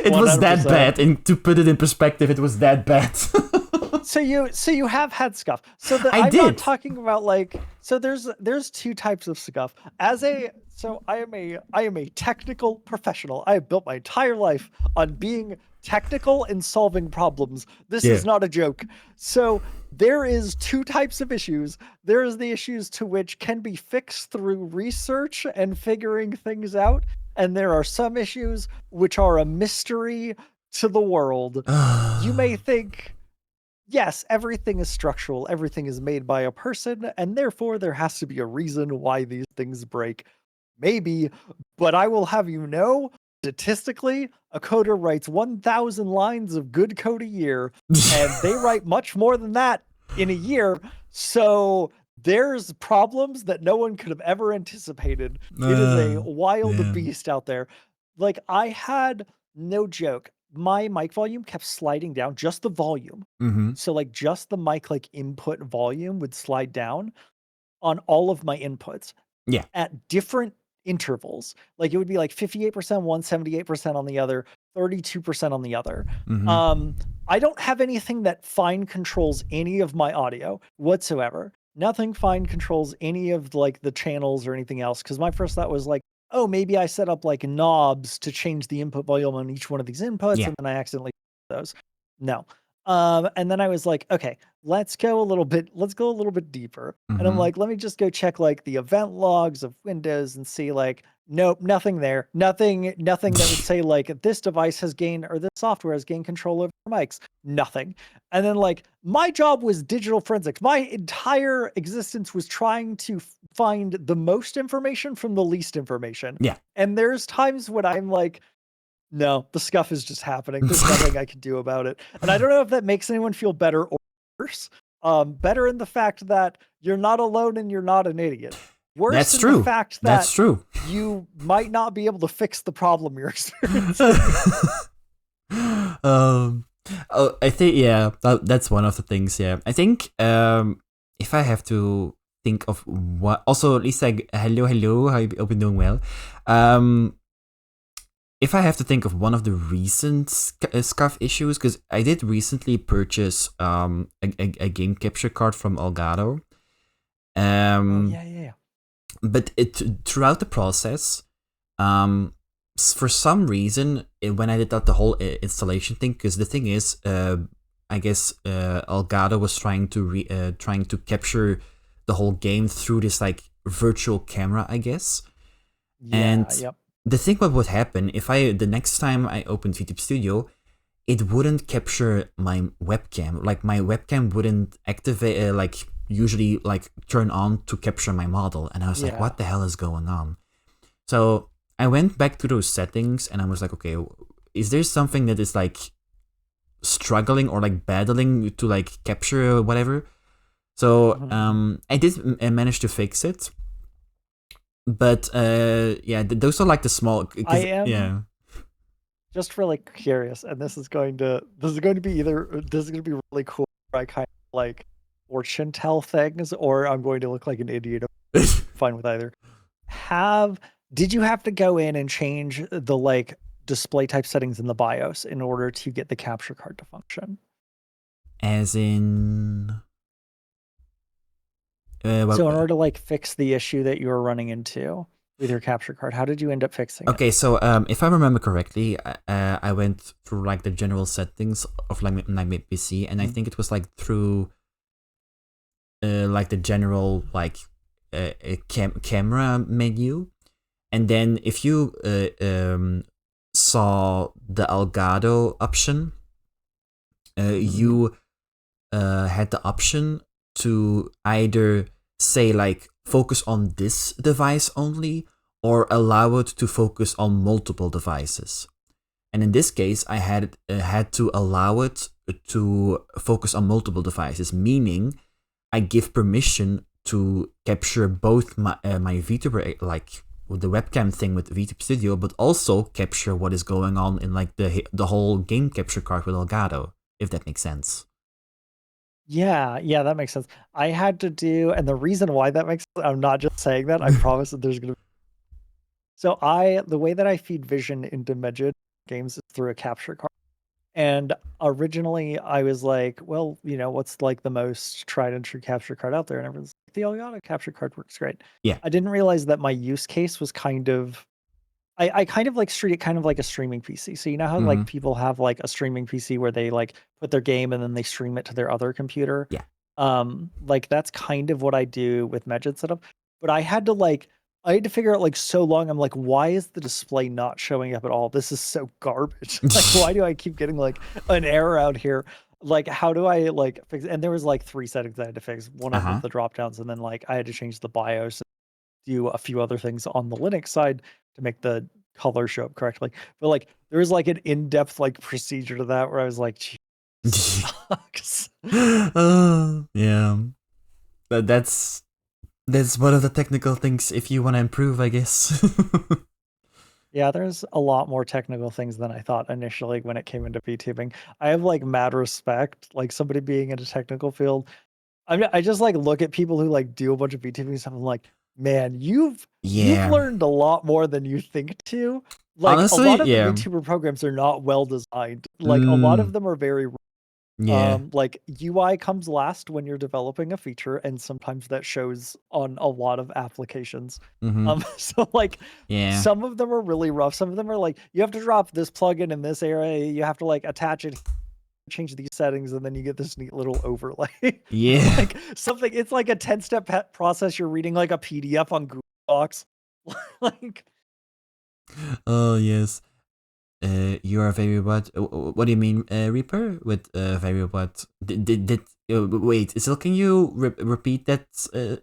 100%. Was that bad. And to put it in perspective, it was that bad. So you have had scuff. So I'm not talking about like, so there's two types of scuff. I am a technical professional. I have built my entire life on being technical and solving problems. This is not a joke. So there is two types of issues. There is the issues to which can be fixed through research and figuring things out, and there are some issues which are a mystery to the world. You may think, yes, everything is structural, everything is made by a person, and therefore there has to be a reason why these things break. Maybe, but I will have you know, statistically, a coder writes 1,000 lines of good code a year, and they write much more than that in a year. So there's problems that no one could have ever anticipated. It is a wild beast out there. Like, I had, no joke, my mic volume kept sliding down, just the volume. So like just the mic like input volume would slide down on all of my inputs. Yeah. At different intervals. Like it would be like 58% one, 78% on the other, 32% on the other. Mm-hmm. I don't have anything that fine controls any of my audio whatsoever. Nothing fine controls any of like the channels or anything else. Cause my first thought was like, oh, maybe I set up like knobs to change the input volume on each one of these inputs, Yeah. and then I accidentally those. No. And then I was like, okay, let's go a little bit deeper. And I'm Mm-hmm. like, let me just go check like the event logs of Windows and see like, nope, nothing there. Nothing that would say like this device has gained or this software has gained control over mics. Nothing. And then like my job was digital forensics. My entire existence was trying to find the most information from the least information. Yeah. And there's times when I'm like, no, the scuff is just happening. There's nothing I can do about it. And I don't know if that makes anyone feel better or worse. Better in the fact that you're not alone and you're not an idiot. Worse That's in true. the fact that That's true. you might not be able to fix the problem you're experiencing. Oh, I think that's one of the things. Yeah, I think if I have to think of what, also Lisa, hello, I hope you're doing well. If I have to think of one of the recent scuff issues, because I did recently purchase a game capture card from Elgato. Yeah. But throughout the process, for some reason, when I did that the whole installation thing, because the thing is, I guess Elgato was trying to capture the whole game through this like virtual camera, I guess. Yeah, and yep. the thing what would happen if the next time I opened VTuber Studio, it wouldn't capture my webcam. Like my webcam wouldn't activate, like usually like turn on to capture my model. And I was like, what the hell is going on? So I went back to those settings and I was like, okay, is there something that is like struggling or like battling to like capture whatever? So I did manage to fix it. But those are like the small. I am yeah. just really curious, and this is going to be really cool. I kind of like fortune tell things, or I'm going to look like an idiot. I'm fine with either. Did you have to go in and change the like display type settings in the BIOS in order to get the capture card to function? As in. So in order to like fix the issue that you were running into with your capture card, how did you end up fixing it? Okay, so if I remember correctly, I went through like the general settings of like my PC, and I think it was like through like the general like camera menu, and then if you saw the Elgato option, you had the option to either say like focus on this device only or allow it to focus on multiple devices. And in this case, I had to allow it to focus on multiple devices, meaning I give permission to capture both my VTuber, like with the webcam thing with VTuber Studio, but also capture what is going on in like the whole game capture card with Elgato, if that makes sense. Yeah, that makes sense. I had to do, and the reason why that makes sense, I'm not just saying that, I promise that there's going to be. So the way that I feed vision into Medjed games is through a capture card. And originally I was like, well, what's like the most tried and true capture card out there? And everyone's like, the Elgato capture card works great. Yeah. I didn't realize that my use case was kind of, I kind of like treat it kind of like a streaming PC. So you know how like people have like a streaming PC where they like put their game and then they stream it to their other computer? Yeah. Like that's kind of what I do with Medjed setup. But I had to figure out like so long. I'm like, why is the display not showing up at all? This is so garbage. Like, why do I keep getting like an error out here? Like, how do I like fix it? And there was like 3 settings I had to fix. One of them was the drop downs, and then like I had to change the BIOS, do a few other things on the Linux side to make the color show up correctly. But like there was like an in-depth like procedure to that where I was like, sucks. Yeah. That's one of the technical things if you want to improve, I guess. Yeah, there's a lot more technical things than I thought initially when it came into VTubing. I have like mad respect, like somebody being in a technical field. I just like look at people who like do a bunch of VTubing stuff. I'm like, Man, you've Yeah. learned a lot more than you think to. Like, a Honestly, lot of the yeah. VTuber programs are not well designed. Like, a lot of them are very Yeah. like UI comes last when you're developing a feature, and sometimes that shows on a lot of applications. So like Yeah. some of them are really rough. Some of them are like, you have to drop this plugin in this area, you have to like attach it, change these settings, and then you get this neat little overlay. Yeah. Like something, it's like a 10-step process. You're reading like a PDF on Google Docs. Like, Oh yes. You are very what? What do you mean, Reaper? With very what? Did wait? Still, can you repeat that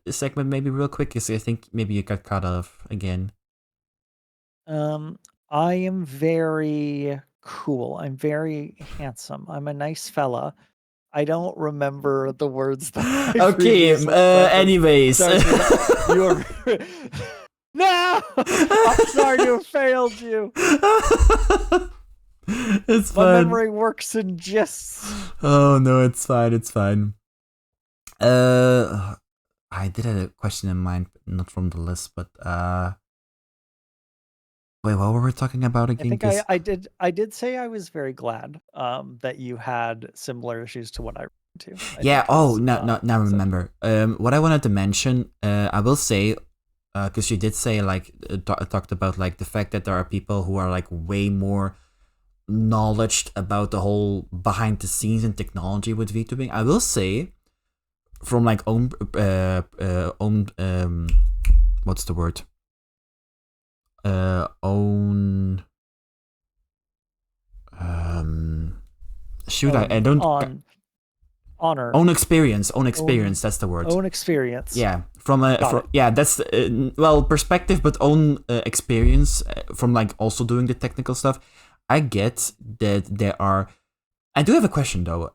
segment maybe real quick? Because I think maybe you got cut off again. I am very cool. I'm very handsome. I'm a nice fella. I don't remember the words that I Okay. previously said. Anyways. Sorry, you are. No, I'm sorry to have failed you. It's My fine. memory works in gists. Oh no, it's fine. It's fine. I did have a question in mind, not from the list, but wait, what were we talking about I again? think 'Cause- I did say I was very glad that you had similar issues to what I ran into. Yeah. Oh, now so- remember. What I wanted to mention. I will say, because you did say like talked about like the fact that there are people who are like way more knowledge about the whole behind the scenes and technology with VTubing. I will say, from like own what's the word? Own shoot, I don't honor own experience. That's the word. own experience. Yeah, from a yeah, that's well, perspective, but own experience from like also doing the technical stuff. I get that there are. I do have a question though.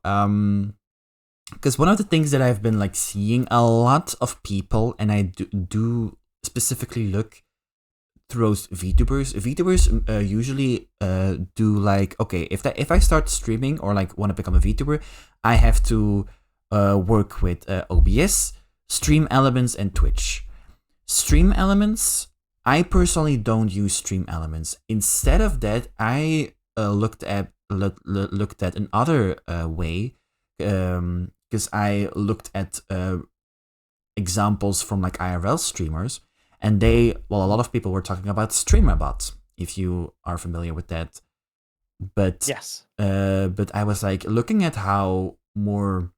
Because one of the things that I've been like seeing a lot of people, and I do specifically look through those VTubers. VTubers usually do like, okay, if I start streaming or like want to become a VTuber, I have to work with OBS, Stream Elements, and Twitch. Stream Elements, I personally don't use Stream Elements. Instead of that, I looked at another way, because I looked at examples from like IRL streamers, and a lot of people were talking about StreamerBot, if you are familiar with that. But yes, but I was like looking at how more,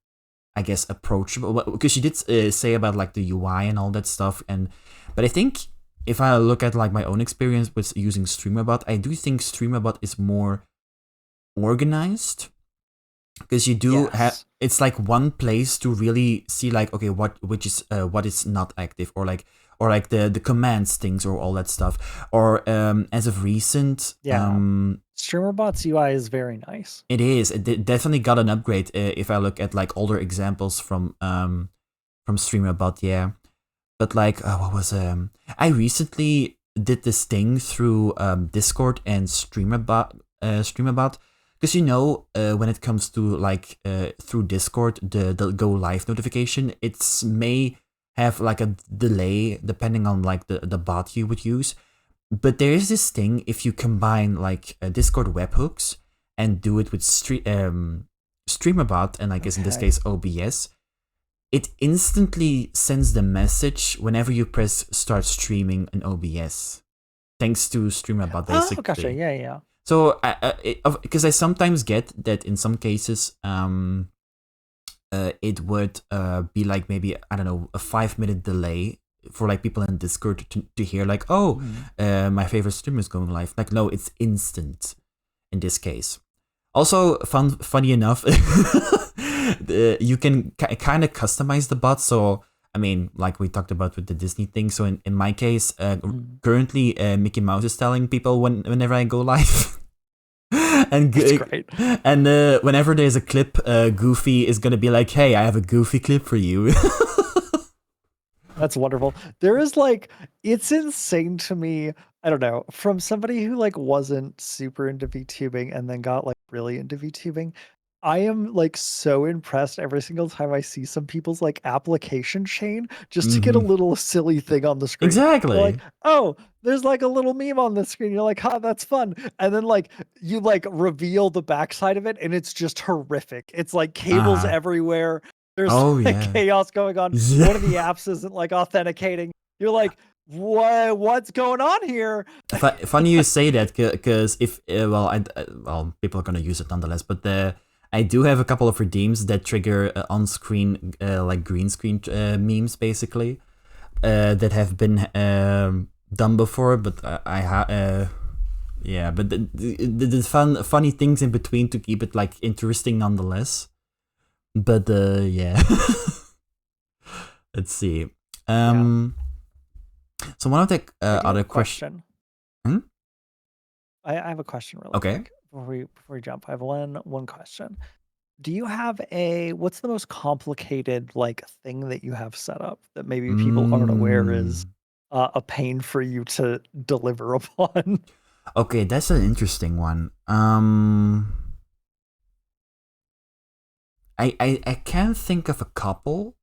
I guess, approachable, because you did say about like the UI and all that stuff, but I think if I look at like my own experience with using StreamerBot, I do think StreamerBot is more organized, because you do have, it's like one place to really see like, okay, what is not active, or like the commands things or all that stuff, or as of recent, StreamerBot's UI is very nice. It is. It definitely got an upgrade. If I look at like older examples from StreamerBot, yeah. But like, what was I recently did this thing through Discord and StreamerBot, because when it comes to like through Discord, the go live notification, it's may have like a delay depending on like the bot you would use. But there is this thing, if you combine like Discord webhooks and do it with StreamerBot, and I guess in this case OBS, it instantly sends the message whenever you press start streaming in OBS, thanks to StreamerBot basically. Oh, gotcha. Yeah. So because I sometimes get that in some cases it would be like maybe, I don't know, a 5-minute delay for like people in Discord to hear like, oh, my favorite streamer is going live. Like, no, it's instant in this case. Also, funny enough, you can kind of customize the bot. So, I mean, like we talked about with the Disney thing. So in my case, currently Mickey Mouse is telling people whenever I go live. And That's great. And whenever there's a clip, Goofy is gonna be like, "Hey, I have a Goofy clip for you." That's wonderful. There is like, it's insane to me. I don't know, from somebody who like wasn't super into VTubing and then got like really into VTubing. I am like so impressed every single time I see some people's like application chain just to get a Mhm. little silly thing on the screen. They're Exactly. like, oh, there's like a little meme on the screen. You're like, huh, that's fun. And then like you like reveal the backside of it and it's just horrific. It's like cables Uh-huh. everywhere. There's Oh, like yeah. chaos going on. One of the apps isn't like authenticating. You're like, what's going on here? Funny you say that, because if well, people are gonna use it nonetheless. But I do have a couple of redeems that trigger on-screen like green screen memes, basically, that have been done before. But yeah, but the funny things in between to keep it like interesting nonetheless. But yeah, let's see. So one of the other questions. Hmm? I have a question really Okay. quick before we jump. I have one question. Do you have what's the most complicated like thing that you have set up that maybe people aren't aware is a pain for you to deliver upon? Okay, that's an interesting one. I can't think of a couple,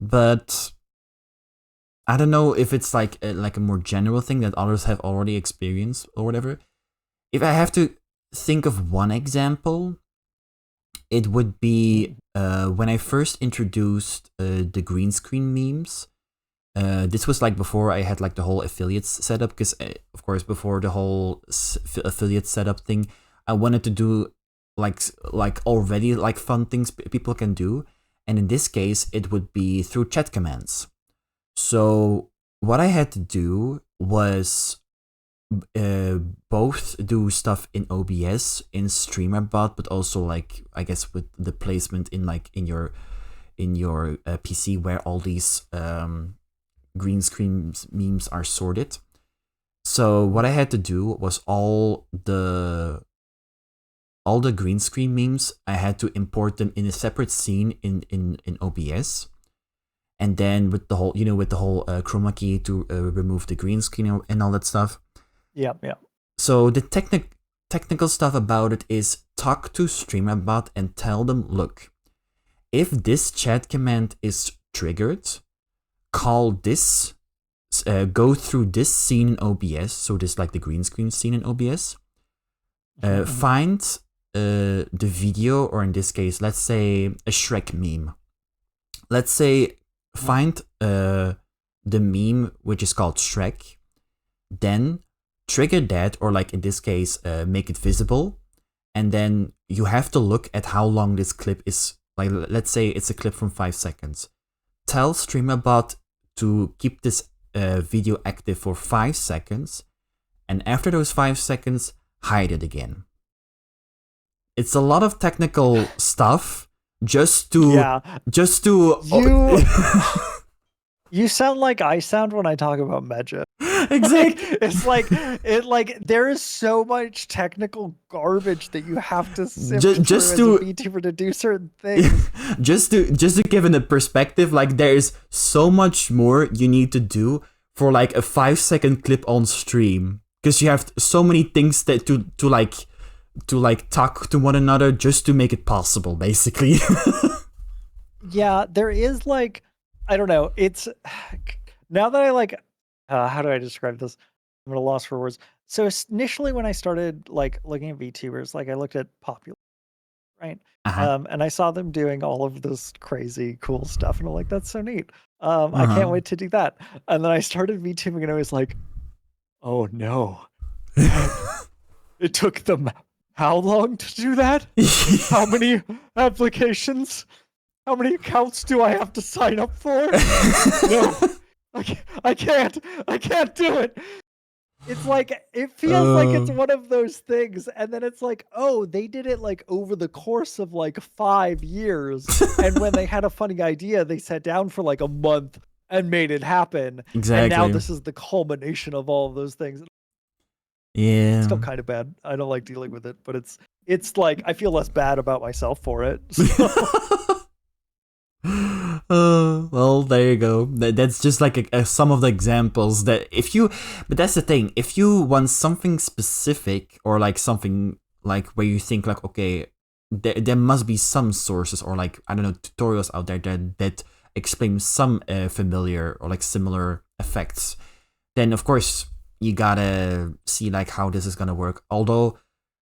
but I don't know if it's like a more general thing that others have already experienced or whatever. If I have to think of one example, it would be when I first introduced the green screen memes. This was like before I had like the whole affiliates setup, because of course before the whole affiliate setup thing, I wanted to do like already like fun things people can do, and in this case it would be through chat commands. So what I had to do was both do stuff in OBS, in StreamerBot, but also like I guess with the placement in like in your PC where all these green screen memes are sorted. So what I had to do was all the green screen memes, I had to import them in a separate scene in OBS. And then with the whole, chroma key to remove the green screen and all that stuff. Yeah. So the technical stuff about it is talk to StreamerBot and tell them, look, if this chat command is triggered, call this, go through this scene in OBS, so this like the green screen scene in OBS, find the video, or in this case, let's say a Shrek meme. Let's say find the meme which is called Shrek, then trigger that, or like in this case, make it visible, and then you have to look at how long this clip is. Like, let's say it's a clip from 5 seconds. Tell StreamerBot to keep this video active for 5 seconds, and after those 5 seconds, hide it again. It's a lot of technical stuff just to You sound like I sound when I talk about Medja. Exactly. It's there is so much technical garbage that you have to sift just through to as a VTuber to do certain things. just to give it a perspective, like there is so much more you need to do for like a 5-second clip on stream, because you have so many things that to talk to one another just to make it possible, basically. Yeah, there is like, I don't know. It's now that I like, how do I describe this? I'm at a loss for words. So initially, when I started like looking at VTubers, like I looked at popular, right? And I saw them doing all of this crazy cool stuff, and I'm like, that's so neat. I can't wait to do that. And then I started VTubing, and I was like, oh no, it took them how long to do that? How many applications? How many accounts do I have to sign up for? No, I can't do it. It's like, it feels like it's one of those things, and then it's like, oh, they did it like over the course of like 5 years, and when they had a funny idea, they sat down for like a month and made it happen. Exactly. And now this is the culmination of all of those things. Yeah. It's still kind of bad. I don't like dealing with it, but it's like I feel less bad about myself for it. So. Well, there you go. That's just like some of the examples that but that's the thing. If you want something specific, or like something like where you think like, okay, there must be some sources or like, I don't know, tutorials out there that explain some familiar or like similar effects. Then of course you gotta see like how this is gonna work. Although,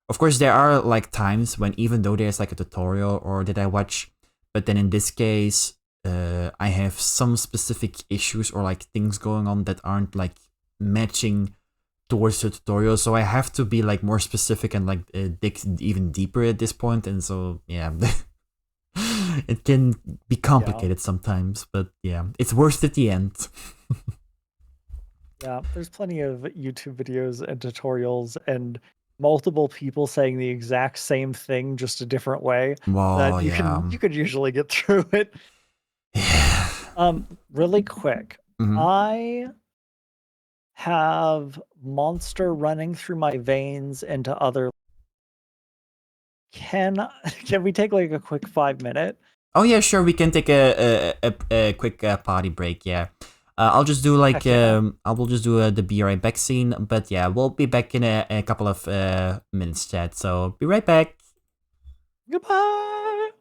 of course, there are like times when even though there's like a tutorial or did I watch, but then in this case, I have some specific issues or like things going on that aren't like matching towards the tutorial, so I have to be like more specific and like dig even deeper at this point, and so yeah, it can be complicated sometimes, but yeah, it's worth it at the end. Yeah, there's plenty of YouTube videos and tutorials and multiple people saying the exact same thing, just a different way, Well, that yeah, you could usually get through it. yeah. Really quick, Mhm. I have monster running through my veins into other. Can can we take like a quick 5 minute? Oh yeah, sure. We can take a quick party break. Yeah, I'll just do like Heck yeah. I will just do the be right back scene. But yeah, we'll be back in a couple of minutes, chat. So be right back. Goodbye.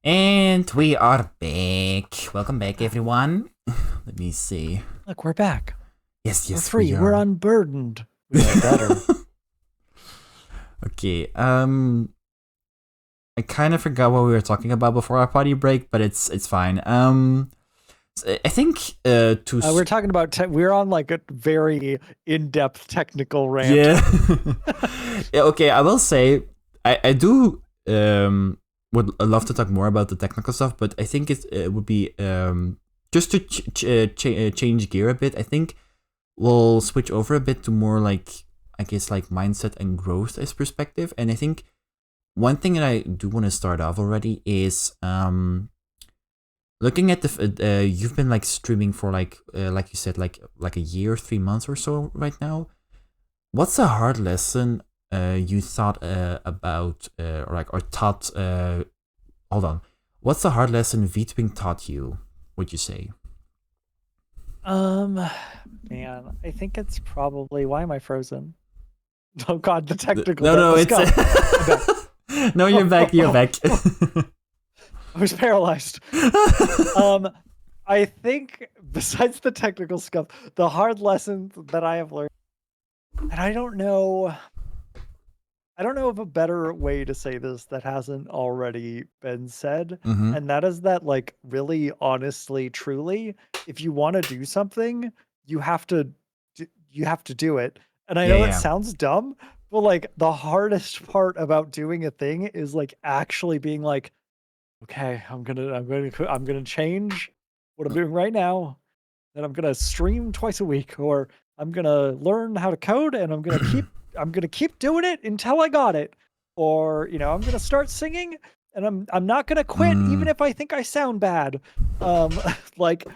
And we are back. Welcome back, everyone. Let me see. Look, we're back. Yes, We're free. we are. We're unburdened. We're better. Okay. I kind of forgot what we were talking about before our potty break, but it's fine. I think we're talking about we're on like a very in-depth technical rant. Yeah. Yeah. Okay. I will say I do would love to talk more about the technical stuff, but I think it would be just to change gear a bit. I think we'll switch over a bit to more like, I guess, like mindset and growth as perspective. And I think one thing that I do want to start off already is looking at the you've been like streaming for like you said, like a year, 3 months or so right now. What's a hard lesson you thought about or taught? Hold on. What's the hard lesson VTubing taught you? Would you say? Man, I think it's probably. Why am I frozen? Oh God, the technical. No, it's. No, you're back. You're back. I was paralyzed. I think besides the technical stuff, the hard lessons that I have learned, and I don't know of a better way to say this that hasn't already been said, Mm-hmm. and that is that, like, really, honestly, truly, if you want to do something, you have to do it. And I know it sounds dumb, but like the hardest part about doing a thing is like actually being like, okay, I'm gonna change what I'm doing right now, and I'm gonna stream twice a week, or I'm gonna learn how to code, and I'm gonna keep doing it until I got it, or I'm gonna start singing, and I'm not gonna quit even if I think I sound bad. Like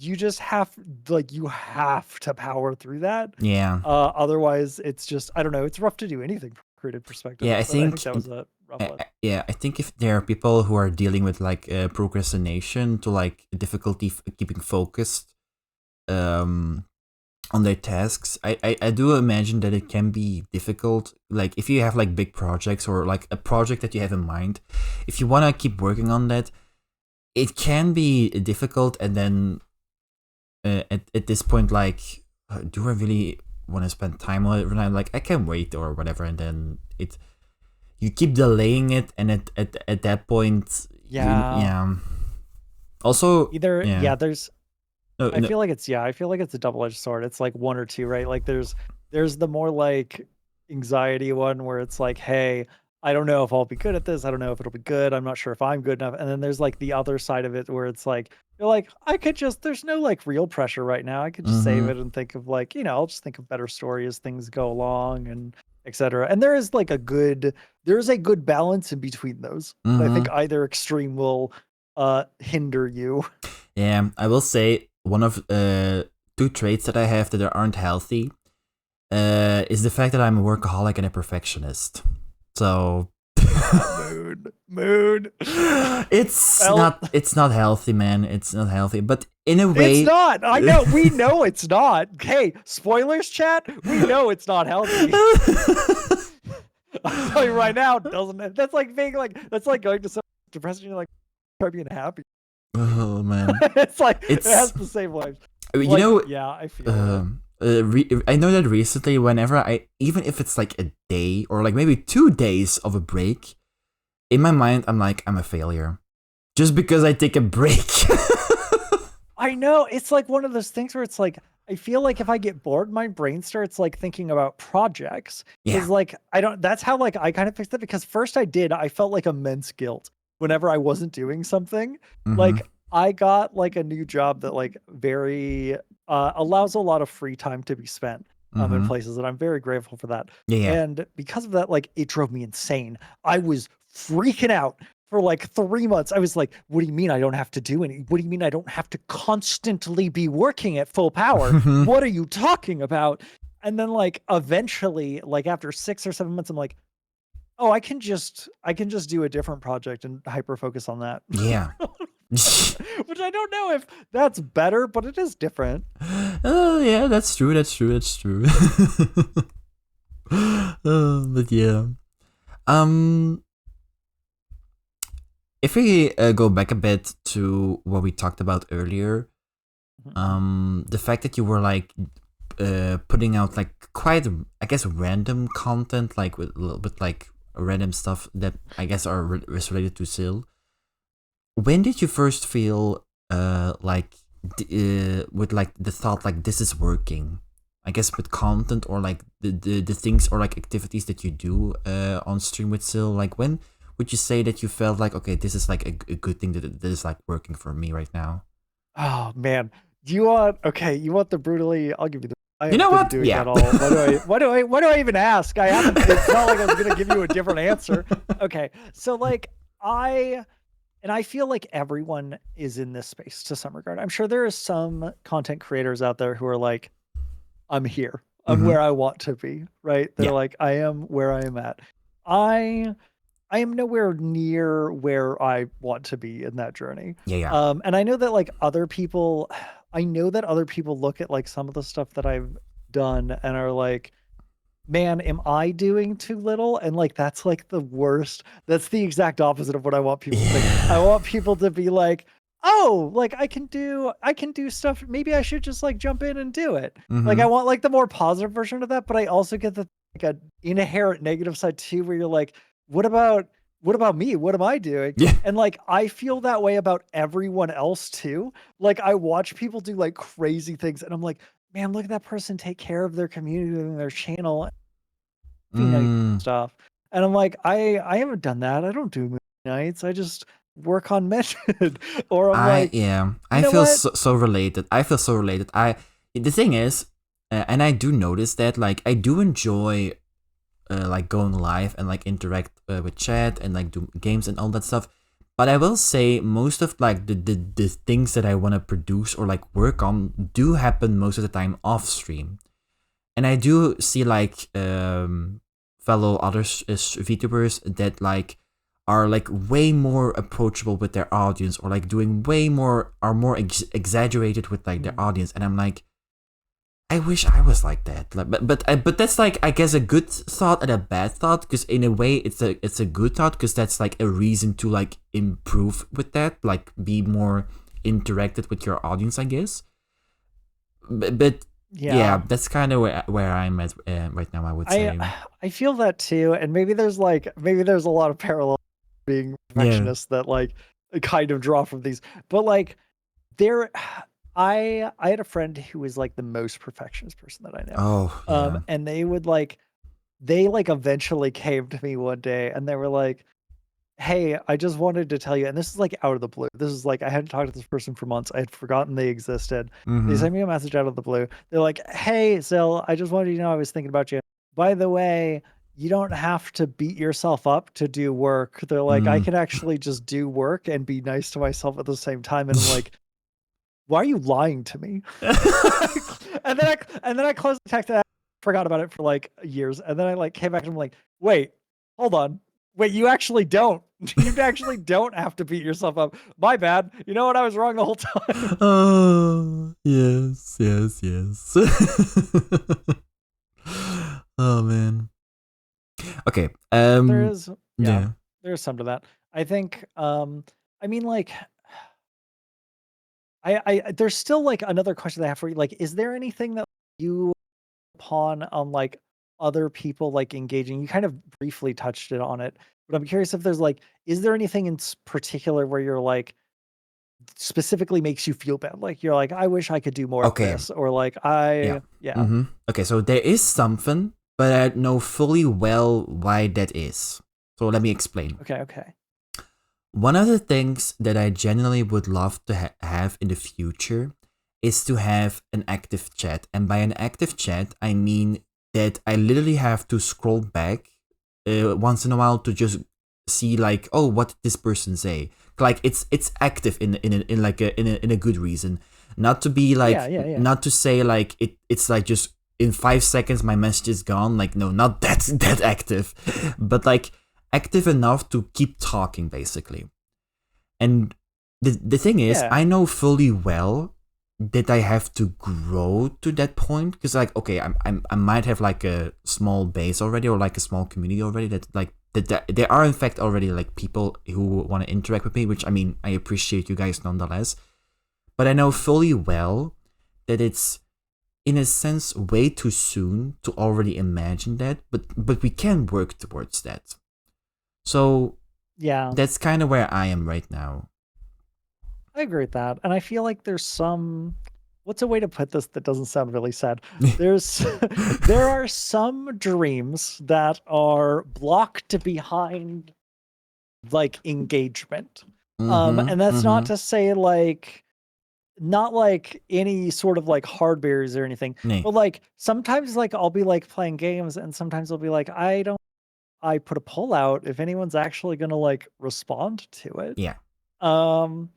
you just have to power through that. Yeah. Otherwise, it's just, I don't know. It's rough to do anything from a creative perspective. Yeah, I think that was a rough one. Yeah, I think if there are people who are dealing with like procrastination to like difficulty keeping focused on their tasks, I do imagine that it can be difficult. Like if you have like big projects or like a project that you have in mind, if you want to keep working on that, it can be difficult. And then at this point, like, do I really want to spend time on it? And I'm like, I can wait or whatever. And then you keep delaying it, and at that point, yeah. Also, there's. I feel like it's a double-edged sword. It's like one or two, right? Like there's the more like anxiety one where it's like, hey, I don't know if I'll be good at this. I don't know if it'll be good. I'm not sure if I'm good enough. And then there's like the other side of it where it's like, you're like, there's no like real pressure right now. I could just save it and think of like, I'll just think of better story as things go along and etc. And there is a good balance in between those. I think either extreme will hinder you. Yeah, I will say one of two traits that I have that aren't healthy is the fact that I'm a workaholic and a perfectionist. So mood. It's not healthy, man. It's not healthy. But in a way, it's not. I know. We know it's not. Hey, spoilers, chat. We know it's not healthy. I'll tell you right now, doesn't it? That's like being like, that's like going to some depressing. You're like, try being happy. Oh man, it has the same life. Yeah, I feel. I know that recently, whenever even if it's like a day or like maybe 2 days of a break, in my mind, I'm like, I'm a failure. Just because I take a break. I know. It's like one of those things where it's like, I feel like if I get bored, my brain starts like thinking about projects. Yeah. Like, that's how like I kind of fixed it, because first I felt like immense guilt whenever I wasn't doing something. Like I got like a new job that like very allows a lot of free time to be spent in places, and I'm very grateful for that. Yeah. And because of that, like it drove me insane. I was freaking out for like 3 months. I was like, what do you mean I don't have to do any? What do you mean I don't have to constantly be working at full power? What are you talking about? And then like eventually, like after 6 or 7 months, I'm like, oh, I can just do a different project and hyper focus on that. Yeah. Which I don't know if that's better, but it is different. Oh yeah, that's true. But yeah. if we go back a bit to what we talked about earlier, the fact that you were like putting out like quite, I guess, random content, like with a little bit like random stuff that I guess is related to Sil. When did you first feel like with like the thought like this is working? I guess with content or like the things or like activities that you do on stream with Sil, like when would you say that you felt like, okay, this is like a good thing that is like working for me right now? Oh man, do you want? Okay, you want the brutally? I'll give you the. I You have know been what? doing Yeah. that all. Why do I even ask? I haven't. It's not like I was gonna give you a different answer. Okay, so like I feel like everyone is in this space to some regard. I'm sure there are some content creators out there who are like, I'm here. I'm where I want to be, right? They're Yeah. like, I am where I am at. I am nowhere near where I want to be in that journey. Yeah. And I know that like other people, I know that other people look at like some of the stuff that I've done and are like, man, am I doing too little? And like that's like the worst. That's the exact opposite of what I want people to think. I want people to be like, oh, like I can do stuff. Maybe I should just like jump in and do it. Like I want like the more positive version of that, but I also get the like a inherent negative side too, where you're like, what about me? What am I doing? Yeah. And like I feel that way about everyone else too. Like I watch people do like crazy things and I'm like, man, look at that person take care of their community and their channel stuff. And I'm like, I haven't done that. I don't do movie nights. I just work on method. Or I'm like, I know feel what? so related. I feel so related. The thing is, and I do notice that like I do enjoy like going live and like interact with chat and like do games and all that stuff. But I will say most of like the things that I want to produce or like work on do happen most of the time off stream. And I do see like fellow other VTubers that like are like way more approachable with their audience or like doing way more, are more exaggerated with like their audience, and I'm like, I wish I was like that. Like, but that's like, I guess, a good thought and a bad thought, because in a way it's a good thought because that's like a reason to like improve with that, like be more interacted with your audience, I guess. But yeah, that's kind of where I'm at right now, I would say. I feel that too, and maybe there's a lot of parallel being perfectionist that like kind of draw from these, but like there. I had a friend who was like the most perfectionist person that I know. Oh, yeah. And they eventually came to me one day and they were like, hey, I just wanted to tell you, and this is like out of the blue. This is like I hadn't talked to this person for months. I had forgotten they existed. They sent me a message out of the blue. They're like, hey, Zil, I just wanted you to know I was thinking about you. By the way, you don't have to beat yourself up to do work. They're like, I can actually just do work and be nice to myself at the same time. And I'm like, why are you lying to me? and then I closed the text and I forgot about it for like years. And then I like came back and I'm like, wait, hold on. Wait, you actually don't. You actually don't have to beat yourself up. My bad. You know what? I was wrong the whole time. Oh, yes. Oh man. Okay. There's some to that. I think I mean like I there's still like another question that I have for you. Like, is there anything that you upon on like other people like engaging? You kind of briefly touched it on it, but I'm curious if there's like, is there anything in particular where you're like specifically makes you feel bad? Like you're like, I wish I could do more of this, or like yeah. Okay, so there is something, but I know fully well why that is. So let me explain. Okay. One of the things that I genuinely would love to have in the future is to have an active chat. And by an active chat, I mean that I literally have to scroll back once in a while to just see like, oh, what did this person say? Like it's active in a good reason. Not to be like, not to say like it's like just in 5 seconds my message is gone. Like, no, not that active, but like active enough to keep talking, basically. And the thing is, I know fully well that I have to grow to that point, because like, okay, I might have like a small base already, or like a small community already that like that there are in fact already like people who want to interact with me, which I mean I appreciate you guys nonetheless. But I know fully well that it's in a sense way too soon to already imagine that, but we can work towards that. So Yeah, that's kind of where I am right now. I agree with that. And I feel like there's some, what's a way to put this that doesn't sound really sad? There's there are some dreams that are blocked behind like engagement. And that's not to say like not like any sort of like hard barriers or anything, Nee. but like sometimes like I'll be like playing games and sometimes I'll be like, I put a poll out if anyone's actually gonna like respond to it. Yeah. Um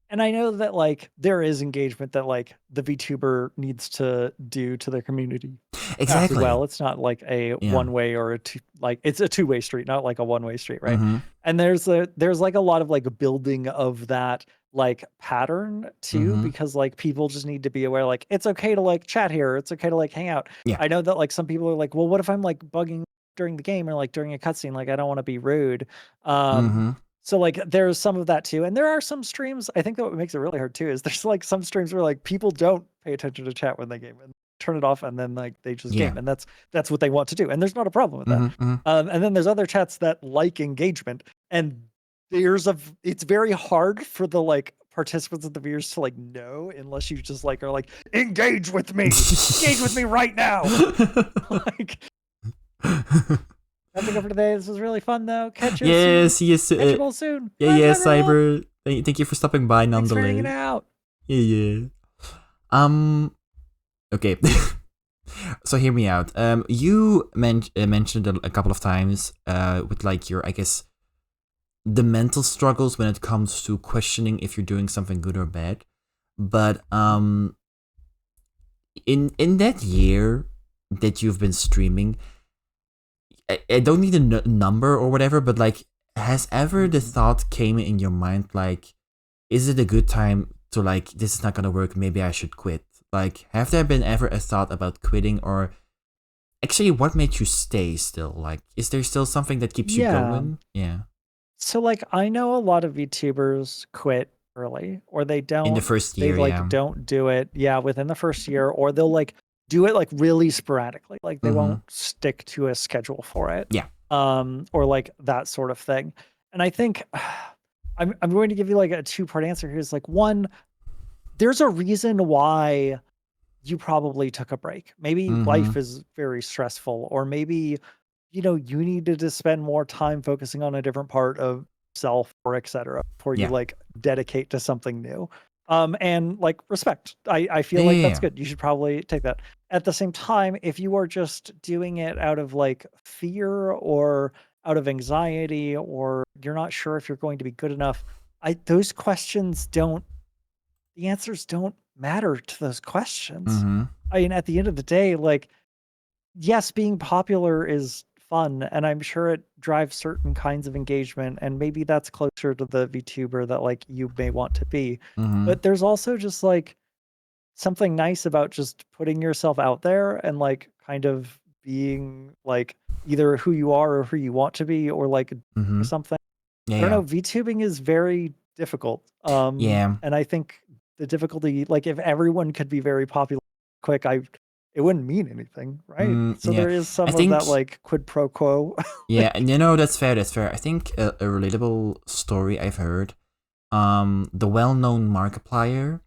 and I know that like there is engagement that like the VTuber needs to do to their community Exactly. as well. It's not like a Yeah. one way or a two, like it's a two-way street, not like a one-way street, right? Mhm. And there's like a lot of like building of that like pattern too, Mhm. because like people just need to be aware like it's okay to like chat here, it's okay to like hang out. Yeah. I know that like some people are like, well, what if I'm like bugging during the game or like during a cutscene? Like I don't want to be rude. Mhm. So like there's some of that too. And there are some streams, I think that what makes it really hard too is there's like some streams where like people don't pay attention to chat when they game and turn it off and then like they just Yeah. game and that's what they want to do. And there's not a problem with that. Mhm. And then there's other chats that like engagement and it's very hard for the like participants and the viewers to like know unless you just like are like engage with me right now. Like that's it for today. This was really fun though. Catch you yes, soon. yes. Catch you all soon. Yeah, Bye, yeah, everyone. Cyber. Thank you for stopping by Thanks for hanging nonetheless. out. Yeah, yeah. Okay. So hear me out. You mentioned a couple of times with like your, I guess, the mental struggles when it comes to questioning if you're doing something good or bad. But in that year that you've been streaming, I don't need a number or whatever, but like, has ever the thought came in your mind like, is it a good time to like, this is not gonna work, maybe I should quit? Like, have there been ever a thought about quitting, or actually what made you stay still? Like, is there still something that keeps you going? Yeah. So like I know a lot of VTubers quit early or they In the don't first they year, like yeah. don't do it within the first year, or they'll like do it like really sporadically. Like they won't stick to a schedule for it. Yeah. Or like that sort of thing. And I think I'm going to give you like a two-part answer here. Is like one, there's a reason why you probably took a break. Maybe life is very stressful, or maybe you needed to spend more time focusing on a different part of self or etc. before you Yeah. like dedicate to something new. And like respect. I feel like that's good. You should probably take that. At the same time, if you are just doing it out of like fear or out of anxiety, or you're not sure if you're going to be good enough, those questions don't the answers don't matter to those questions. I mean, at the end of the day, like, yes, being popular is fun, and I'm sure it drives certain kinds of engagement, and maybe that's closer to the VTuber that like you may want to be. But there's also just like something nice about just putting yourself out there and like kind of being like either who you are or who you want to be, or like something. Yeah. I don't know. VTubing is very difficult. Yeah. And I think the difficulty, like if everyone could be very popular quick, it wouldn't mean anything, right? So yeah. there is some I of think, that like quid pro quo. yeah, and that's fair, that's fair. I think a relatable story I've heard, the well-known Markiplier,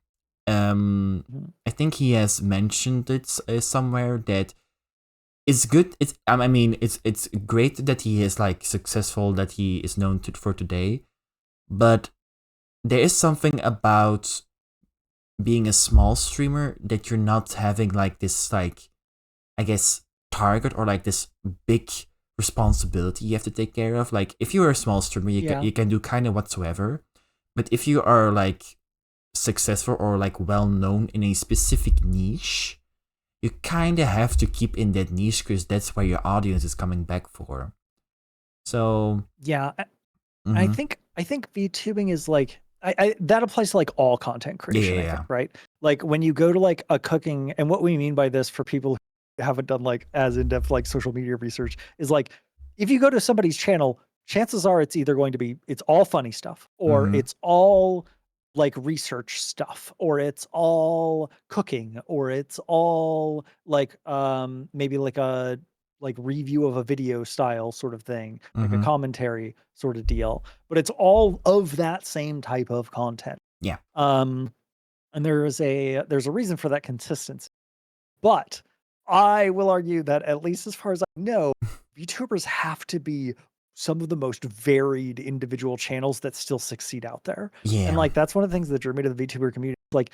I think he has mentioned it somewhere that it's good. It's I mean it's great that he is like successful, that he is known for today, but there is something about being a small streamer that you're not having like this like, I guess, target or like this big responsibility you have to take care of. Like if you're a small streamer, you can do kind of whatsoever, but if you are like successful or like well known in a specific niche, you kind of have to keep in that niche because that's where your audience is coming back for. So yeah, I think VTubing is like I that applies to like all content creation, I think, right? Like when you go to like a cooking, and what we mean by this for people who haven't done like as in-depth like social media research is like if you go to somebody's channel, chances are it's either going to be it's all funny stuff, or it's all like research stuff, or it's all cooking, or it's all like maybe like a review of a video style sort of thing, like a commentary sort of deal. But it's all of that same type of content. Yeah. And there's a reason for that consistency. But I will argue that, at least as far as I know, VTubers have to be some of the most varied individual channels that still succeed out there. Yeah. And like that's one of the things that drew me to the VTuber community. Like,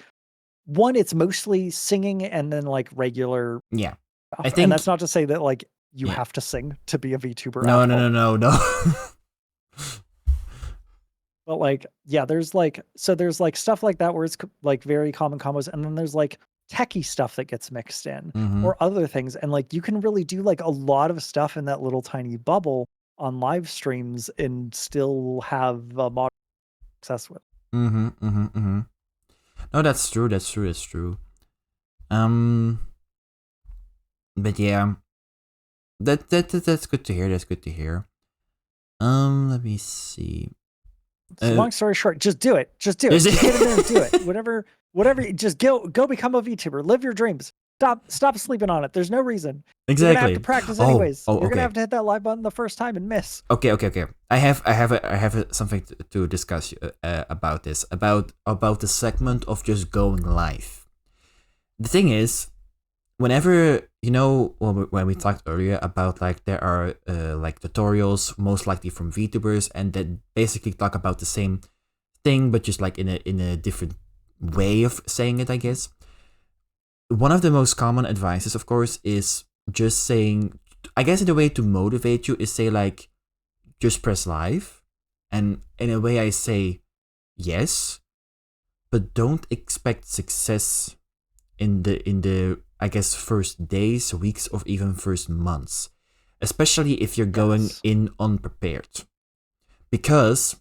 one, it's mostly singing and then like regular Yeah. stuff. I think, and that's not to say that like you Yeah. have to sing to be a VTuber. no, at no, all. no, no, no. But like, yeah, there's like stuff like that where it's like very common combos, and then there's like techie stuff that gets mixed in, or other things, and like you can really do like a lot of stuff in that little tiny bubble on live streams and still have modern success with. No, that's true. That's true. That's true. But yeah, that's good to hear. That's good to hear. Let me see. So long story short, just do it. Just do it. Just get in there and do it. Whatever. Just go become a VTuber. Live your dreams. Stop sleeping on it. There's no reason. Exactly. You're gonna have to practice anyways. You're okay. gonna have to hit that live button the first time and miss. Okay. I have something to discuss about this, about the segment of just going live. The thing is, whenever, you know, when we talked earlier about like there are like tutorials most likely from VTubers, and that basically talk about the same thing but just like in a different way of saying it, I guess. One of the most common advices, of course, is just saying, I guess in a way to motivate you, is say like, just press live. And in a way I say yes, but don't expect success in the I guess first days, weeks, or even first months, especially if you're going in unprepared. Because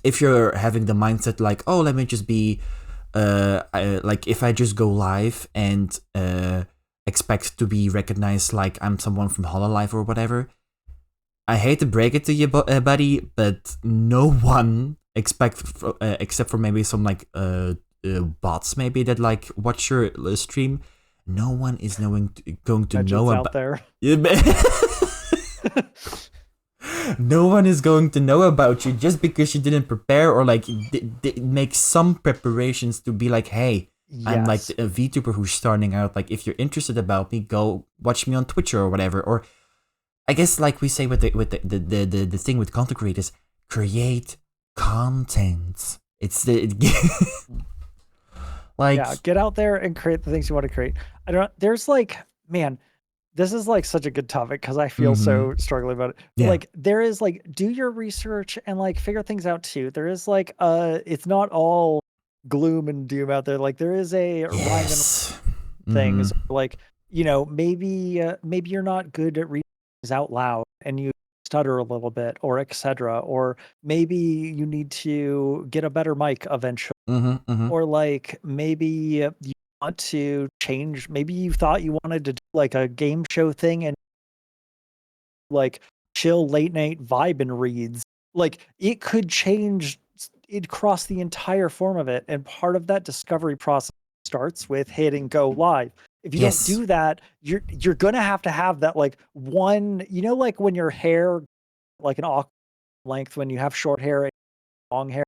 if you're having the mindset like, oh, let me just be like, if I just go live and expect to be recognized like I'm someone from Hololive or whatever, I hate to break it to you, buddy, but no one except for maybe some like bots maybe that like watch your stream, no one is going to know about there. No one is going to know about you just because you didn't prepare, or like make some preparations to be like, hey, I'm like a VTuber who's starting out. Like, if you're interested about me, go watch me on Twitch or whatever. Or I guess like we say with the thing with content creators, create content. It's like, get out there and create the things you want to create. There's like, man, this is like such a good topic because I feel so struggling about it. Yeah. Like, there is like, do your research and like figure things out too. There is like, it's not all gloom and doom out there. Like, there is a rhyme and things. Like, you know, maybe you're not good at reading things out loud and you stutter a little bit, or etc. Or maybe you need to get a better mic eventually. Or like, maybe you want to change. Maybe you thought you wanted to do like a game show thing and like chill late night vibe and reads. Like, it could change it across the entire form of it. And part of that discovery process starts with hitting go live. If you don't do that, you're gonna have that like one, you know, like when your hair like an awkward length when you have short hair and long hair,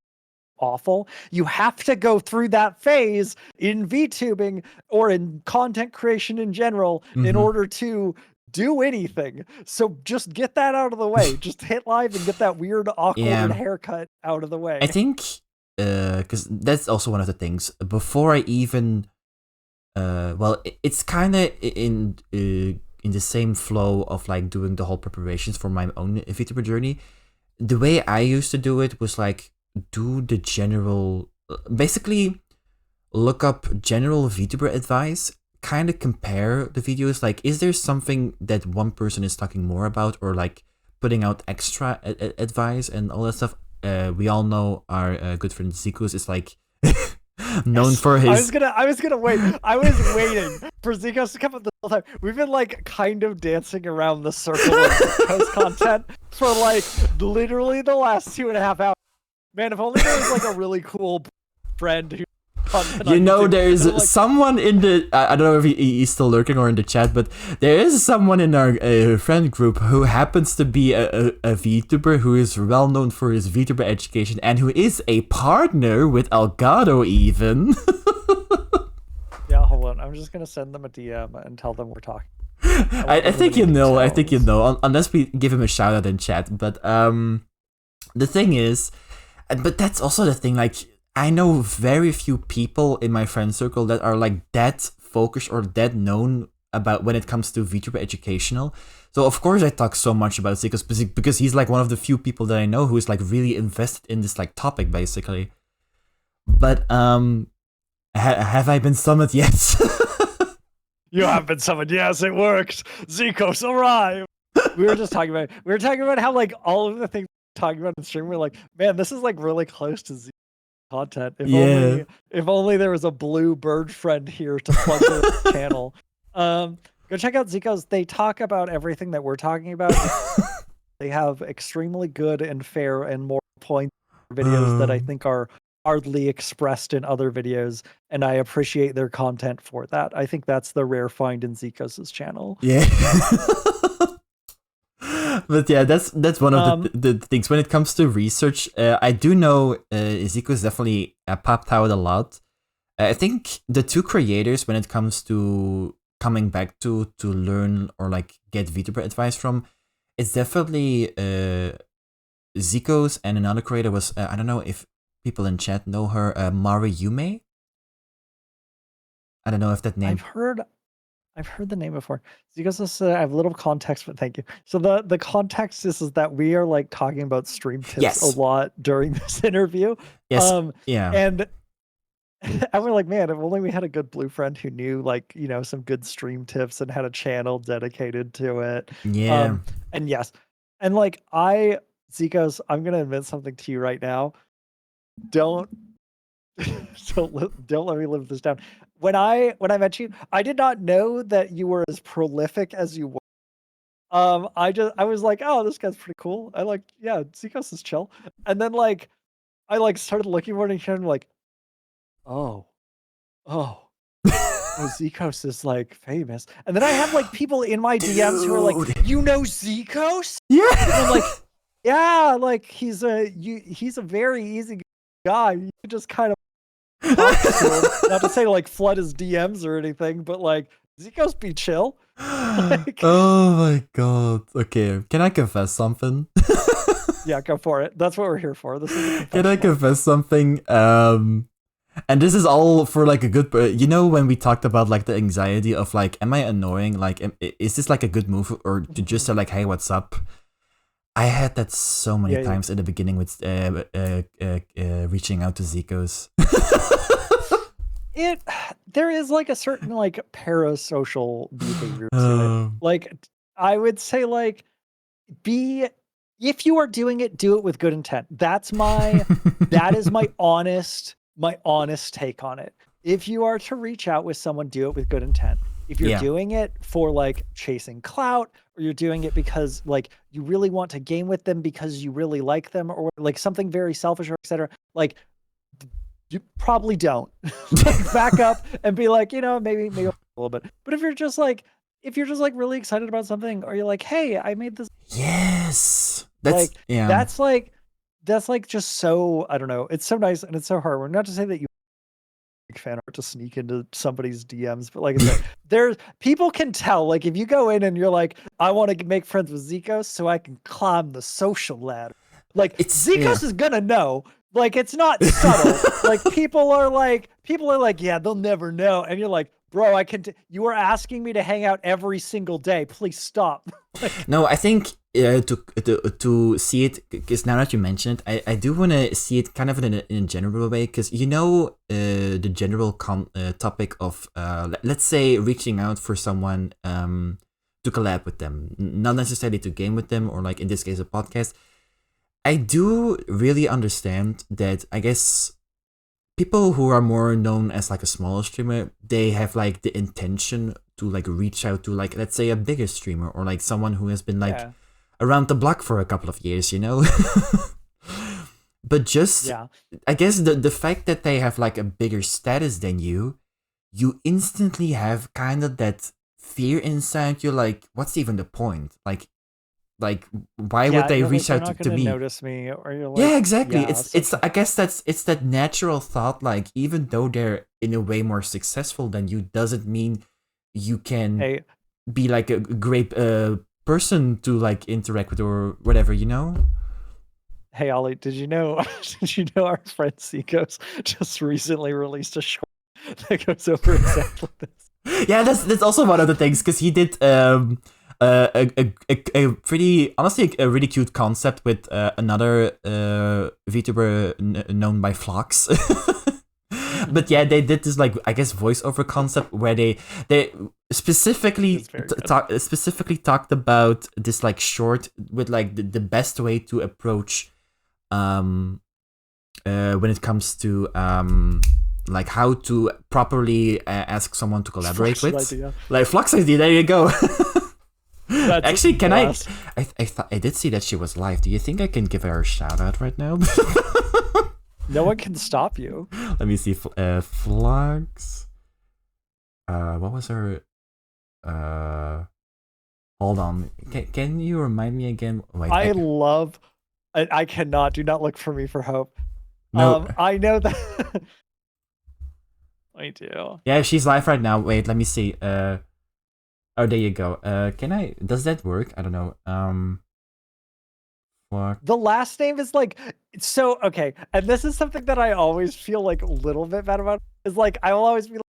awful. You have to go through that phase in VTubing or in content creation in general in order to do anything. So just get that out of the way. Just hit live and get that weird awkward haircut out of the way. I think because that's also one of the things before I even well, it's kind of in the same flow of like doing the whole preparations for my own VTuber journey. The way I used to do it was like, do the general, basically look up general VTuber advice, kind of compare the videos, like, is there something that one person is talking more about, or like putting out extra advice and all that stuff. We all know our good friend Zikus is like known for his. I was gonna wait. I was waiting for Zikos to come up this whole time. We've been like kind of dancing around the circle of Zikos content for like literally the last 2.5 hours. Man, if only there was like a really cool friend who. You know, there's like, someone in the. I don't know if he's still lurking or in the chat, but there is someone in our friend group who happens to be a VTuber who is well known for his VTuber education and who is a partner with Elgato even. Yeah, hold on. I'm just gonna send them a DM and tell them we're talking. I think you know. I think you know. Unless we give him a shout out in chat, but the thing is, but that's also the thing. Like, I know very few people in my friend circle that are like that focused or that known about when it comes to VTuber educational. So of course I talk so much about Zikos because he's like one of the few people that I know who is like really invested in this like topic basically. But have I been summoned yet? You have been summoned. Yes, it works. Zikos arrived. We were talking about how like all of the things we were talking about in stream. We're like, man, this is like really close to Zikos content. If only there was a blue bird friend here to plug their channel. Go check out Zikos. They talk about everything that we're talking about. They have extremely good and fair and more points videos that I think are hardly expressed in other videos, and I appreciate their content for that. I think that's the rare find in Zikos' channel. Yeah. But yeah, that's one of the things. When it comes to research, I do know Zikos definitely popped out a lot. I think the two creators, when it comes to coming back to learn or like get VTuber advice from, it's definitely Zikos, and another creator was I don't know if people in chat know her, Mari Yume. I don't know if that name. I've heard the name before. Zikos says I have little context, but thank you. So the context is that we are like talking about stream tips a lot during this interview. Yes. Yeah. And we're like, man, if only we had a good blue friend who knew like, you know, some good stream tips and had a channel dedicated to it. Yeah. And yes. And like Zikos, I'm gonna admit something to you right now. Don't let me live this down. When I met you, I did not know that you were as prolific as you were. I was like, oh, this guy's pretty cool. Yeah, Zikos is chill. And then like I like started looking for it and I'm like, oh, Zikos is like famous. And then I have like people in my DMs who are like, you know Zikos? Yeah. And I'm like, yeah, like he's a very easy guy. You just kind of talk to him. Not to say like flood his DMs or anything, but like Zikos be chill. Like, oh my god. Okay, can I confess something? Yeah, go for it. That's what we're here for. This is can I confess something? And this is all for like a good, you know, when we talked about like the anxiety of like, am I annoying? Like, is this like a good move, or to just say like, hey, what's up? I had that so many times in the beginning with reaching out to Zikos. There is like a certain like parasocial behavior to it. Like I would say like if you are doing it, do it with good intent. That is my honest take on it. If you are to reach out with someone, do it with good intent. If you're doing it for like chasing clout, or you're doing it because like you really want to game with them because you really like them, or like something very selfish or etc., like you probably don't. Like back up and be like, you know, maybe a little bit. But if you're just like really excited about something, or you're like, hey, I made this. Yes. That's like just so, I don't know. It's so nice and it's so hard. We're not to say that you fan art to sneak into somebody's DMs, but like I said, there's people can tell. Like if you go in and you're like, I want to make friends with Zikos so I can climb the social ladder. Like Zikos is gonna know. Like it's not subtle. Like people are like, yeah, they'll never know. And you're like, bro, you are asking me to hang out every single day. Please stop. No, I think to see it, because now that you mentioned it, I do want to see it kind of in a general way, because you know the general topic of let's say reaching out for someone to collab with them, not necessarily to game with them, or like in this case a podcast. I do really understand that, I guess, people who are more known as like a smaller streamer, they have like the intention to like reach out to like, let's say, a bigger streamer or like someone who has been like around the block for a couple of years, you know. But just I guess the fact that they have like a bigger status than you instantly have kind of that fear inside you, like, what's even the point? Like why would they reach out to me? Notice me, or you're like, exactly. It's I guess it's that natural thought, like, even though they're in a way more successful than you, doesn't mean you can be like a great person to like interact with or whatever, you know. Hey Ollie, did you know our friend Seacoast just recently released a short that goes over exactly this? Yeah, that's also one of the things, because he did a pretty, honestly, a really cute concept with another VTuber known by Flux. But yeah, they did this, like, I guess, voiceover concept where they specifically talked about this like short with like the best way to approach when it comes to like how to properly ask someone to collaborate with. Idea. Like Flux idea, there you go. Actually, can I thought I did see that she was live. Do you think I can give her a shout out right now? No one can stop you. Let me see. Flux. What was her? Hold on. Can you remind me again? Wait, I cannot. Do not look for me for hope. No. I know that. I do. Yeah, she's live right now. Wait, let me see. Oh, there you go. Can I? Does that work? I don't know. Fuck. The last name is like so okay, and this is something that I always feel like a little bit bad about. Is like I will always be like,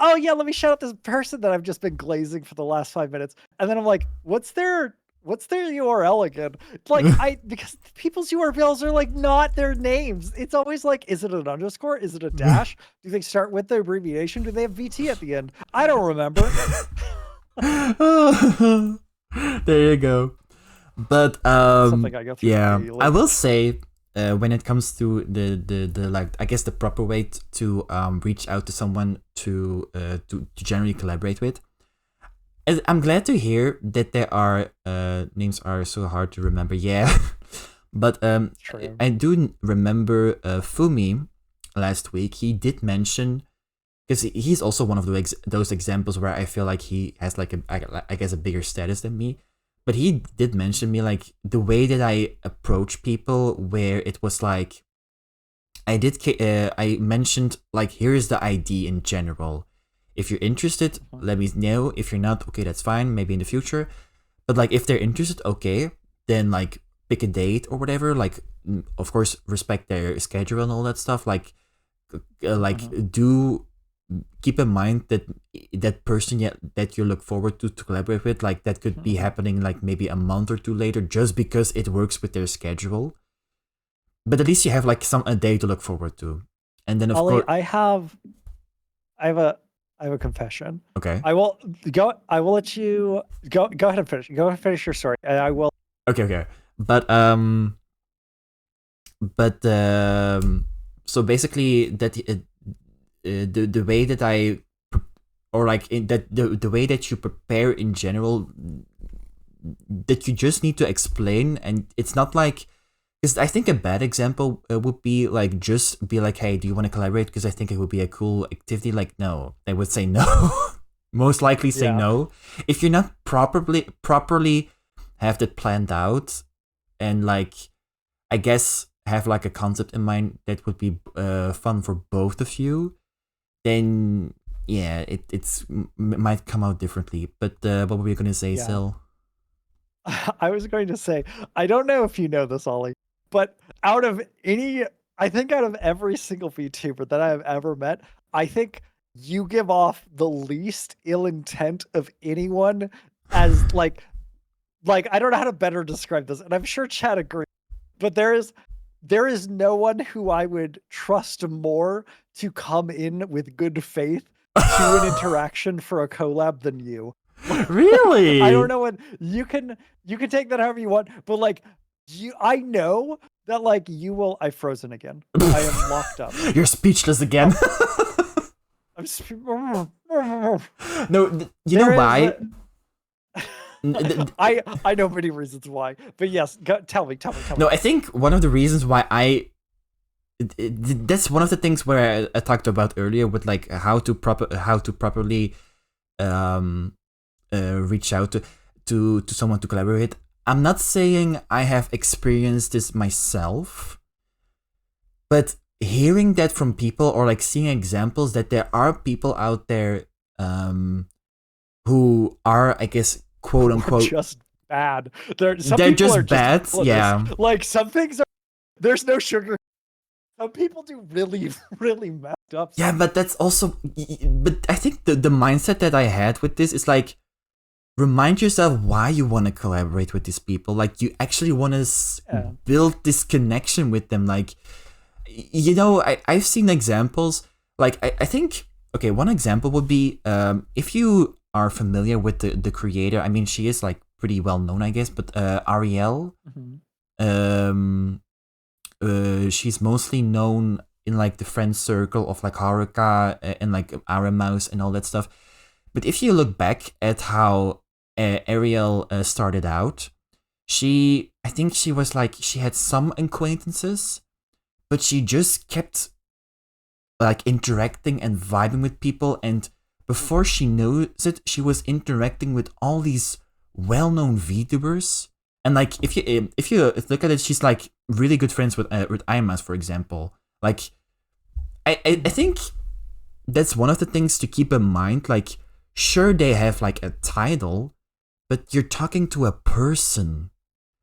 oh yeah, let me shout out this person that I've just been glazing for the last 5 minutes, and then I'm like, what's their URL again? Like because people's URLs are like not their names. It's always like, is it an underscore? Is it a dash? Do they start with the abbreviation? Do they have VT at the end? I don't remember. There you go. But yeah, I will say when it comes to the like, I guess the proper way to reach out to someone to generally collaborate with, I'm glad to hear that there are names are so hard to remember. Yeah. But I do remember Fumi last week. He did mention, because he's also one of those examples where I feel like he has like I guess a bigger status than me. But he did mention me, like, the way that I approach people, where it was like, I mentioned, like, here's the ID in general. If you're interested, let me know. If you're not, okay, that's fine. Maybe in the future. But, like, if they're interested, okay, then, like, pick a date or whatever. Like, of course, respect their schedule and all that stuff. Like, do keep in mind that that person that you look forward to collaborate with, like, that could be happening like maybe a month or two later, just because it works with their schedule. But at least you have like a day to look forward to. And then of Ollie, course I have a confession. Okay. I will let you go ahead and finish. Go ahead and finish your story. And I will. Okay. But so basically that the way that I, or like the way that you prepare in general, that you just need to explain, and it's not like, because I think a bad example would be like, just be like, hey, do you want to collaborate? Because I think it would be a cool activity. Like, no, they would say no. Most likely say no. If you're not properly have that planned out, and like, I guess have like a concept in mind that would be fun for both of you, then yeah, it's might come out differently. But what were you gonna say, Sil? I was going to say, I don't know if you know this, Ollie, but I think out of every single VTuber that I have ever met, I think you give off the least ill intent of anyone, as like I don't know how to better describe this, and I'm sure Chad agrees, but there is no one who I would trust more to come in with good faith to an interaction for a collab than you. Really? I don't know what you can take that however you want, but like I know that like you will. I've frozen again. I am locked up. You're speechless again. I'm. No, you know why? I know many reasons why, but yes, tell me. No, I think one of the reasons why that's one of the things where I talked about earlier with like how to properly reach out to someone to collaborate. I'm not saying I have experienced this myself, but hearing that from people or like seeing examples that there are people out there who are, I guess, quote unquote, just bad. They're just bad. Yeah, like some things are. There's no sugar. Some people do really, really messed up stuff. Yeah, but that's also. But I think the mindset that I had with this is like, remind yourself why you want to collaborate with these people. Like, you actually want to build this connection with them. Like, you know, I've seen examples. Like, I think, okay, one example would be if you are familiar with the creator. I mean, she is like pretty well known, I guess, but Ariel. Mm-hmm. She's mostly known in like the friend circle of like Haruka and like Aramouse and all that stuff. But if you look back at how Ariel started out, I think she was like, she had some acquaintances, but she just kept like interacting and vibing with people, and before she knows it, she was interacting with all these well-known VTubers. And like, if you look at it, she's like really good friends with Imas, for example. Like, I think that's one of the things to keep in mind. Like, sure, they have like a title, but you're talking to a person.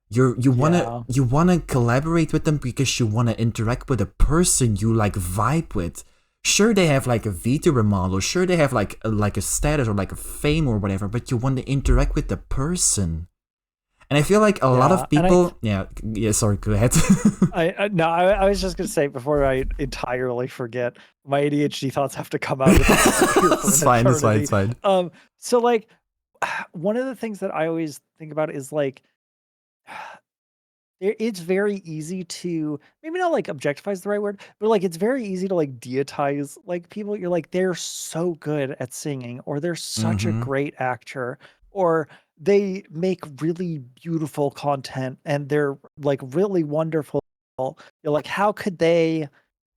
You wanna collaborate with them because you wanna interact with a person you like vibe with. Sure, they have like a VTuber model. Sure, they have like a status or like a fame or whatever. But you want to interact with the person. And I feel like a lot of people. Sorry, go ahead. I was just gonna say before I entirely forget, my ADHD thoughts have to come out. It's fine. So like, one of the things that I always think about is like, it's very easy to, maybe not like objectify is the right word, but like it's very easy to like deitize like people. You're like, they're so good at singing, or they're such a great actor, or they make really beautiful content and they're like really wonderful. You're like, how could they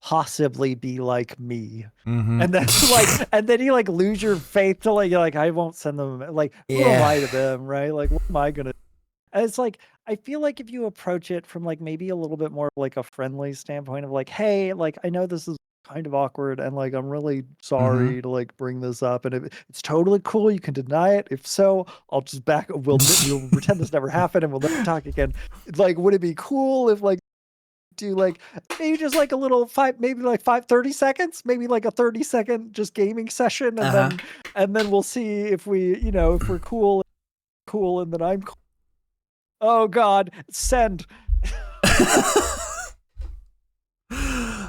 possibly be like me? And then you like lose your faith to like, you're like, I won't send them, like, who am I to them, right? Like, what am I gonna? And it's like, I feel like if you approach it from like maybe a little bit more like a friendly standpoint of like, hey, like, I know this is kind of awkward and like, I'm really sorry to like bring this up, and if it's totally cool, you can deny it. If so, I'll just we'll pretend this never happened and we'll never talk again. Like, would it be cool if like do like maybe just like a little 30 seconds, maybe like a 30-second just gaming session, and then we'll see if we, you know, if we're cool, and then I'm cool. Oh God, send.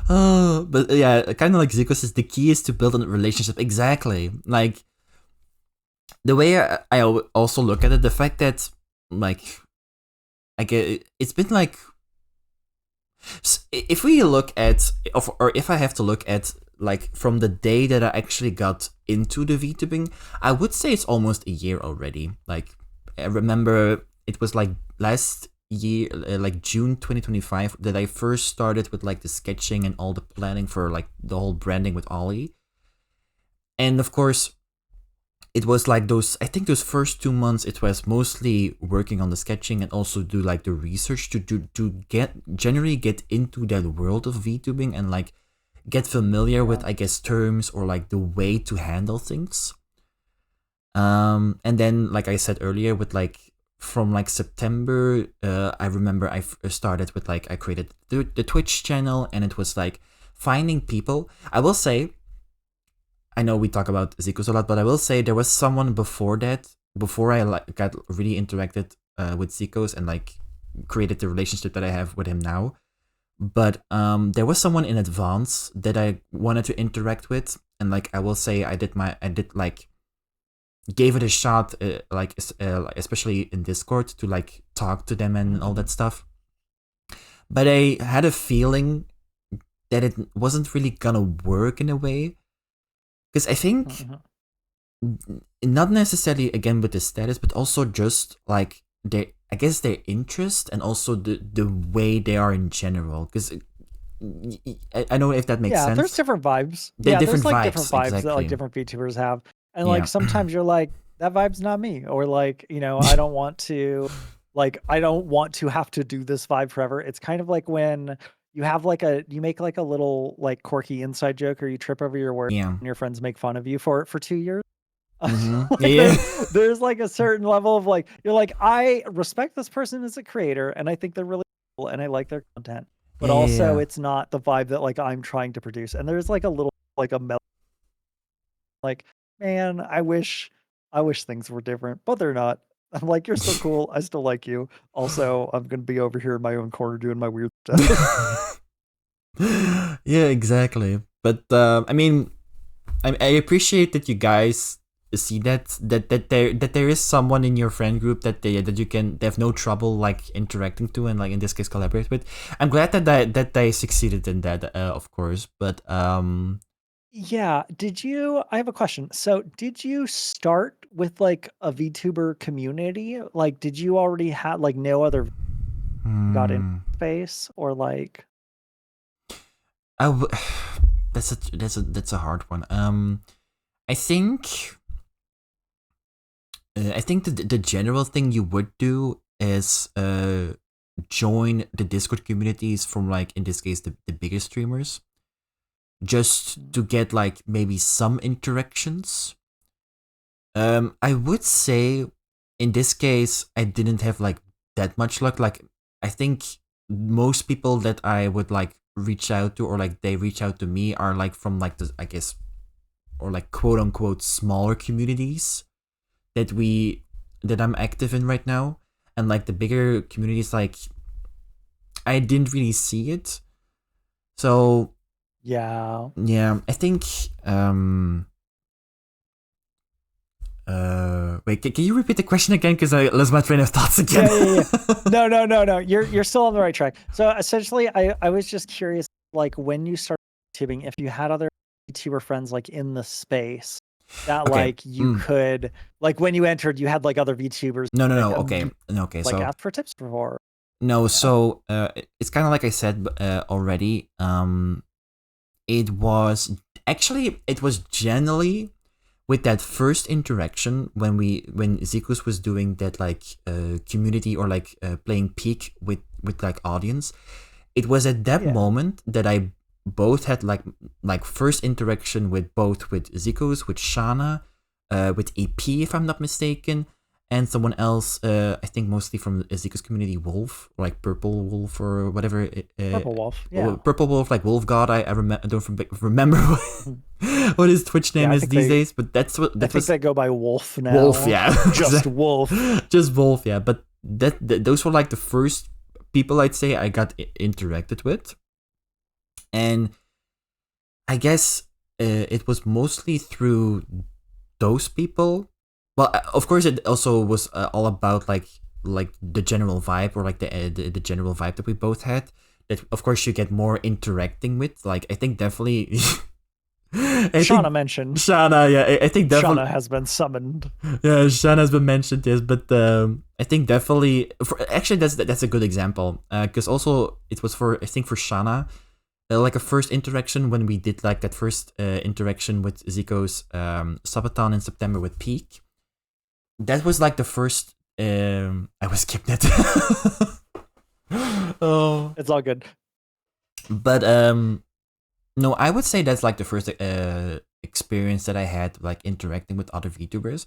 But yeah, kind of like Zico says, the key is to build a relationship. Exactly. Like, the way I also look at it, the fact that like, I get it's been like, if we look at, or if I have to look at like from the day that I actually got into the VTubing, I would say it's almost a year already. Like, I remember it was like last year, like June 2025, that I first started with like the sketching and all the planning for like the whole branding with Ollie. And of course, it was like those first 2 months, it was mostly working on the sketching and also do like the research to generally get into that world of VTubing and like get familiar with, I guess, terms or like the way to handle things. And then, like I said earlier, with like from like September, I remember I started with like, I created the Twitch channel, and it was like finding people. I will say, I know we talk about Zikos a lot, but I will say there was someone before that, before I like got really interacted with Zikos and like created the relationship that I have with him now. But there was someone in advance that I wanted to interact with, and like I will say I did like gave it a shot, especially in Discord, to like talk to them and all that stuff. but I had a feeling that it wasn't really gonna work in a way. Because I think, not necessarily again with the status, but also just like I guess their interest and also the way they are in general. Because I don't know if that makes sense. Yeah, there's different vibes. They're different there's like vibes, different vibes that exactly. like different VTubers have. And Yeah. like sometimes you're like, that vibe's not me. Or like, I don't want to have to do this vibe forever. It's kind of like when you have you make like a little like quirky inside joke or you trip over your words Yeah. and your friends make fun of you for it for 2 years. Mhm. Like, Yeah. there's like a certain level of like, you're like, I respect this person as a creator and I think they're really cool and I like their content. But also Yeah. it's not the vibe that like I'm trying to produce. And there's like a little like a like, man, I wish things were different, but they're not. I'm like, you're still cool. I still like you. Also, I'm gonna be over here in my own corner doing my weird stuff. Yeah, exactly. But I mean, I appreciate that you guys see that there is someone in your friend group that they have no trouble like interacting to and like in this case collaborate with. I'm glad that they succeeded in that, of course. But Yeah. I have a question. So did you start with like a VTuber community? Like, did you already have like no other got in space or like? That's a hard one. I think the general thing you would do is join the Discord communities from like in this case the bigger streamers, just to get like maybe some interactions. I would say in this case I didn't have like that much luck. Like I think most people that I would like reach out to or like they reach out to me are like from like the, I guess, or like quote unquote smaller communities that I'm active in right now. And like the bigger communities, like I didn't really see it. So Yeah. I think wait, can you repeat the question again? Because I lost my train of thoughts again. No. You're still on the right track. So essentially, I was just curious, like when you started YouTubing, if you had other YouTuber friends like in the space that like you could like when you entered, you had like other VTubers. No. Okay. Like so ask for tips before. No, yeah. So it's kind of like I said already. It was generally with that first interaction when Zikus was doing that like community or like playing peak with like audience. It was at that moment that I both had like first interaction with Zikus, with Shana, with EP if I'm not mistaken, and someone else, I think mostly from Zikus community, Wolf, or like Purple Wolf or whatever. Purple Wolf, yeah. Purple Wolf, like Wolf God. I don't remember what his Twitch name is these days, but that's what I think they go by Wolf now. Wolf, yeah, just Wolf, just Wolf, yeah. But those were like the first people I'd say I got interacted with, and I guess it was mostly through those people. Well, of course, it also was all about like the general vibe or like the general vibe that we both had. That of course you get more interacting with. Like I think definitely. Shauna mentioned. Shauna, yeah, I think definitely. Shauna has been summoned. Yeah, Shauna has been mentioned, yes, but I think definitely. Actually, that's a good example. Because also it was for Shauna. Like a first interaction when we did like that first interaction with Zico's subathon in September with Peak. That was like the first. I was skipped it. Oh, it's all good. But no, I would say that's like the first experience that I had like interacting with other VTubers.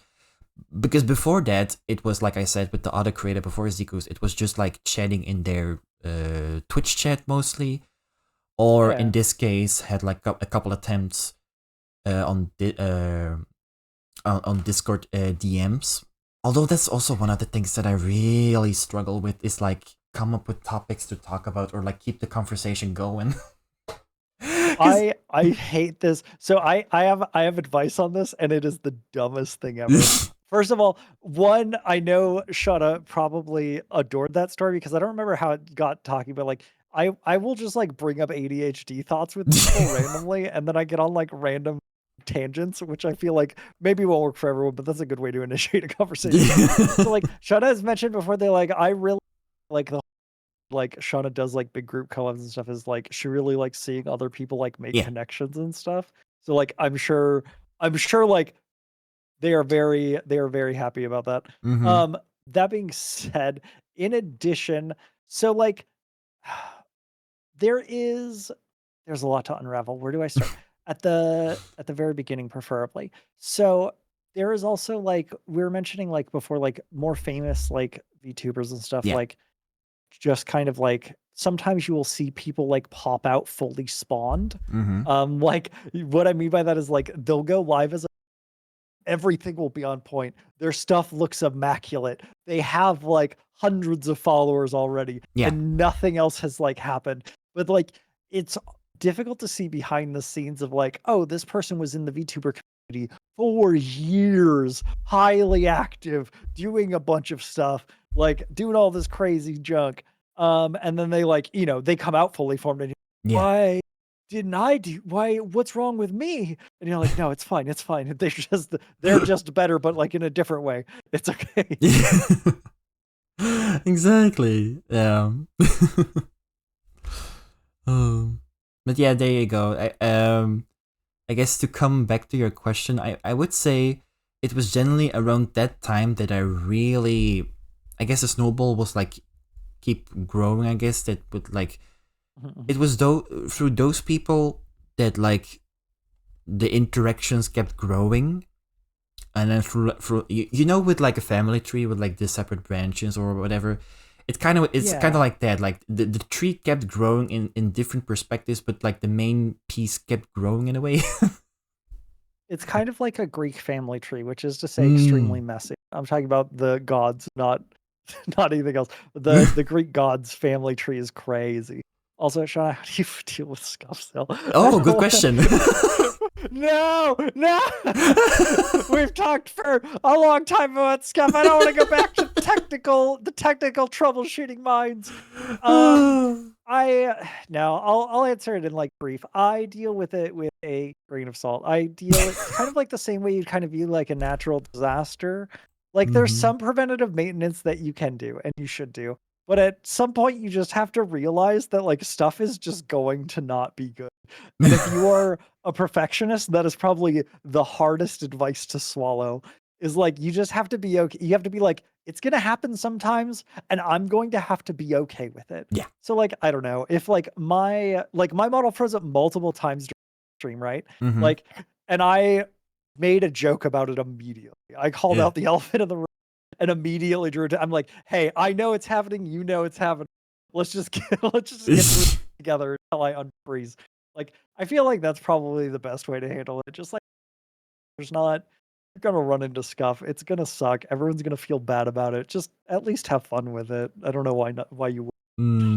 Because before that, it was like I said with the other creator before Zico's, it was just like chatting in their Twitch chat mostly. Or in this case, had like a couple attempts on Discord DMs. Although that's also one of the things that I really struggle with is like come up with topics to talk about or like keep the conversation going. I hate this. So I have advice on this, and it is the dumbest thing ever. First of all, one, I know Shauna probably adored that story because I don't remember how it got talking, but like I will just like bring up ADHD thoughts with people randomly, and then I get on like random tangents, which I feel like maybe won't work for everyone, but that's a good way to initiate a conversation. So like Shauna has mentioned before, they like I really like the like Shauna does like big group collabs and stuff is like she really likes seeing other people like make Yeah. connections and stuff. So like I'm sure like they are very happy about that. Mhm. That being said, in addition, so like there's a lot to unravel. Where do I start? At the very beginning, preferably. So there is also like we were mentioning like before, like more famous like VTubers and stuff, Yeah. like just kind of like sometimes you will see people like pop out fully spawned. Mhm. Like what I mean by that is like they'll go live as everything will be on point. Their stuff looks immaculate. They have like hundreds of followers already, Yeah. and nothing else has like happened. But like it's difficult to see behind the scenes of like, oh, this person was in the VTuber community for years, highly active, doing a bunch of stuff, like doing all this crazy junk. And then they like, they come out fully formed and Yeah. why didn't I do what's wrong with me? And you're like, no, it's fine, it's fine. They're just better, but like in a different way. It's okay. Exactly. Yeah. But yeah, there you go. I guess to come back to your question, I would say it was generally around that time that I guess the snowball was like keep growing. I guess that would like it was through those people that like the interactions kept growing, and then through with like a family tree with like the separate branches or whatever. It's kind of like that. Like the tree kept growing in different perspectives, but like the main piece kept growing in a way. It's kind of like a Greek family tree, which is to say extremely messy. I'm talking about the gods, not not anything else. The Greek gods family tree is crazy. Also, Shauna, how do you deal with scuff cell? Oh, good question. No. We've talked for a long time about scuff. I don't want to go back to the technical troubleshooting minds. I'll answer it in like brief. I deal with it with a grain of salt. It's kind of like the same way you'd kind of view like a natural disaster. Like there's some preventative maintenance that you can do and you should do. But at some point you just have to realize that like stuff is just going to not be good. And if you are a perfectionist, that is probably the hardest advice to swallow. Is like you just have to be okay. You have to be like, it's gonna happen sometimes, and I'm going to have to be okay with it. Yeah. So like, I don't know, if like my model froze up multiple times during the stream, right? Like, and I made a joke about it immediately. I called out the elephant in the room and immediately drew it. I'm like, hey, I know it's happening, you know it's happening. Let's just get through it together until I unfreeze. Like, I feel like that's probably the best way to handle it. Just like you're gonna run into scuff. It's gonna suck. Everyone's gonna feel bad about it. Just at least have fun with it. I don't know why you would.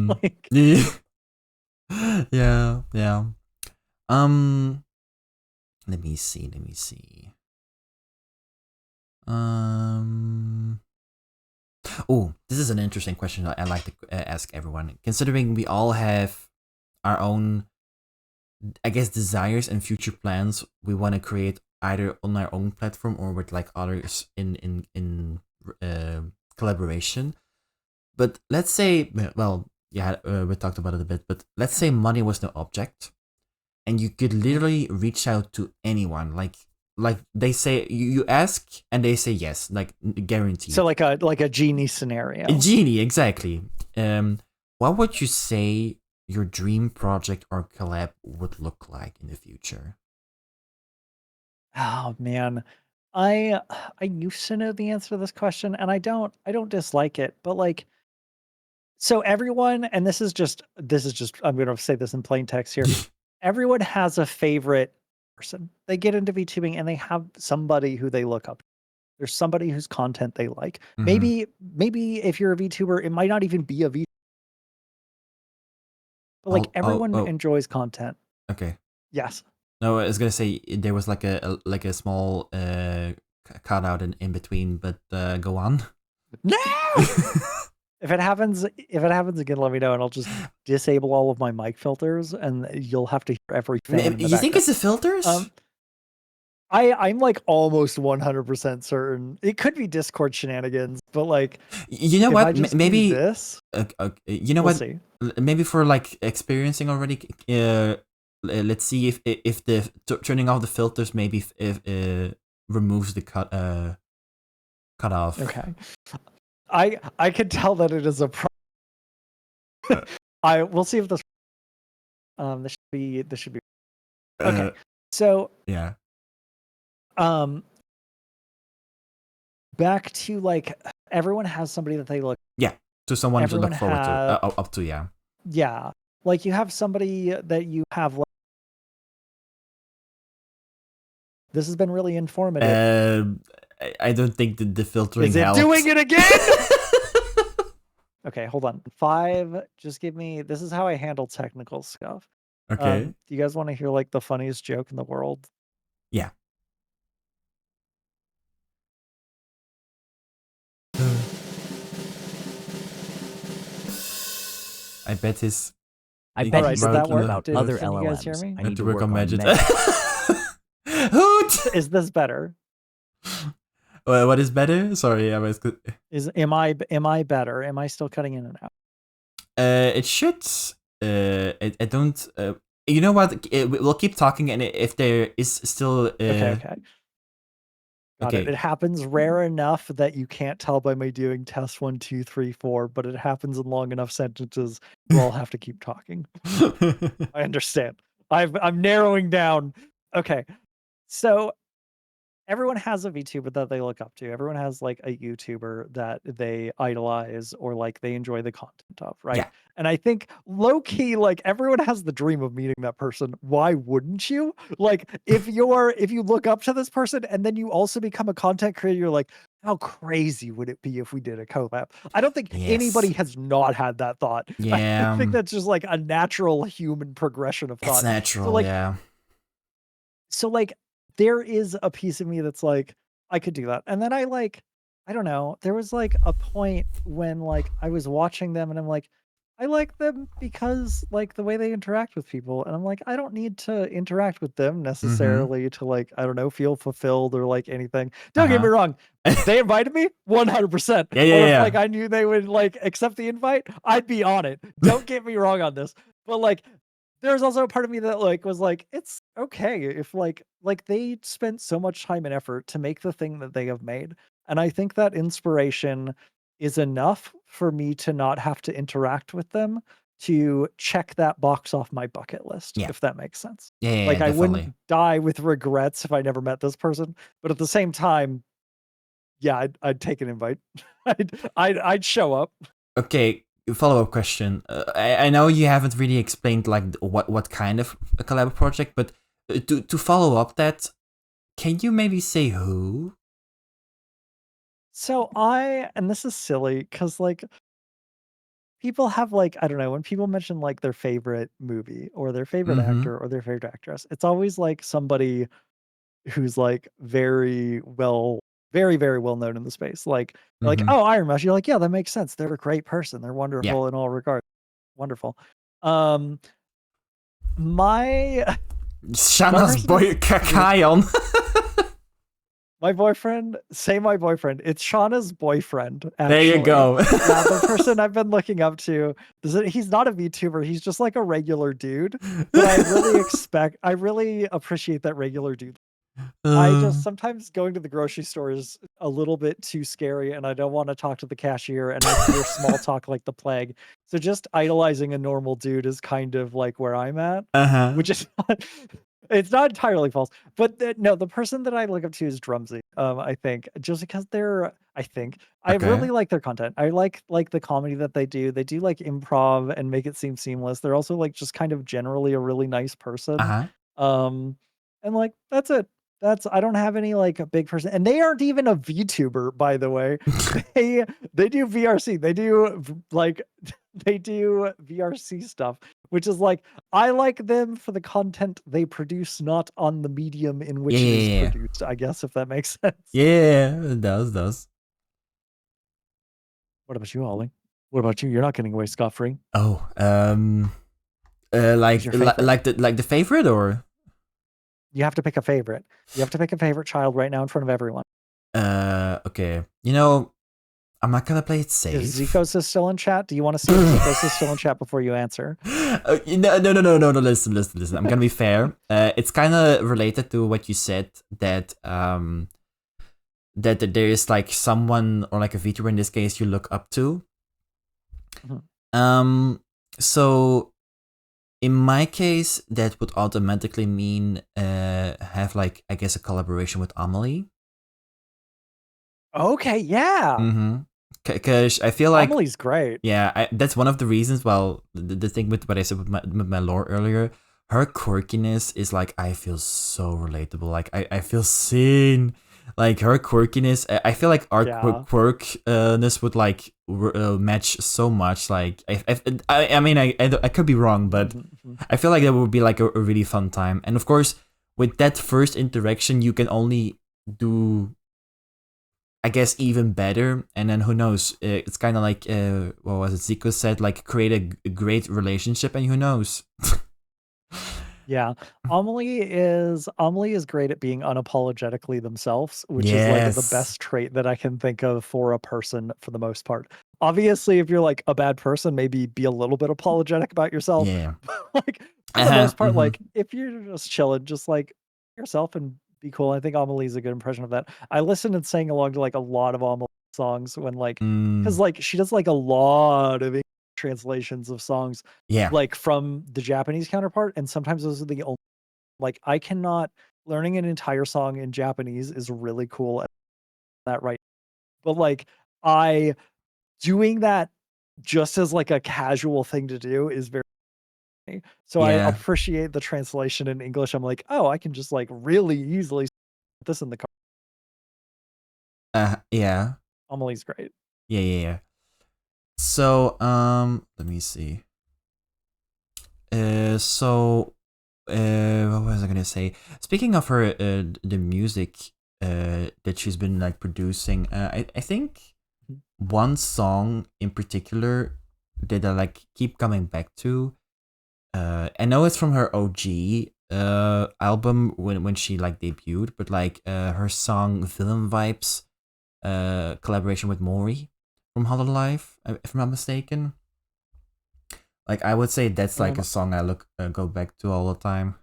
Like, yeah. Let me see. Oh, this is an interesting question that I like to ask everyone. Considering we all have our own, I guess, desires and future plans we want to create either on our own platform or with like others in collaboration. But let's say, well, yeah, we talked about it a bit, but let's say money was no object and you could literally reach out to anyone. Like they say, you ask and they say yes, like guaranteed. so like a genie scenario. A genie, exactly. What would you say your dream project or collab would look like in the future? Oh man. I used to know the answer to this question and I don't dislike it, but like so everyone, and this is just I'm gonna say this in plain text here. Everyone has a favorite person. They get into VTubing and they have somebody who they look up to. There's somebody whose content they like. Maybe if you're a VTuber, it might not even be a VTuber. But like everyone enjoys content. Okay. Yes. No, I was gonna say there was like a small cutout in between, but go on. No. if it happens again, let me know, and I'll just disable all of my mic filters, and you'll have to hear every fan in the You think background. it's the filters? I'm like almost 100% certain it could be Discord shenanigans, but like, You know if what? I just do Maybe this, you know we'll what? see. Maybe for like experiencing already. Let's see if the turning off the filters maybe if removes the cut off. Okay, I can tell that it is a problem. We'll see if this this should be okay. So yeah. Back to like, everyone has somebody that they look. Yeah, to someone to Everyone look forward to. have- Up to, yeah. Yeah, like you have somebody that you have. Like, this has been really informative. I don't think the filtering Is it helps. doing it again? Okay, hold on. 5. Just give me. This is how I handle technical stuff. Okay. Do you guys want to hear like the funniest joke in the world? Yeah. I bet his. I All bet right, he's did that thinking work? about Did other you guys hear LLMs. me? I Have need to work on Magic. Magic. Hoot! Is this better? What is better? Sorry, I was. Am I better? Am I still cutting in and out? It should. I don't. You know what? We'll keep talking, and if there is still. Okay. Got it. Okay. It happens rare enough that you can't tell by me doing test 1, 2, 3, 4, but it happens in long enough sentences where I'll have to keep talking. I understand. I'm narrowing down. Okay. So everyone has a VTuber that they look up to. Everyone has like a YouTuber that they idolize or like they enjoy the content of, right? Yeah. And I think low key, like everyone has the dream of meeting that person. Why wouldn't you? Like if you look up to this person and then you also become a content creator, you're like, how crazy would it be if we did a collab? I don't think anybody Yes. has not had that thought. Yeah. I think that's just like a natural human progression of thought. It's natural. So like, yeah. so like there is a piece of me that's like, I could do that. And then I don't know, there was like a point when like I was watching them and I'm like, I like them because like the way they interact with people. And I'm like, I don't need to interact with them necessarily to like, I don't know, feel fulfilled or like anything. Don't get me wrong. They invited me 100%. Yeah. Or if like I knew they would like accept the invite, I'd be on it. Don't get me wrong on this. But like, there's also a part of me that like was like, it's okay if like they spent so much time and effort to make the thing that they have made. And I think that inspiration is enough for me to not have to interact with them to check that box off my bucket list, Yeah. if that makes sense. Yeah. Like I definitely. wouldn't die with regrets if I never met this person, but at the same time, yeah, I'd take an invite. I'd show up. Okay, follow-up question. I know you haven't really explained like what kind of a collab project, but to follow up that, can you maybe say who? So and this is silly because like people have like, I don't know, when people mention like their favorite movie or their favorite actor or their favorite actress, it's always like somebody who's like very, very well known in the space. Like they're like, oh, Iron Man. You're like, yeah, that makes sense. They're a great person. They're wonderful in all regards. Wonderful. My Shanna's boy Kion. my boyfriend, it's Shauna's boyfriend. Actually. There you go. Yeah, the person I've been looking up to. He's not a VTuber. He's just like a regular dude. But I really appreciate that regular dude. I just sometimes going to the grocery store is a little bit too scary, and I don't want to talk to the cashier, and I fear small talk like the plague. So just idolizing a normal dude is kind of like where I'm at, which is it's not entirely false. But no, the person that I look up to is Drumsy. I think just because I really like their content. I like the comedy that they do. They do like improv and make it seem seamless. They're also like just kind of generally a really nice person. And like that's it. I don't have any like a big person, and they aren't even a VTuber, by the way. they do VRC. They do VRC stuff, which is like I like them for the content they produce, not on the medium in which it is produced. I guess if that makes sense. Yeah, it does. What about you, Ollie? What about you? You're not getting away scot-free. Oh, Who's your favorite? like the favorite, or You have to pick a favorite. You have to pick a favorite child right now in front of everyone. okay. You know, I'm not gonna play it safe. Is Zikos still in chat? Do you want to see if Zikos is still in chat before you answer? No. Listen. I'm gonna be fair. It's kind of related to what you said, that that there is like someone, or like a VTuber in this case, you look up to. Mhm. So in my case, that would automatically mean have, like, I guess, a collaboration with Amelie. Okay, yeah. Mm-hmm. Because I feel like Amelie's great. yeah, that's one of the reasons. Well, the thing with what I said with my lore earlier, her quirkiness is like, I feel so relatable. Like I feel seen. Like her quirkiness, I feel like our Yeah. quirkness would like match so much. Like I mean I could be wrong, but Mhm. I feel like that would be like a really fun time. And of course, with that first interaction, you can only do, I guess, even better. And then who knows? It's kind of like what was it? Zico said, like, create a great relationship, and who knows? Yeah. Amelie is great at being unapologetically themselves, which is like the Yes. best trait that I can think of for a person for the most part. Obviously, if you're like a bad person, maybe be a little bit apologetic about yourself. Yeah. Like for the most part, Mhm. like if you're just chilling, just like yourself and be cool. I think Amelie's a good impression of that. I listened and sang along to like a lot of Amelie songs when like because Mm, like she does like a lot of translations of songs yeah. like from the Japanese counterpart, and sometimes those are the only like I cannot learning an entire song in Japanese is really cool at that right. But like I doing that just as like a casual thing to do is very so I Yeah. appreciate the translation in English. I'm like, oh, I can just like really easily put this in the car. Yeah. Amelie's great. Yeah. So let me see. So what was I gonna say? Speaking of her, the music that she's been like producing, I think Mhm. one song in particular that I like keep coming back to. I know it's from her OG album when she like debuted, but like her song "Villain Vibes," collaboration with Mori from Hololive, if I'm not mistaken. Like I would say that's like a song I go back to all the time.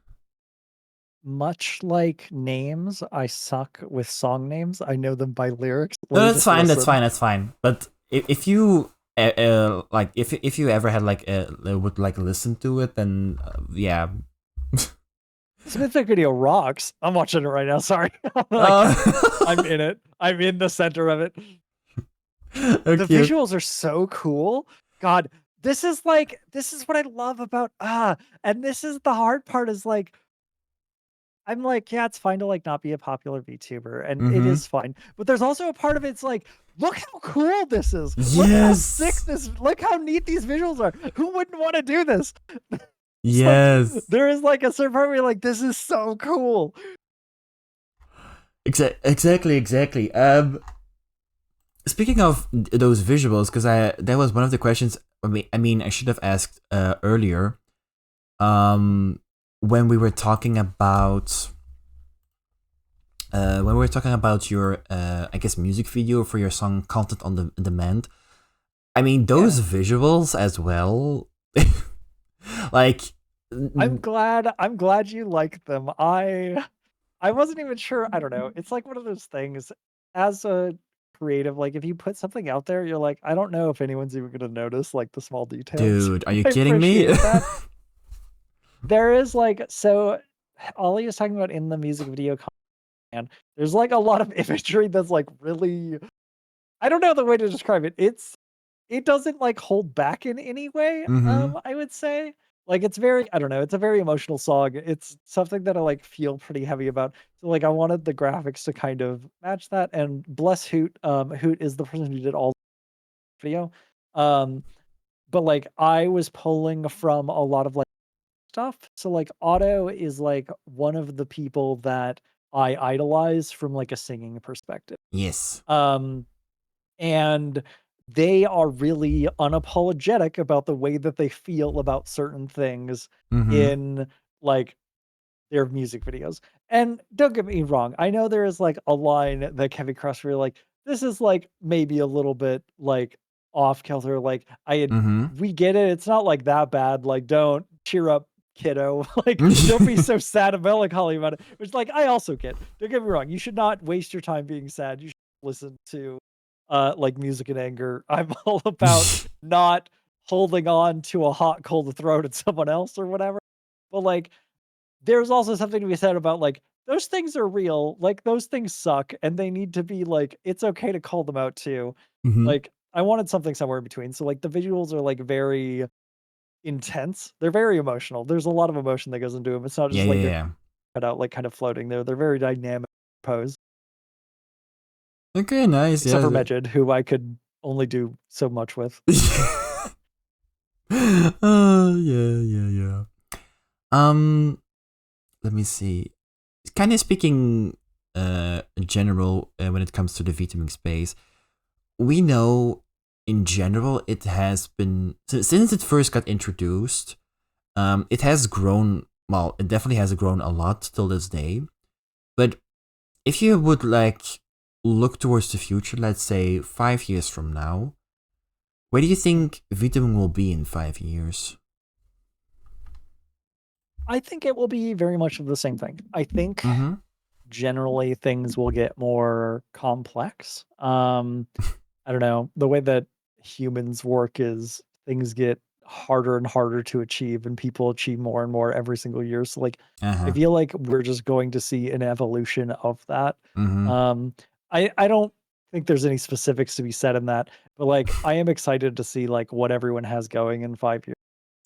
Much like names, I suck with song names. I know them by lyrics. Let No, me that's just fine. listen. That's fine. But if you like if you ever had like would like listen to it, then yeah. This music video rocks. I'm watching it right now. Sorry. I'm in it. I'm in the center of it. The Okay. visuals are so cool. God, this is what I love about and this is the hard part is like I'm like, yeah, it's fine to like not be a popular VTuber, and it Mm-hmm. is fine. But there's also a part of it's like, look how cool this is. Look how sick Yes. look how neat these visuals are. Who wouldn't want to do this? It's like Yes. there is like a certain part where you're like, this is so cool. Exactly. Speaking of those visuals, because that was one of the questions. I mean, I should have asked earlier. When we were talking about your I guess music video for your song "Content on the Demand." I mean, those visuals as well. Like, I'm glad you like them. I wasn't even sure. I don't know. It's like one of those things as a creative, like if you put something out there, you're like, I don't know if anyone's even gonna notice like the small details. dude, are you I kidding me? appreciate that. There is like so Ollie is talking about in the music video and there's like a lot of imagery that's like really I don't know the way to describe it. It doesn't like hold back in any way, Mm-hmm. I would say. Like it's very I don't know, it's a very emotional song. It's something that I like feel pretty heavy about. So like I wanted the graphics to kind of match that and bless Hoot. Hoot is the person who did all the video. Um but like I was pulling from a lot of like stuff. So like Otto is like one of the people that I idolize from like a singing perspective. Yes. Um and they are really unapologetic about the way that they feel about certain things in like their music videos. And don't get me wrong, I know there is like a line that can be crossed where you're like, this is like maybe a little bit like off kilter. Like we get it. It's not like that bad. Like, don't cheer up, kiddo. Like, don't be so sad and melancholy about it. Which like I also get. Don't get me wrong. You should not waste your time being sad. You should listen to like music and anger. I'm all about not holding on to a hot, cold throat at someone else or whatever. But like there's also something to be said about like those things are real, like those things suck, and they need to be like it's okay to call them out too. Like I wanted something somewhere in between. So like the visuals are like very intense. They're very emotional. There's a lot of emotion that goes into them. It's not Yeah, just like yeah, they're yeah. cut out like kind of floating there. They're very dynamic pose. Okay, nice. Except for Yeah. Megid, who I could only do so much with. Yeah. Let me see. Kind of speaking in general when it comes to the VTubing space, we know in general it has been since it first got introduced, it has grown. Well, it definitely has grown a lot till this day. But if you would like look towards the future, let's say 5 years from now, where do you think VTubing will be in 5 years? I think it will be very much of the same thing. I think generally things will get more complex. I don't know. The way that humans work is things get harder and harder to achieve, and people achieve more and more every single year. So like I feel like we're just going to see an evolution of that. Um I don't think there's any specifics to be said in that, but like I am excited to see like what everyone has going in 5 years.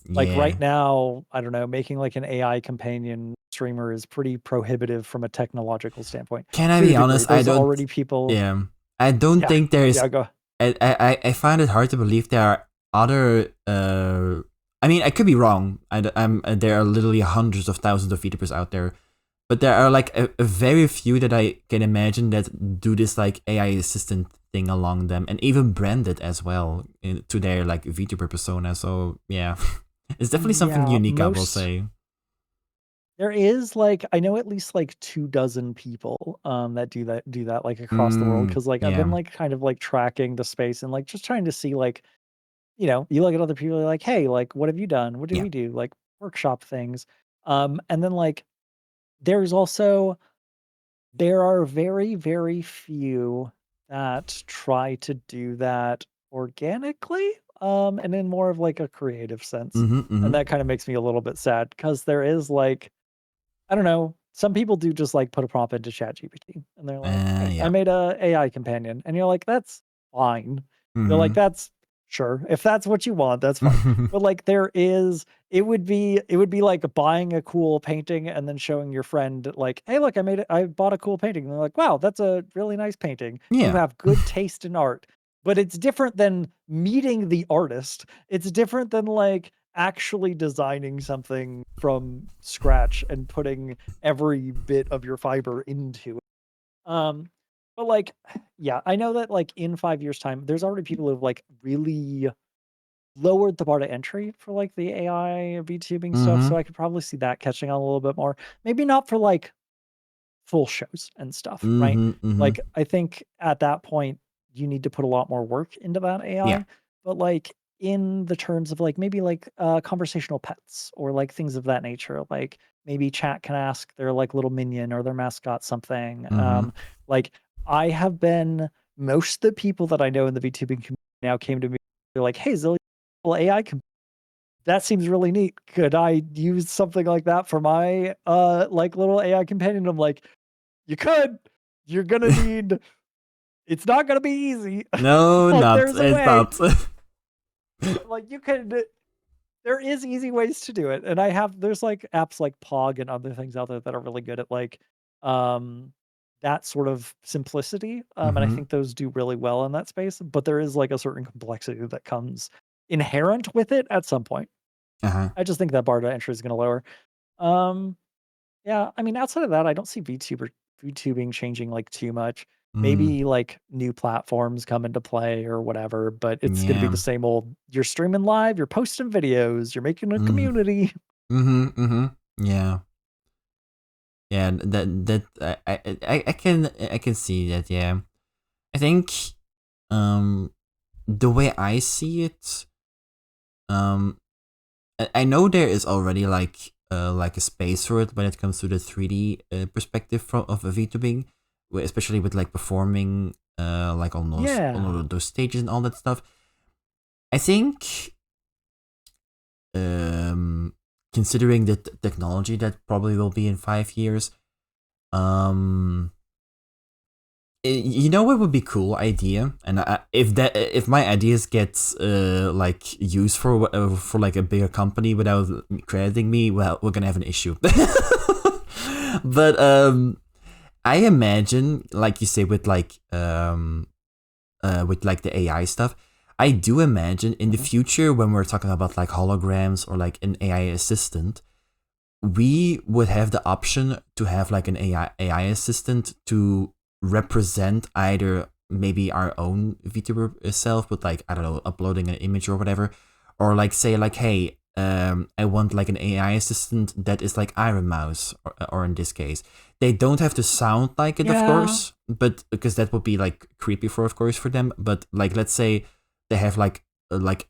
Like Yeah. right now, I don't know, making like an AI companion streamer is pretty prohibitive from a technological standpoint. Can I To a be degree, honest? I there's don't. already people. Yeah, I don't think there's. Yeah, go. I find it hard to believe there are other. I mean, I could be wrong. There are literally hundreds of thousands of VTubers out there, but there are like a very few that I can imagine that do this like AI assistant thing along them, and even brand it as well to their like VTuber persona. So yeah, it's definitely something Yeah, unique. I will say. There is like I know at least like 2 dozen people that do that like across the world because like I've Yeah. been like kind of like tracking the space and like just trying to see like you look at other people you're like hey like what have you done what do Yeah. we do like workshop things and then like there's also there are very, very few that try to do that organically, and in more of like a creative sense. And that kind of makes me a little bit sad because there is like, I don't know, some people do just like put a prompt into ChatGPT and they're like, hey, I Yeah. made a AI companion. And you're like, that's fine. You're like, Mm-hmm. that's sure. If that's what you want, that's fine. But like it would be like buying a cool painting and then showing your friend like, "Hey, look, I bought a cool painting." And they're like, "Wow, that's a really nice painting. You Yeah. have good taste in art." But it's different than meeting the artist. It's different than like actually designing something from scratch and putting every bit of your fiber into it. Um, but like, yeah, I know that like in 5 years time, there's already people who've like really lowered the bar to entry for, like, the AI VTubing stuff, so I could probably see that catching on a little bit more. Maybe not for, like, full shows and stuff, right? Like, I think at that point, you need to put a lot more work into that Yeah. AI, but, like, in the terms of, like, maybe, like, conversational pets or, like, things of that nature, like, maybe chat can ask their, like, little minion or their mascot something, like, I have been most of the people that I know in the VTubing community now came to me, they're like, "Hey, Zilly, well, AI can that seems really neat. Could I use something like that for my, like, little AI companion?" I'm like, "You could. You're gonna need it's not gonna be easy." No, Like, not. there's a It's way. not. Like, you could there is easy ways to do it, and there's, like, apps like Pog and other things out there that are really good at, like, um, that sort of simplicity, and I think those do really well in that space, but there is, like, a certain complexity that comes inherent with it at some point. I just think that bar to entry is gonna lower. Um, yeah, I mean, outside of that, I don't see VTubing changing, like, too much. Maybe like new platforms come into play or whatever, but it's going to be the same old. You're streaming live, you're posting videos, you're making a community. Yeah. Yeah, I can see that. Yeah, I think the way I see it, I know there is already like a space for it when it comes to the 3D perspective of VTubing, especially with like performing like on those stages and all that stuff. I think considering the technology that probably will be in 5 years, you know what would be cool idea, and if my ideas get like used for like a bigger company without crediting me, well, we're gonna have an issue. But I imagine, like you say, with like the AI stuff, I do imagine in the future when we're talking about like holograms or like an AI assistant, we would have the option to have like an AI assistant to represent either maybe our own VTuber self with like, I don't know, uploading an image or whatever, or like say like, hey, I want like an AI assistant that is like Iron Mouse, or in this case, they don't have to sound like it, of course, but because that would be like creepy for them. But like, let's say they have like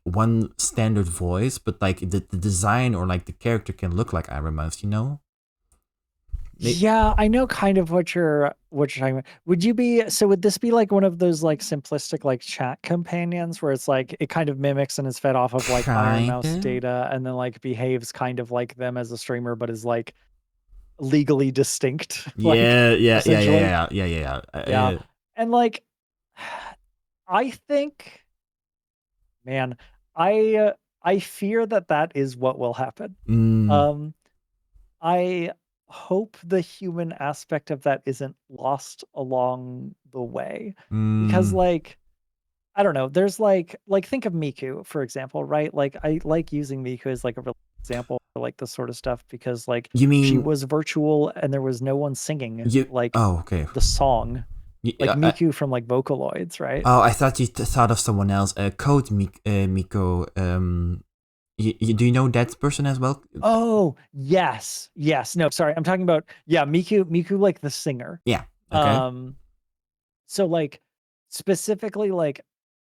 one standard voice, but like the design or like the character can look like Iron Mouse, you know? Yeah, I know kind of what you're talking about. Would this be like one of those like simplistic like chat companions where it's like it kind of mimics and is fed off of like Iron Mouse data and then like behaves kind of like them as a streamer, but is like legally distinct? Yeah. And like I think, man, I fear that is what will happen. I hope the human aspect of that isn't lost along the way, because like, I don't know, there's like think of Miku, for example, right? Like I like using Miku as like a real example for like this sort of stuff, because like she was virtual and there was no one singing the song. Like Miku from like Vocaloids, right? Oh, I thought you thought of someone else. Code Miko. Do you know that person as well? Oh, yes. No, sorry. I'm talking about Miku like the singer. Yeah. Okay. So like specifically like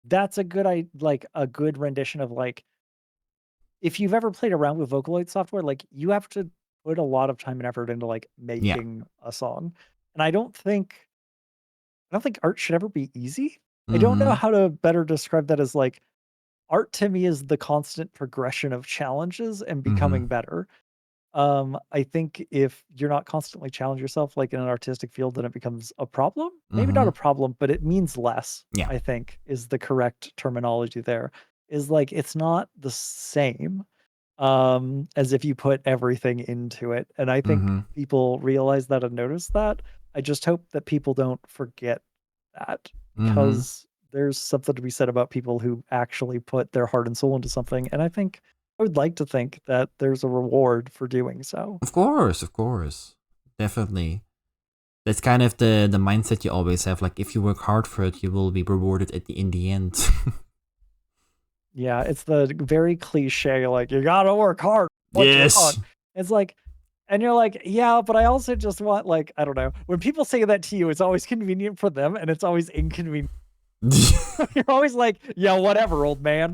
that's a good a good rendition of like, if you've ever played around with Vocaloid software, like you have to put a lot of time and effort into like making a song. And I don't think art should ever be easy. I don't know how to better describe that, as like art to me is the constant progression of challenges and becoming better. I think if you're not constantly challenge yourself like in an artistic field, then it becomes a problem. Maybe not a problem, but it means less. Yeah. I think is the correct terminology there. Is like it's not the same as if you put everything into it. And I think people realize that and notice that. I just hope that people don't forget that, because there's something to be said about people who actually put their heart and soul into something. And I would like to think that there's a reward for doing so. Of course. Definitely. That's kind of the mindset you always have. Like, if you work hard for it, you will be rewarded in the end. Yeah, it's the very cliche, like, you gotta work hard. Yes. It's like, and you're like, yeah, but I also just want, like, I don't know. When people say that to you, it's always convenient for them, and it's always inconvenient. You're always like, yeah, whatever, old man.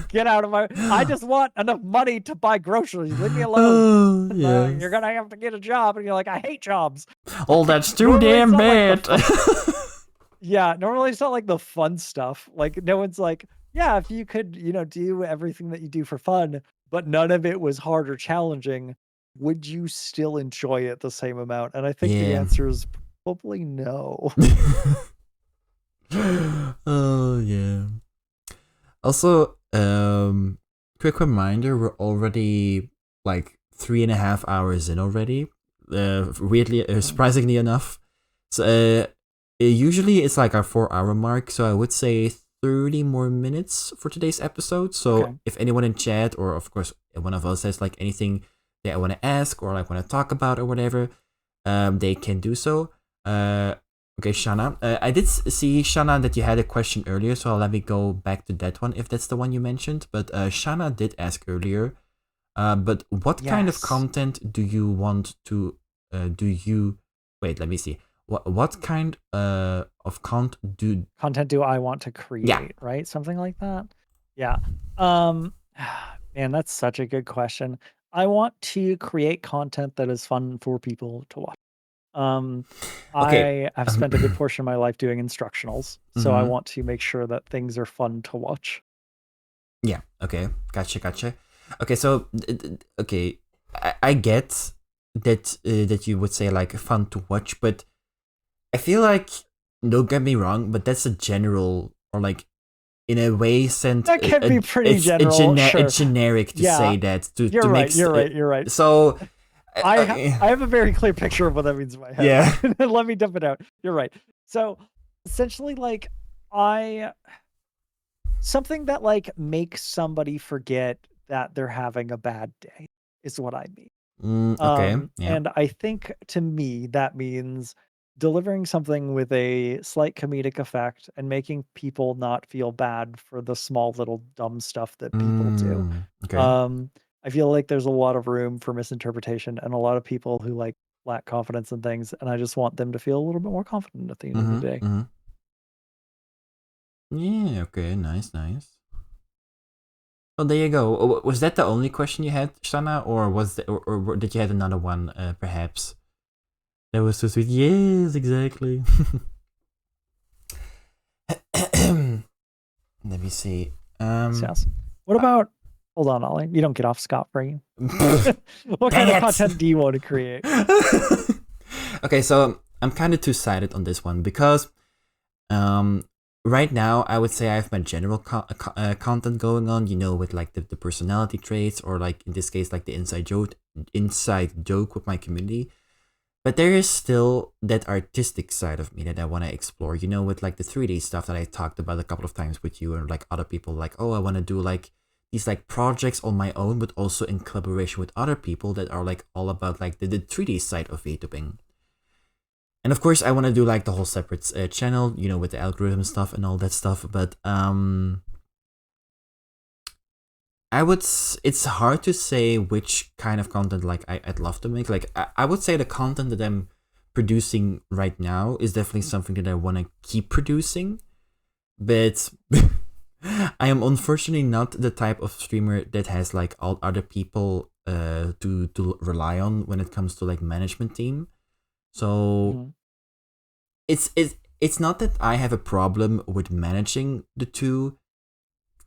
Get out of my... I just want enough money to buy groceries. Leave me alone. You're gonna have to get a job. And you're like, I hate jobs. Oh, that's too damn bad. Yeah, normally it's not like the fun stuff. Like, no one's like, yeah, if you could, do everything that you do for fun, but none of it was hard or challenging, would you still enjoy it the same amount? And I think the answer is probably no. Oh, yeah. Also, quick reminder, we're already like 3.5 hours in already. Weirdly, surprisingly enough. So, usually it's like our 4-hour mark, so I would say 30 more minutes for today's episode. So if anyone in chat, or of course one of us, has like anything that I want to ask or like want to talk about or whatever, they can do so. Okay, Shana. I did see, Shana, that you had a question earlier, so let me go back to that one if that's the one you mentioned. But Shana did ask earlier, but what kind of Yes. content do you want to, wait, let me see. What kind of Content do I want to create, right? Something like that. Yeah. Um, man, that's such a good question. I want to create content that is fun for people to watch. Um, Okay. I have spent a good portion of my life doing instructionals, so I Mhm. want to make sure that things are fun to watch. Yeah. Okay. Gotcha. Okay. So, okay, I get that that you would say like fun to watch, but I feel like, don't get me wrong, but that's a general, or like in a way sent That can be pretty it's general, a sure. generic to Yeah, say that you're to make right. You're right. so I have a very clear picture of what that means in my head. Yeah. Let me dump it out. You're right. So essentially, like I something that like makes somebody forget that they're having a bad day is what I mean. Okay. Yeah. And I think to me that means delivering something with a slight comedic effect and making people not feel bad for the small little dumb stuff that people do. Okay. Um, I feel like there's a lot of room for misinterpretation and a lot of people who like lack confidence in things, and I just want them to feel a little bit more confident at the end of the day. Yeah. Okay. Nice. Well, there you go. Was that the only question you had, Shana, or or did you have another one, perhaps? That was so sweet. Yes, exactly. Let me see. Yes. What about hold on, Ollie? You don't get off scot-free. What kind of Dang it! content do you want to create? Okay, so I'm kind of two-sided on this one because right now I would say I have my general content going on, with like the personality traits, or like in this case like the inside joke with my community. But there is still that artistic side of me that I want to explore, with like the 3D stuff that I talked about a couple of times with you and like other people, like, oh, I want to do like these like projects on my own, but also in collaboration with other people that are like all about like the 3D side of VTubing. And of course, I want to do like the whole separate channel, with the algorithm stuff and all that stuff. But it's hard to say which kind of content like I'd love to make. Like I would say the content that I'm producing right now is definitely something that I want to keep producing, but I am unfortunately not the type of streamer that has like all other people to rely on when it comes to like management team. So it's not that I have a problem with managing the two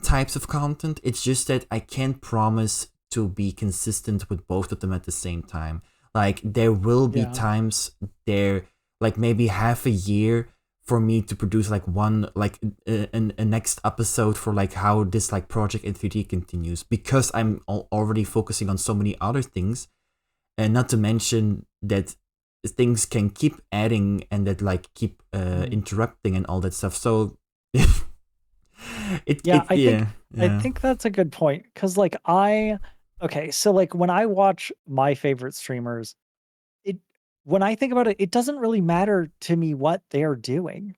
types of content. It's just that I can't promise to be consistent with both of them at the same time. Like there will be times there, like maybe half a year for me to produce like one, like a next episode for like how this like project in 3D continues, because I'm already focusing on so many other things, and not to mention that things can keep adding and that like keep interrupting and all that stuff. So I think that's a good point, because like okay, so like when I watch my favorite streamers, when I think about it, it doesn't really matter to me what they're doing.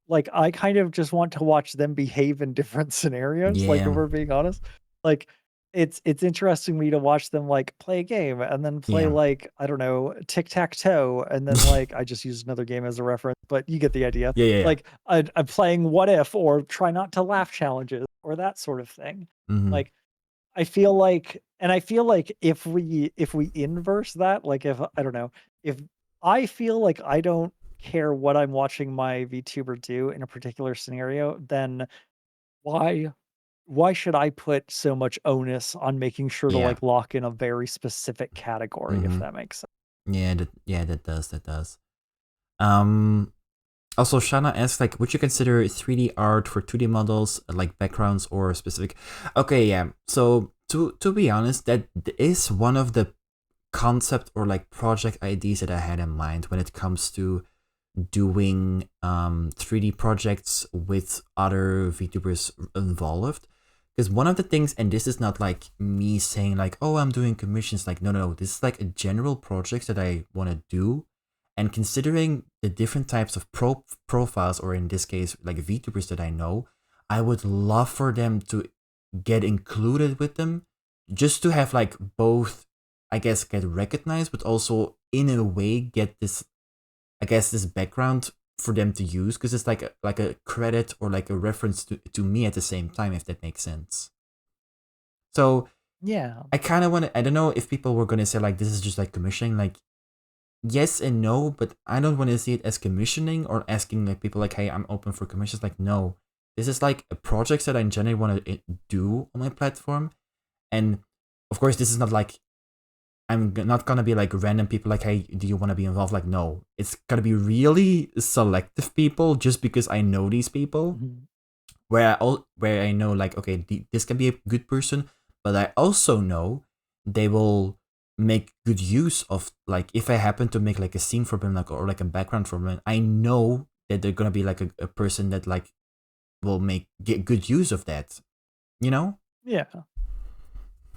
Like I kind of just want to watch them behave in different scenarios, like if we're being honest. Like it's interesting me to watch them like play a game and then play like, I don't know, tic-tac-toe, and then like I just used another game as a reference, but you get the idea. Like I'm playing what if, or try not to laugh challenges, or that sort of thing. Like I feel like, and I feel like if we inverse that, like if I don't know, if I feel like I don't care what I'm watching my VTuber do in a particular scenario, then why should I put so much onus on making sure to like lock in a very specific category, if that makes sense? That does. Also, Shana asks, like, would you consider 3D art for 2D models, like backgrounds or specific? Okay, yeah. So to be honest, that is one of the concept or like project ideas that I had in mind when it comes to doing 3D projects with other VTubers involved. Because one of the things, and this is not like me saying like, oh, I'm doing commissions. Like, no, this is like a general project that I want to do. And considering the different types of profiles, or in this case, like VTubers that I know, I would love for them to get included with them, just to have like both, I guess, get recognized, but also in a way get this, I guess, this background for them to use, because it's like a credit or like a reference to me at the same time, if that makes sense. So Yeah. I kind of want to, I don't know if people were going to say like this is just like commissioning, like yes and no, but I don't want to see it as commissioning or asking like people like, hey, I'm open for commissions. Like, no, this is like a project that I generally want to do on my platform. And of course, this is not like, I'm not gonna be like random people like, hey, do you want to be involved? Like, no, it's gonna be really selective people, just because I know these people, where I know like, okay, this can be a good person, but I also know they will make good use of, like, if I happen to make like a scene for them, like, or like a background for them, I know that they're gonna be like a person that like will get good use of that, you know? Yeah.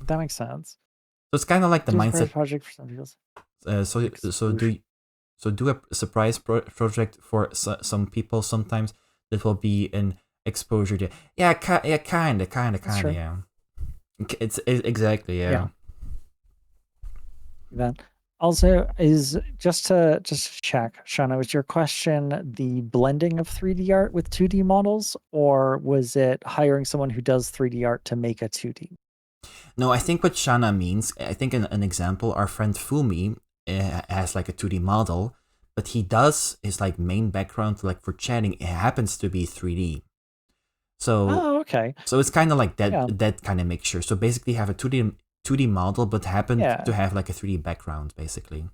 That makes sense. So it's kind of like the Do a surprise mindset. project for some people. So do a surprise project for some people sometimes, that will be an exposure to, yeah, kind of, true. yeah. It's exactly, yeah. Yeah. That also is just to check, Shauna, was your question the blending of 3D art with 2D models, or was it hiring someone who does 3D art to make a 2D? No, I think what Shana means, I think an example, our friend Fumi has like a 2D model, but he does his like main background, like for chatting, it happens to be 3D. So Oh, okay. So it's kind of like that, Yeah. that kind of mixture. So basically have a 2D model, but happen Yeah. to have like a 3D background, basically.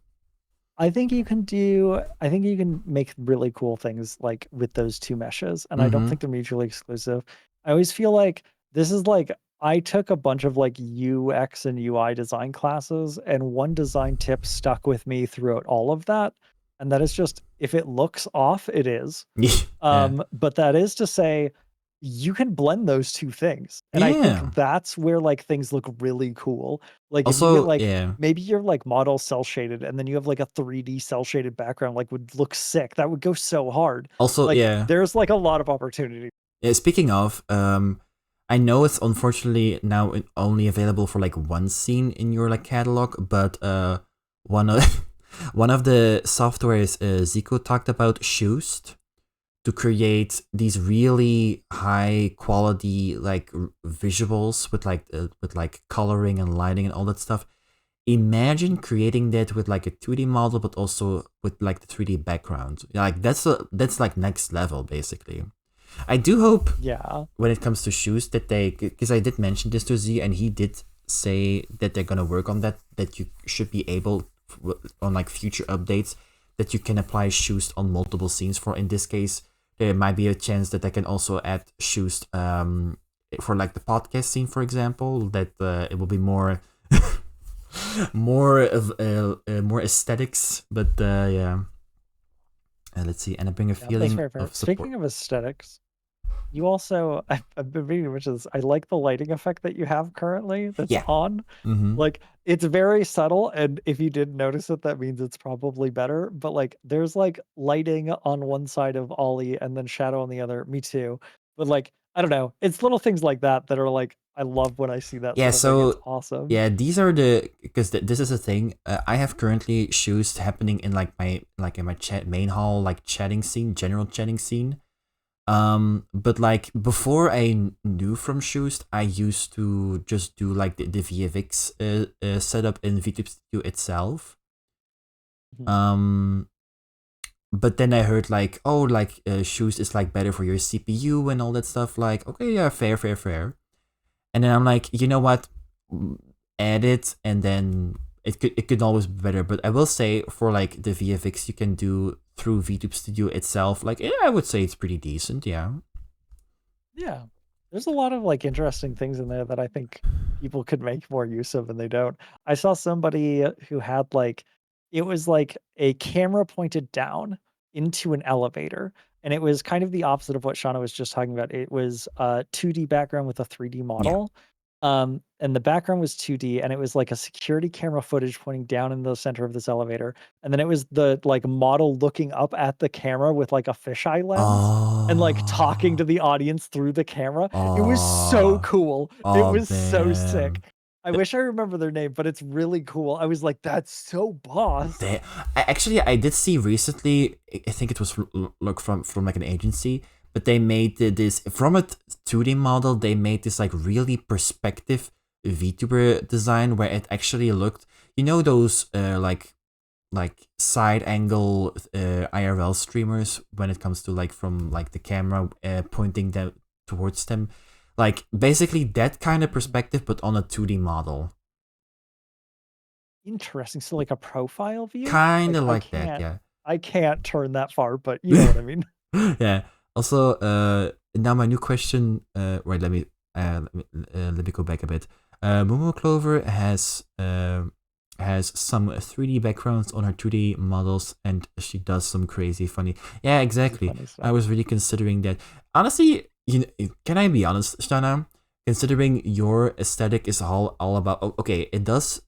I think you can make really cool things like with those two meshes, and I don't Mhm. think they're mutually exclusive. I always feel like this is like I took a bunch of like UX and UI design classes, and one design tip stuck with me throughout all of that, and that is just if it looks off, it is. Yeah. But that is to say, you can blend those two things, and I Yeah. think that's where like things look really cool. Like if you Also, get like yeah. maybe your like model cell shaded, and then you have like a 3D cell shaded background, like would look sick. That would go so hard. Also, Like yeah. there's like a lot of opportunity. Yeah, speaking of, I know it's unfortunately now only available for like one scene in your like catalog, but one of one of the softwares Zico talked about, Shoost, to create these really high quality like visuals with like coloring and lighting and all that stuff. Imagine creating that with like a 2D model, but also with like the 3D background. Like that's like next level, basically. I do hope, Yeah. when it comes to shoes, that they, because I did mention this to Z and he did say that they're gonna work on that. That you should be able on like future updates that you can apply shoes on multiple scenes. For in this case, there might be a chance that I can also add shoes for like the podcast scene, for example. That it will be more more aesthetics, but yeah. Let's see, and I bring a Yeah, feeling that's fair. of support. Speaking of aesthetics, you also I've been reading which is I like the lighting effect that you have currently that's Yeah. on. Mm-hmm. Like it's very subtle, and if you didn't notice it, that means it's probably better. But like there's like lighting on one side of Ollie and then shadow on the other. Me too. But like I don't know, it's little things like that that are like I love when I see that Yeah, sort of thing. It's so awesome. yeah, these are the, because this is a thing. I have currently shoes happening in like in my chat main hall, like chatting scene, general chatting scene. But like before I knew from shoes, I used to just do like the VFX setup in VTube Studio itself. Mhm. But then I heard like, oh, like shoes is like better for your CPU and all that stuff. Like, okay, yeah, fair. And then I'm like, you know what? Add it, and then it could always be better. But I will say, for like the VFX you can do through VTube Studio itself, like, yeah, I would say it's pretty decent. Yeah. Yeah. There's a lot of like interesting things in there that I think people could make more use of and they don't. I saw somebody who had like it was like a camera pointed down into an elevator, and it was kind of the opposite of what Shauna was just talking about. It was a 2D background with a 3D Yeah. model. And the background was 2D, and it was like a security camera footage pointing down in the center of this elevator. And then it was the like model looking up at the camera with like a fisheye lens and like talking to Oh, the audience through the camera. It was so oh, cool. It oh, was so sick. man. I wish I remember their name, but it's really cool. I was like, that's so boss. Actually, I did see recently. I think it was look from like an agency, but they made this from a 2D model. They made this like really perspective VTuber design where it actually looked. You know those like side angle IRL streamers when it comes to like from like the camera pointing them towards them, like basically that kind of perspective, but on a 2D model. Interesting. So like a profile view? Kind of I like that, can't yeah. I can't turn that far, but you know what I mean. Yeah. Also, now my new question. Wait, let me go back a bit. Momo Clover has some 3D backgrounds on her 2D models, and she does some crazy funny. Yeah, exactly. Funny stuff. I was really considering that. Honestly, you know, can I be honest, Shana? Considering your aesthetic is all about. Okay, it does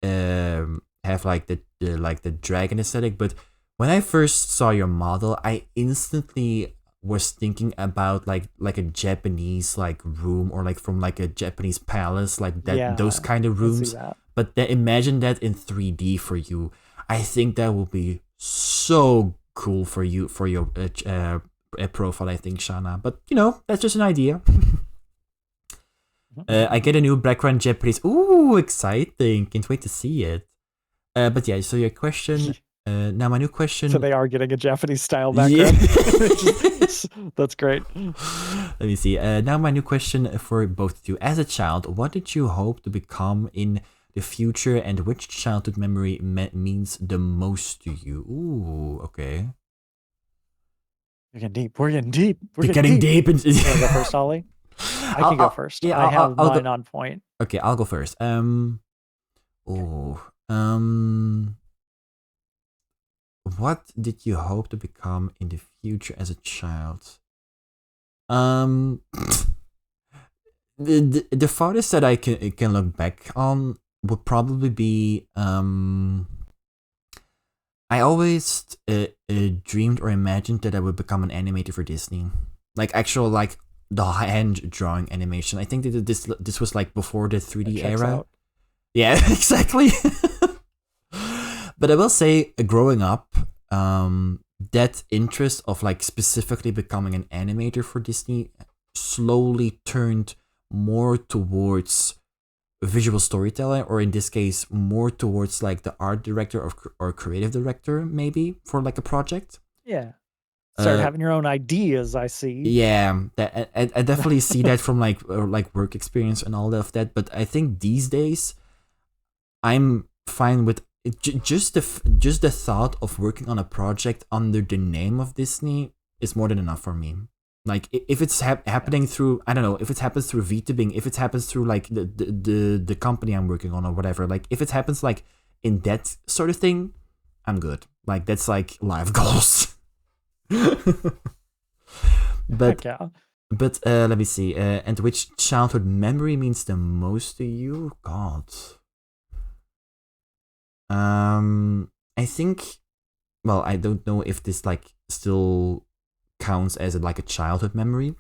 have like the dragon aesthetic, but when I first saw your model, I instantly was thinking about like a Japanese like room, or like from like a Japanese palace, like that, those Yeah, kind of I see rooms. that. But then imagine that in 3D for you. I think that will be so cool for you, for your profile, I think, Shana. But you know, that's just an idea. I get a new background Japanese. Ooh, exciting! Can't wait to see it. But yeah, so your question. Now my new question. So they are getting a Japanese style Yeah. background. That's great. Let me see. Now my new question for both of you. As a child, what did you hope to become in the future, and which childhood memory means the most to you? Ooh, okay. We're getting deep. We're getting deep. We're getting deep. You want to go first, Ollie? I can go first. Yeah, I have I'll mine go. on point. Okay, I'll go first. Oh. What did you hope to become in the future as a child? Um, the farthest that I can look back on would probably be I always dreamed or imagined that I would become an animator for Disney, like actual like the hand drawing animation. I think that this was like before the 3D era. Out. Yeah, exactly. But I will say, growing up, that interest of like specifically becoming an animator for Disney slowly turned more towards visual storytelling, or in this case, more towards like the art director or creative director, maybe for like a project. Yeah. Start having your own ideas, I see. Yeah, I definitely see that from like work experience and all of that. But I think these days, I'm fine with just the thought of working on a project under the name of Disney is more than enough for me. Like if it's happening through, I don't know, if it happens through VTubing, if it happens through like the company I'm working on or whatever, like if it happens like in that sort of thing, I'm good. Like that's like life goals. But yeah. But let me see. And which childhood memory means the most to you? God. I think. Well, I don't know if this like still counts as like a childhood memory,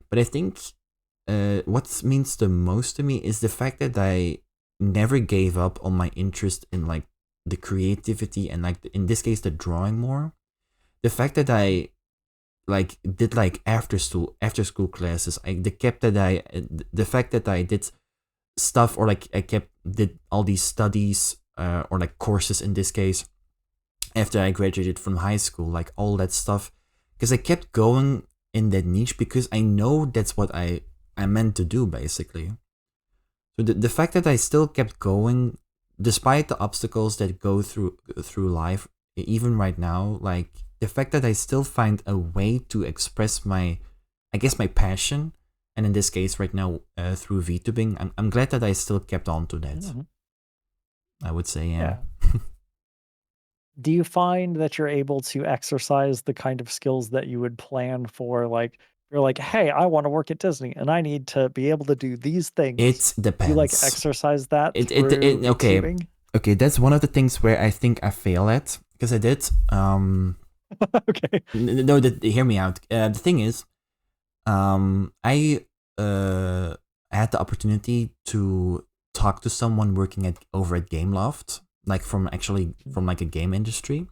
but I think what means the most to me is the fact that I never gave up on my interest in like the creativity and like in this case the drawing more. The fact that I like did like after school classes, the fact that I did stuff, or like I did all these studies or like courses in this case after I graduated from high school, like all that stuff, because I kept going in that niche because I know that's what I meant to do basically. So the fact that I still kept going despite the obstacles that go through life, even right now, like the fact that I still find a way to express my passion, and in this case right now through VTubing, I'm glad that I still kept on to that. Mm-hmm. I would say, yeah. Do you find that you're able to exercise the kind of skills that you would plan for like You're like, hey, I want to work at Disney and I need to be able to do these things. It depends. You like exercise that It through okay. VTubing? Okay, that's one of the things where I think I fail at, because I did. Okay. No, hear me out. The thing is, I had the opportunity to talk to someone working over at Gameloft, like from like a game industry,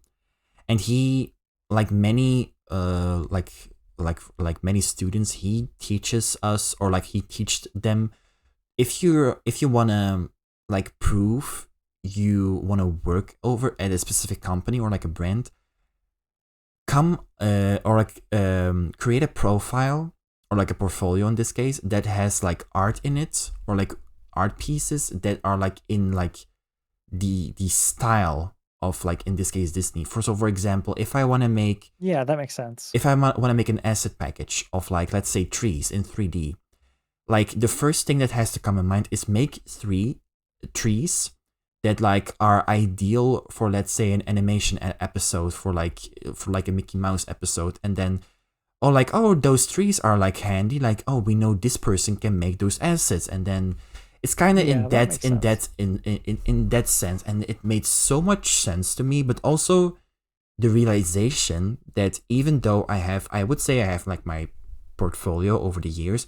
and he, like many many students, he teaches us, or like he teached them, if you wanna like prove you wanna work over at a specific company or like a brand, create a profile or like a portfolio in this case that has like art in it, or like art pieces that are like in like the style of, like in this case, Disney. For example, if I want to make that makes sense. If I want to make an asset package of, like, let's say trees in 3D, like the first thing that has to come in mind is make 3 trees that like are ideal for, let's say, an animation episode, for like a Mickey Mouse episode, and then those trees are like handy, like, oh, we know this person can make those assets, and then it's kind of in that sense, and it made so much sense to me. But also the realization that even though I would say I have like my portfolio over the years,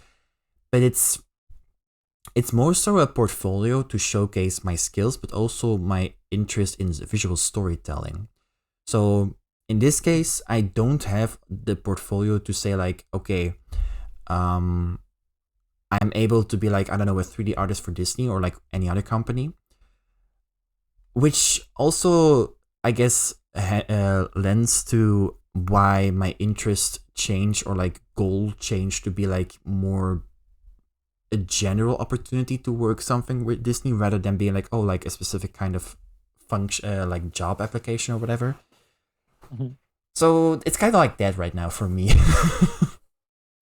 but it's more so a portfolio to showcase my skills, but also my interest in visual storytelling. So in this case, I don't have the portfolio to say like, okay, I'm able to be like, I don't know, a 3D artist for Disney or like any other company, which also, I guess, lends to why my interest changed, or like goal changed, to be like more a general opportunity to work something with Disney, rather than being like, oh, like a specific kind of function, like job application or whatever. Mm-hmm. So it's kind of like that right now for me.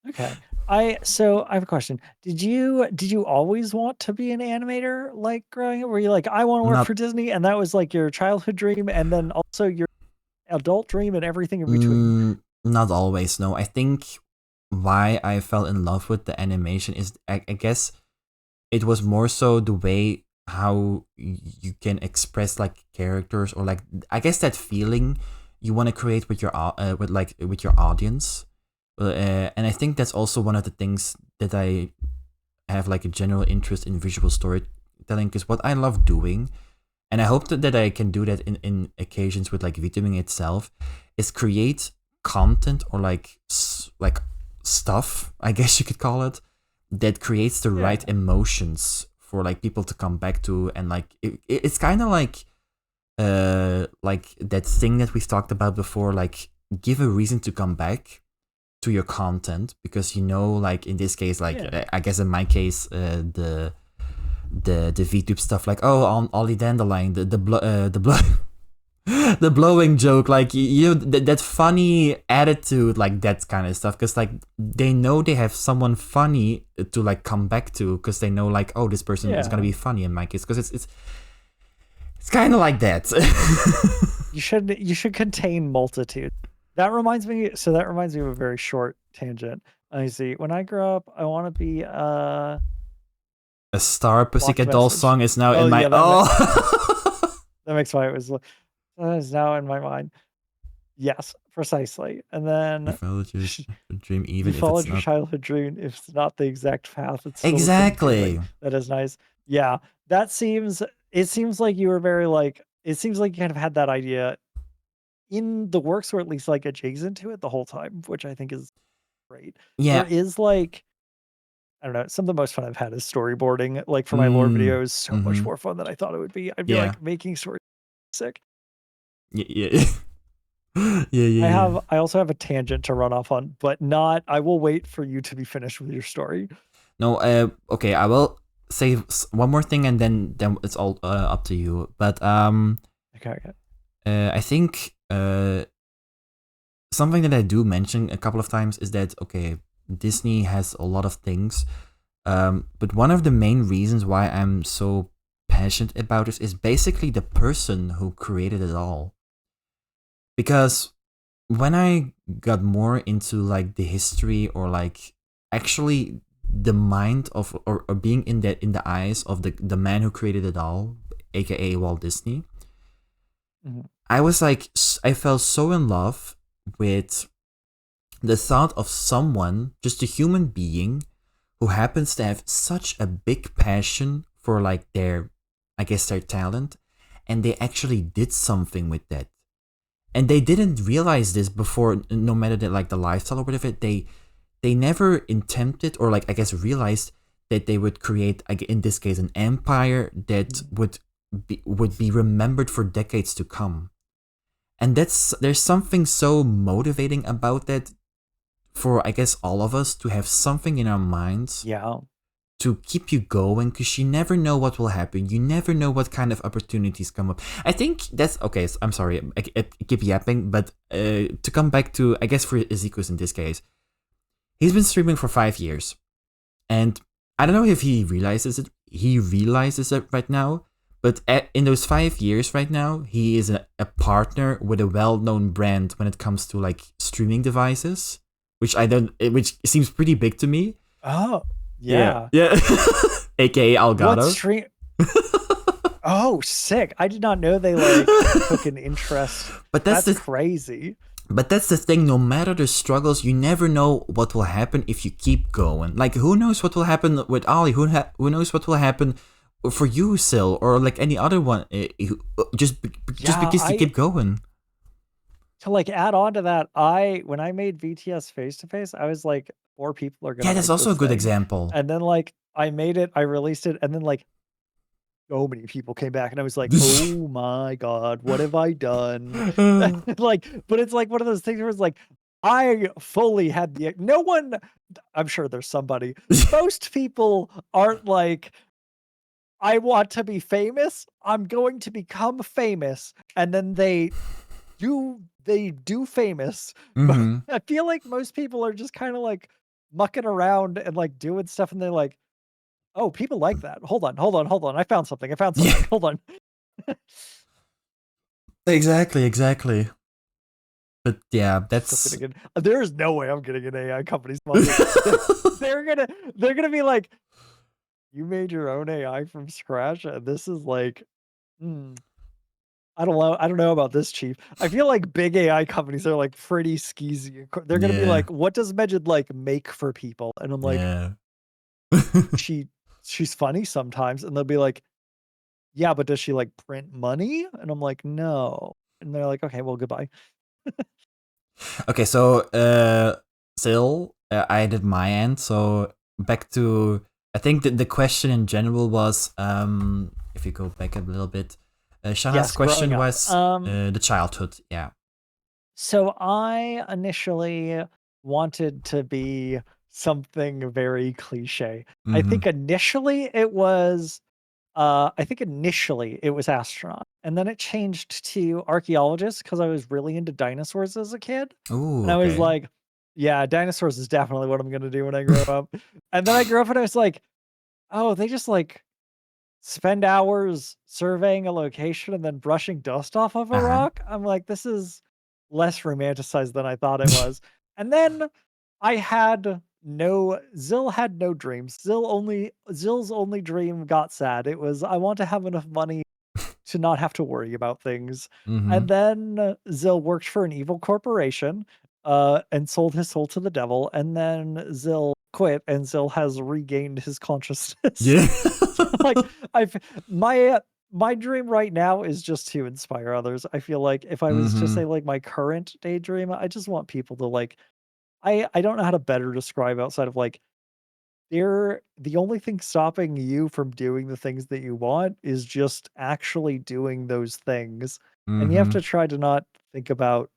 Okay. I have a question. Did you always want to be an animator, like growing up? Were you like, I want to work for Disney, and that was like your childhood dream, and then also your adult dream and everything in between? Not always, no. I think why I fell in love with the animation is, I guess it was more so the way how you can express like characters, or like, I guess, that feeling you want to create with your with your audience. And I think that's also one of the things that I have like a general interest in visual storytelling, because what I love doing, and I hope that I can do that in occasions with like VTubing itself, is create content, or like stuff, I guess you could call it, that creates the right emotions for like people to come back to. And like it's kind of like that thing that we've talked about before, like give a reason to come back to your content, because like in this case, like I guess in my case, the VTube stuff, like, oh, on Ollie Dandelion, the blowing joke, like that funny attitude, like that kind of stuff, because like they know they have someone funny to like come back to, because they know like, oh, this person is gonna be funny in my case, because it's kind of like that. You should contain multitude. That reminds me of a very short tangent. I see. When I grow up, I want to be a Star Pussycat Dolls song is now in my that makes why it was is now in my mind. Yes, precisely. And then you followed your dream, even you followed your childhood dream. If it's not the exact path, it's still exactly. That is nice. Yeah, it seems like you were very like. It seems like you kind of had that idea in the works, or at least like adjacent to it the whole time, which I think is great. Yeah. There is like, I don't know, some of the most fun I've had is storyboarding. Like for my lore videos, so much more fun than I thought it would be. I'd be like making stories sick. Yeah. I also have a tangent to run off on, but I will wait for you to be finished with your story. No, okay, I will say one more thing, and then it's all up to you. But okay. I think something that I do mention a couple of times is that, okay, Disney has a lot of things, but one of the main reasons why I'm so passionate about this is basically the person who created it all. Because when I got more into like the history or like actually the mind of or being in the eyes of the man who created it all, aka Walt Disney, Mhm. I was like I fell so in love with the thought of someone, just a human being, who happens to have such a big passion for like their, I guess, their talent, and they actually did something with that. And they didn't realize this before, no matter like the lifestyle or whatever. They never attempted or like I guess realized that they would create, in this case, an empire that would be remembered for decades to come. And there's something so motivating about that for I guess all of us to have something in our minds Yeah. to keep you going, because you never know what will happen. You never know what kind of opportunities come up. I think that's okay. So I'm sorry, I keep yapping, but to come back to, I guess, for Ezekiel in this case, he's been streaming for 5 years, and I don't know if he realizes it. He realizes it right now, but in those 5 years right now, he is a partner with a well-known brand when it comes to like streaming devices, which seems pretty big to me. Oh, yeah. Yeah. AKA What Elgato. stream? Oh, sick! I did not know they like took an interest. But That's crazy. But that's the thing. No matter the struggles, you never know what will happen if you keep going. Like, who knows what will happen with Ali? Who knows what will happen for you, Sil, or like any other one? Just because you keep going. To like add on to that, when I made VTS face to face, I was like, 4 people are gonna. Yeah, that's like also a this good thing. example. And then like I made it, I released it, and then like so many people came back, and I was like, oh my god, what have I done? Like, but it's like one of those things where it's like, I fully had no one. I'm sure there's somebody. Most people aren't like, I want to be famous. I'm going to become famous, and then they do famous. Mm-hmm. I feel like most people are just kind of like mucking around and like doing stuff, and they're like, oh, people like that. Hold on. I found something. Yeah. Hold on. Exactly. But yeah, that's There's no way I'm getting an AI company sponsored. They're gonna be like, you made your own AI from scratch, and this is like, I don't know about this, chief. I feel like big AI companies are like pretty skeezy. They're gonna be like, what does Megid like make for people? And I'm like, yeah. she's funny sometimes, and they'll be like, yeah, but does she like print money? And I'm like, no. And they're like, okay, well, goodbye. Okay, so still, I did my end. So back to, I think the question in general was, if you go back a little bit, Shana's question was the childhood. Yeah. So I initially wanted to be something very cliche. I Mm-hmm. think initially it was astronaut, and then it changed to archaeologist because I was really into dinosaurs as a kid. Ooh, And I was okay. like, yeah, dinosaurs is definitely what I'm gonna do when I grow up. And then I grew up and I was like, oh, they just like spend hours surveying a location and then brushing dust off of a rock. I'm like, this is less romanticized than I thought it was. And then Zill had no dreams. Zill's only dream got sad. It was, I want to have enough money to not have to worry about things. Mm-hmm. And then Zill worked for an evil corporation and sold his soul to the devil. And then Zill quit, and Zill has regained his consciousness. Yeah. Like, I've my dream right now is just to inspire others. I feel like if I was to say like my current daydream, I just want people to like, I don't know how to better describe outside of like, the only thing stopping you from doing the things that you want is just actually doing those things. And you have Mm-hmm. to try to not think about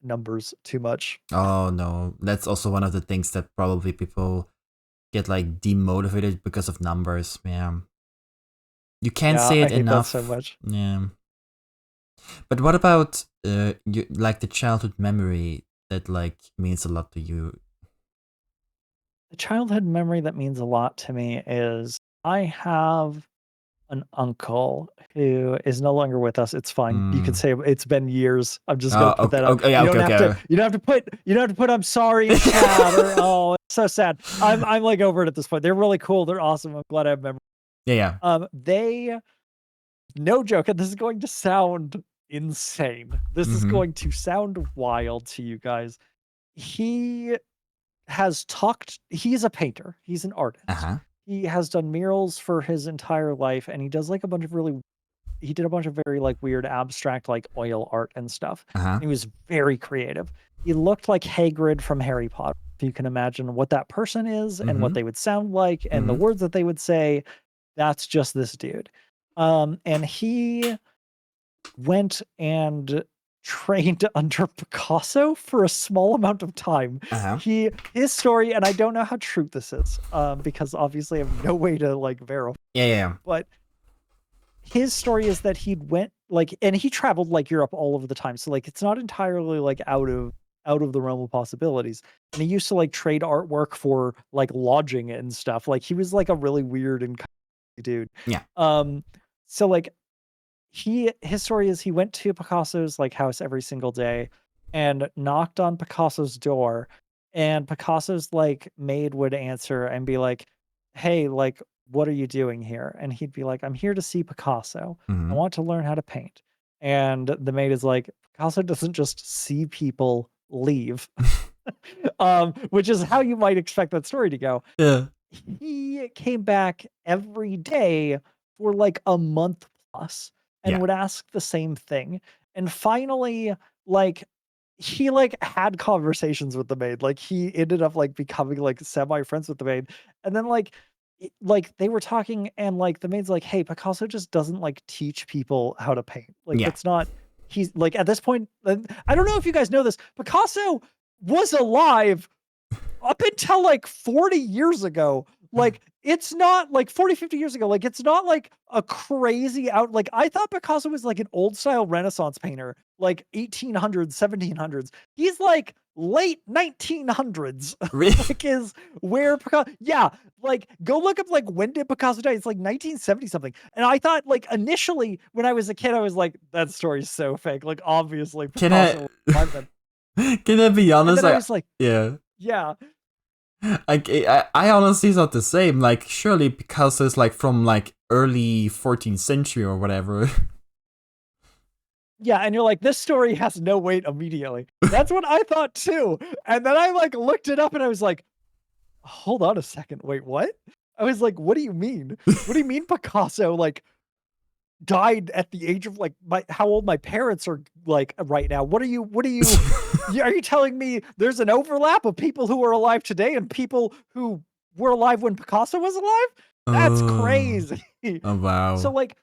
numbers too much. Oh no, that's also one of the things that probably people get like demotivated because of numbers. Yeah. You can't Yeah, say I it hate that enough. so much. Yeah. But what about you, like the childhood memory that like means a lot to you? The childhood memory that means a lot to me is I have an uncle who is no longer with us. It's fine. You can Mm. say it's been years. I'm just gonna put that out. Yeah, You don't have to. You don't have to put. I'm sorry in chat or oh, it's so sad. I'm like over it at this point. They're really cool. They're awesome. I'm glad I have memories. Yeah. They, no joke, and this is going to sound insane. This is going to sound wild to you guys. He has talked. He's a painter. He's an artist. He has done murals for his entire life, and he does like a bunch of he did a bunch of very like weird abstract like oil art and stuff. He was very creative. He looked like Hagrid from Harry Potter. If you can imagine what that person is and what they would sound like and the words that they would say, that's just this dude. And he went and trained under Picasso for a small amount of time. His story, and I don't know how true this is, because obviously I have no way to like verify. Yeah. But his story is that he went like, and he traveled like Europe all over the time. So like, it's not entirely like out of the realm of possibilities. And he used to like trade artwork for like lodging and stuff. Like he was like a really weird and dude. Yeah. So like his story is he went to Picasso's like house every single day and knocked on Picasso's door, and Picasso's like maid would answer and be like, "Hey, like, what are you doing here?" And he'd be like, "I'm here to see Picasso. I want to learn how to paint." And the maid is like, "Picasso doesn't just see people leave." Which is how you might expect that story to go. Yeah. He came back every day for like a month plus and would ask the same thing. And finally, like, he like had conversations with the maid. Like he ended up like becoming like semi friends with the maid. And then like they were talking and like the maid's like, "Hey, Picasso just doesn't like teach people how to paint. Like it's not, he's like at this point, I don't know if you guys know this, Picasso was alive up until like 40 years ago. Like it's not like 40, 50 years ago. Like it's not like a crazy out. Like I thought Picasso was like an old style Renaissance painter, like 1800s, 1700s. He's like late 1900s. Really? Like is where Picasso, yeah, like go look up like when did Picasso die? It's like 1970 something. And I thought like initially when I was a kid, I was like, that story's so fake. Like obviously Picasso. Can I be honest? I was like, yeah. I honestly thought the same. Like, surely Picasso is like from like early 14th century or whatever. Yeah, and you're like, this story has no weight immediately. That's what I thought too. And then I like looked it up and I was like, hold on a second. Wait, what? I was like, what do you mean? What do you mean Picasso like died at the age of like how old my parents are like right now? What are you are you telling me there's an overlap of people who are alive today and people who were alive when Picasso was alive? That's crazy. Oh wow. So like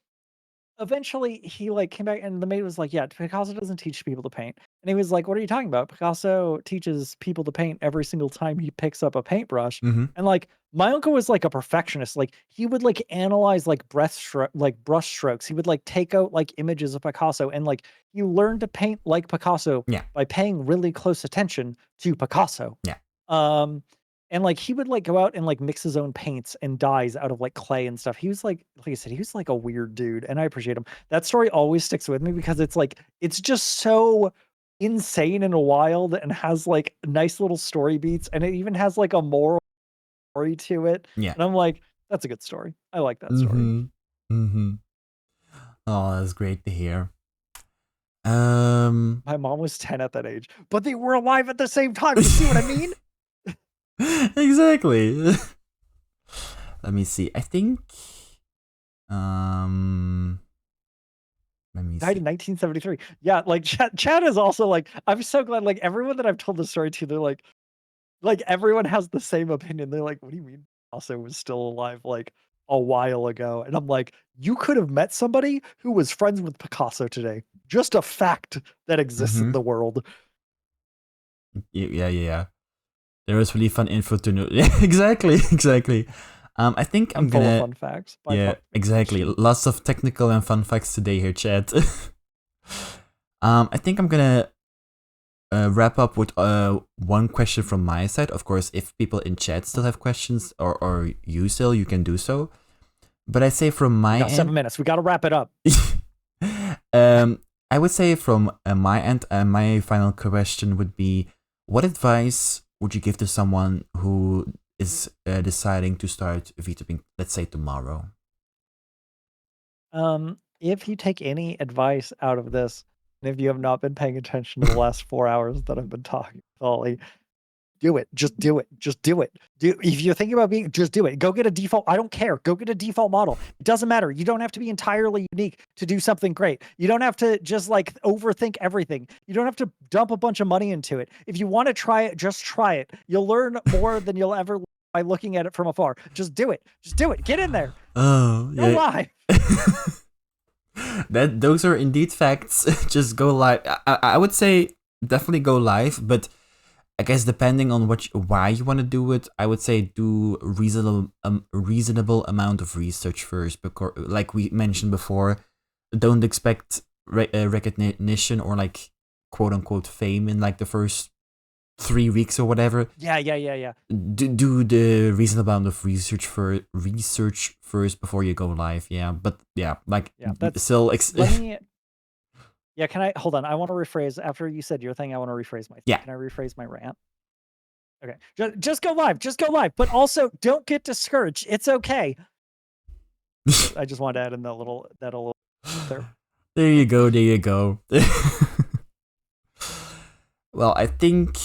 eventually he like came back and the maid was like, "Yeah, Picasso doesn't teach people to paint." And he was like, "What are you talking about? Picasso teaches people to paint every single time he picks up a paintbrush." And like my uncle was like a perfectionist. Like he would like analyze like brush strokes. He would like take out like images of Picasso and like you learn to paint like Picasso by paying really close attention to Picasso. And like he would like go out and like mix his own paints and dyes out of like clay and stuff. He was like I said, he was like a weird dude, and I appreciate him. That story always sticks with me because it's like it's just so insane and wild and has like nice little story beats, and it even has like a moral story to it. Yeah. And I'm like, that's a good story. I like that story. Oh, that's great to hear. My mom was 10 at that age, but they were alive at the same time. You see what I mean? Exactly. Let me see. I think let me died in 1973. Yeah, like Chad is also like, I'm so glad like everyone that I've told the story to, they're like everyone has the same opinion. They're like, what do you mean Picasso was still alive like a while ago? And I'm like, you could have met somebody who was friends with Picasso today. Just a fact that exists in the world. Yeah. There was really fun info to know. Yeah, exactly. I think I'm full gonna. of fun facts. Exactly. Lots of technical and fun facts today here, chat. I think I'm gonna wrap up with one question from my side. Of course, if people in chat still have questions or you still, you can do so. But I say from my We got 7 end, minutes. We got to wrap it up. I would say from my end, my final question would be: what advice would you give to someone who is deciding to start VTubing, let's say tomorrow? If you take any advice out of this, and if you have not been paying attention to the last 4 hours that I've been talking, Ollie, do it. Just do it. Just do it. If you're thinking about just do it. Go get a default. I don't care. Go get a default model. It doesn't matter. You don't have to be entirely unique to do something great. You don't have to just like overthink everything. You don't have to dump a bunch of money into it. If you want to try it, just try it. You'll learn more than you'll ever by looking at it from afar. Just do it. Just do it. Get in there. Oh, Go live. Those are indeed facts. Just go live. I would say definitely go live, but I guess depending on why you want to do it, I would say do reasonable amount of research first, because like we mentioned before, don't expect recognition or like quote unquote fame in like the first 3 weeks or whatever. Yeah. Do the reasonable amount of research first before you go live. Yeah, but that's still. Let me. Yeah, can I hold on? I want to rephrase after you said your thing. I want to rephrase my thing. Yeah. Can I rephrase my rant? Okay, just go live. Just go live. But also, don't get discouraged. It's okay. I just wanted to add in that a little there. There you go. There you go. Well, I think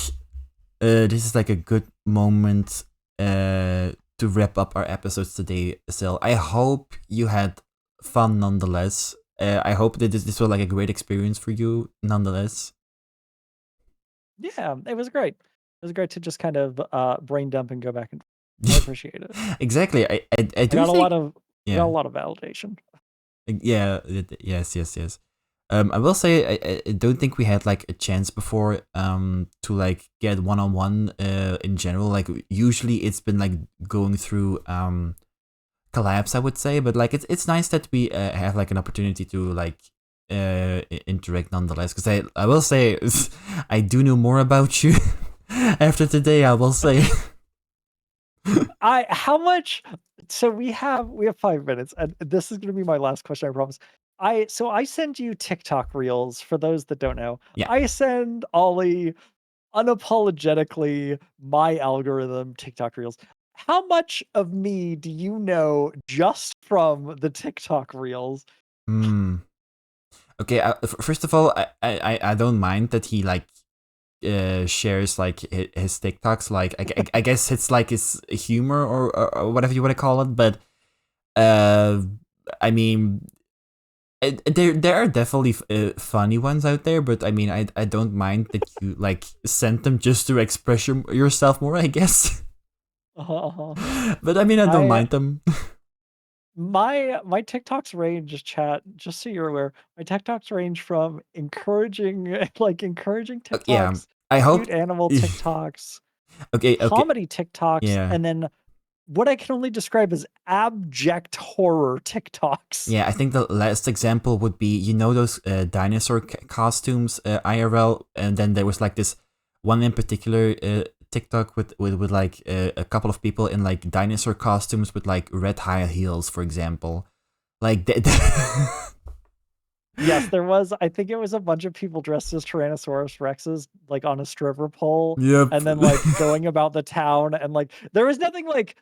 this is like a good moment to wrap up our episodes today, Sil. I hope you had fun nonetheless. I hope that this was like a great experience for you nonetheless. Yeah, it was great. It was great to just kind of brain dump and go back and I appreciate it. Exactly. I do got think, a lot of yeah. got a lot of validation. Yeah. Yes. I will say I don't think we had like a chance before to like get one-on-one in general. Like usually it's been like going through collabs, I would say, but like it's nice that we have like an opportunity to like interact nonetheless, because I will say I do know more about you after today, I will say. How much so we have 5 minutes, and this is gonna be my last question, I promise. I send you TikTok reels for those that don't know. Yeah. I send Ollie unapologetically my algorithm TikTok reels. How much of me do you know just from the TikTok reels? Okay, first of all, I don't mind that he like shares like his TikToks. Like I guess it's like his humor or whatever you want to call it. But I mean, there are definitely funny ones out there. But I mean, I don't mind that you like send them just to express yourself more, I guess. But I mean, I don't mind them. My TikToks range, chat, just so you're aware, my TikToks range from encouraging TikToks, Yeah, I hope cute animal TikToks, okay, comedy TikToks, yeah. and then what I can only describe as abject horror TikToks. Yeah, I think the last example would be, those dinosaur costumes, IRL, and then there was like this one in particular TikTok with like a couple of people in like dinosaur costumes with like red high heels, for example. Like Yes, there was. I think it was a bunch of people dressed as Tyrannosaurus Rexes, like on a stripper pole. Yep. And then like going about the town, and like there was nothing like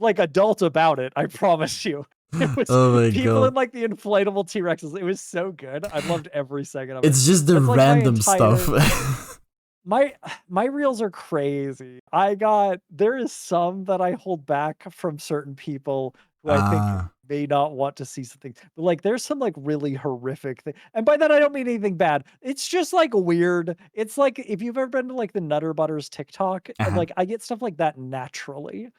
adult about it. I promise you. It was people in like the inflatable T-Rexes. It was so good. I loved every second of it. It's just the random stuff. My reels are crazy. There is some that I hold back from certain people who I think may not want to see something. But like there's some like really horrific thing. And by that I don't mean anything bad. It's just like weird. It's like if you've ever been to like the Nutter Butters TikTok, and like I get stuff like that naturally.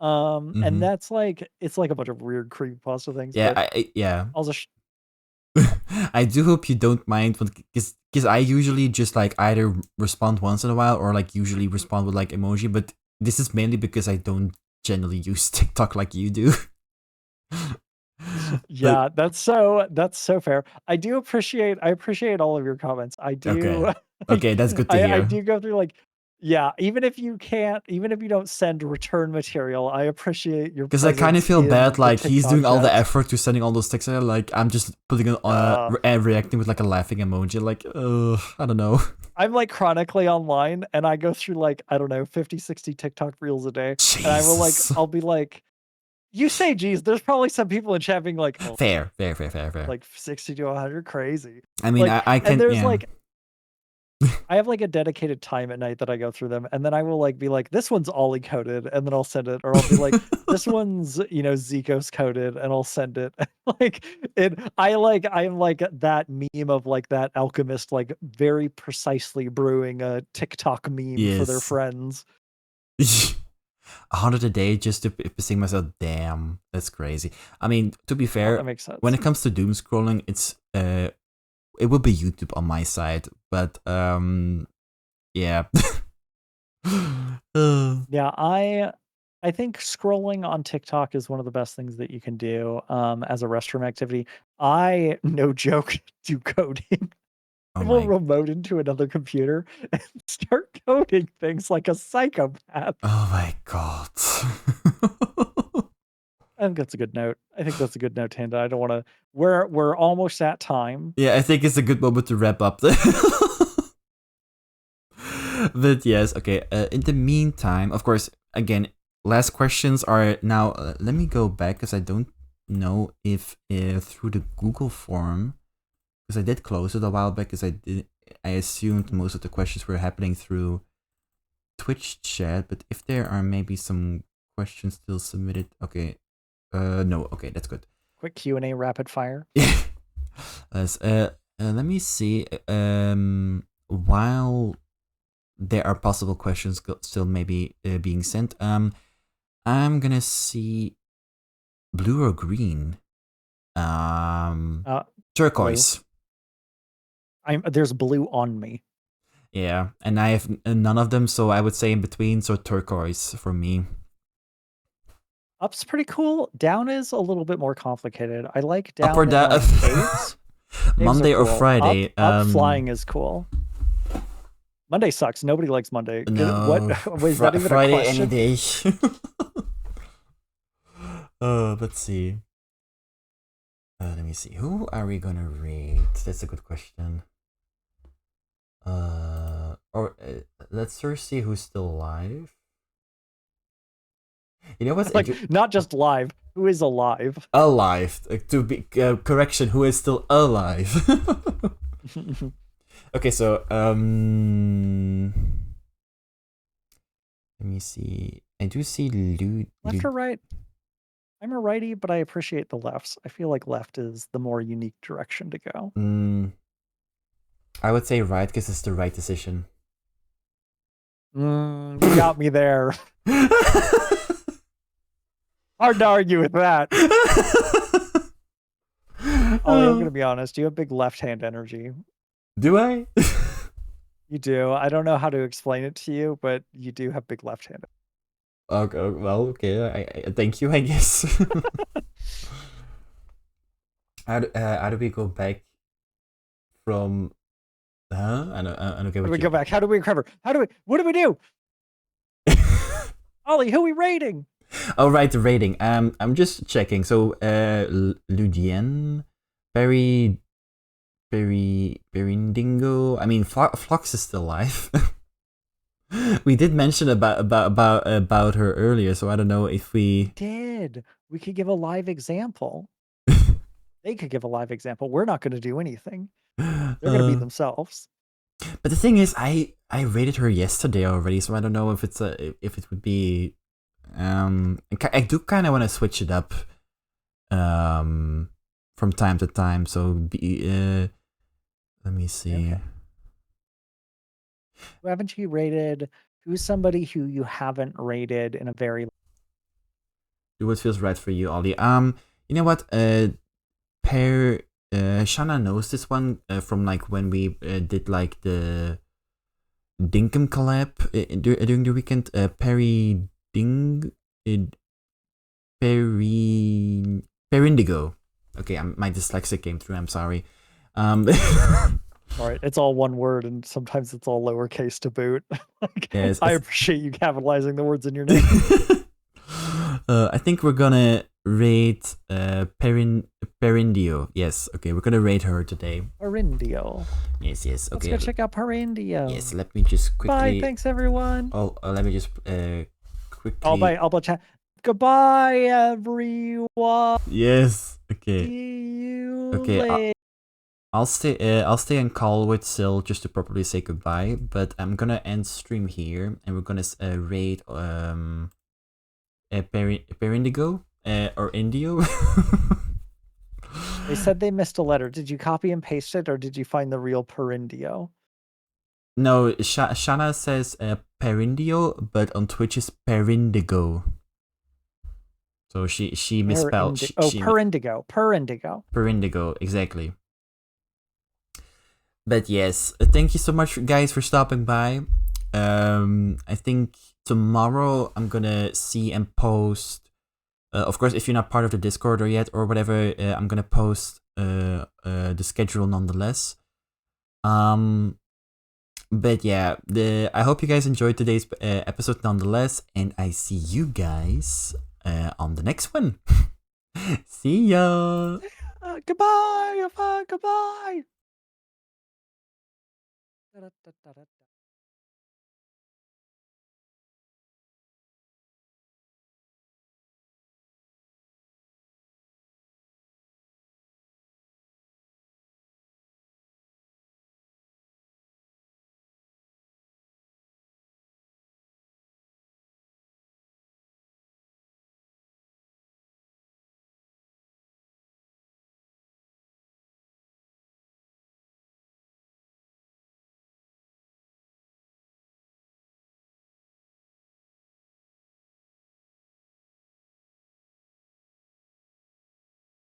And that's like it's like a bunch of weird creepypasta things. Yeah, but I'll just I do hope you don't mind, because I usually just like either respond once in a while or like usually respond with like emoji, but this is mainly because I don't generally use TikTok like you do. Yeah, that's so fair. I appreciate all of your comments. I do. Okay, that's good to hear. I do go through like Yeah, even if you don't send return material, I appreciate your Because I kind of presence feel in bad, the like he's TikTok doing all the chats. effort to sending all those texts. Like I'm just putting it on, reacting with like a laughing emoji. Like, I don't know. I'm like chronically online and I go through like, I don't know, 50, 60 TikTok reels a day. And I will like, Jesus. I'll be like, you say, geez, there's probably some people in chat being like, oh, Fair. like 60 to 100, crazy. I mean, Like, I and can, there's yeah. like, I have like a dedicated time at night that I go through them, and then I will like be like, this one's Ollie coded, and then I'll send it, or I'll be like, this one's Zico's coded, and I'll send it. Like I'm like that meme of like that alchemist like very precisely brewing a TikTok meme for their Yes. friends. 100 a day just to sing myself. Damn, that's crazy. I mean, to be fair, That makes sense. when it comes to doom scrolling, it's it would be YouTube on my side, but yeah. Yeah, I think scrolling on TikTok is one of the best things that you can do as a restroom activity. I, no joke, do coding. Oh I will my. remote into another computer and start coding things like a psychopath. Oh my god. I think that's a good note. I think that's a good note, Tanda. I don't want to. We're almost at time. Yeah, I think it's a good moment to wrap up. But yes, okay. In the meantime, of course, again, last questions are now. Let me go back because I don't know if through the Google form, because I did close it a while back because I assumed most of the questions were happening through Twitch chat. But if there are maybe some questions still submitted, okay. No, okay, that's good. Quick Q&A rapid fire. Yeah. Let me see. While there are possible questions still maybe being sent, I'm gonna see blue or green. Turquoise. There's blue on me. Yeah, and I have none of them, so I would say in between. So turquoise for me. Up's pretty cool. Down is a little bit more complicated. I like down Up or in down? like caves. Monday or cool. Friday? Up flying is cool. Monday sucks. Nobody likes Monday. No. What was that even Friday a question? any day. Let's see. Let me see. Who are we gonna rate? That's a good question. Let's first see who's still alive. You know what's like not just live. Who is alive? Alive. To be correction, who is still alive? Okay, so let me see. I do see Left or right? I'm a righty, but I appreciate the lefts. I feel like left is the more unique direction to go. I would say right because it's the right decision. You got me there. Hard to argue with that. Ollie, I'm gonna be honest. You have big left-hand energy. Do I? You do. I don't know how to explain it to you, but you do have big left-hand. Okay, well, okay. I thank you, I guess. How do we go back from? I don't get what How do we go back? How do we recover? What do we do? Ollie, who are we rating? Oh, right, the rating. I'm just checking. So, Ludien, Berindingo. I mean, Flox is still alive. We did mention about her earlier, so I don't know if we did. We could give a live example. They could give a live example. We're not going to do anything. They're going to be themselves. But the thing is, I rated her yesterday already, so I don't know if if it would be. I do kind of want to switch it up. From time to time. So let me see. Okay. Who haven't you rated? Who's somebody who you haven't rated in a very? Do what feels right for you, Ollie. You know what? Shana knows this one from like when we did like the Dinkum collab during the weekend. Perindigo. Okay, my dyslexic came through. I'm sorry. All right, it's all one word, and sometimes it's all lowercase to boot. Like, Yes, I appreciate you capitalizing the words in your name. I think we're gonna rate Perindio. Yes, okay, we're gonna rate her today. Parindio. Yes, Let's okay. go check out Parindio. Yes, let me just quickly. Bye, thanks everyone. Oh, let me just quickly. I'll chat. Goodbye, everyone. Yes. Okay. See you Okay. later. I'll stay on call with Sil just to properly say goodbye. But I'm gonna end stream here, and we're gonna rate Perindigo or Indio. They said they missed a letter. Did you copy and paste it, or did you find the real Parindio? No, Shana says Perindio, but on Twitch is Perindigo. So she misspelled. Perindigo. Perindigo, exactly. But yes, thank you so much, guys, for stopping by. I think tomorrow I'm gonna see and post. Of course, if you're not part of the Discord or yet or whatever, I'm gonna post the schedule nonetheless. But yeah, I hope you guys enjoyed today's episode nonetheless, and I see you guys on the next one. See ya. Goodbye. Goodbye.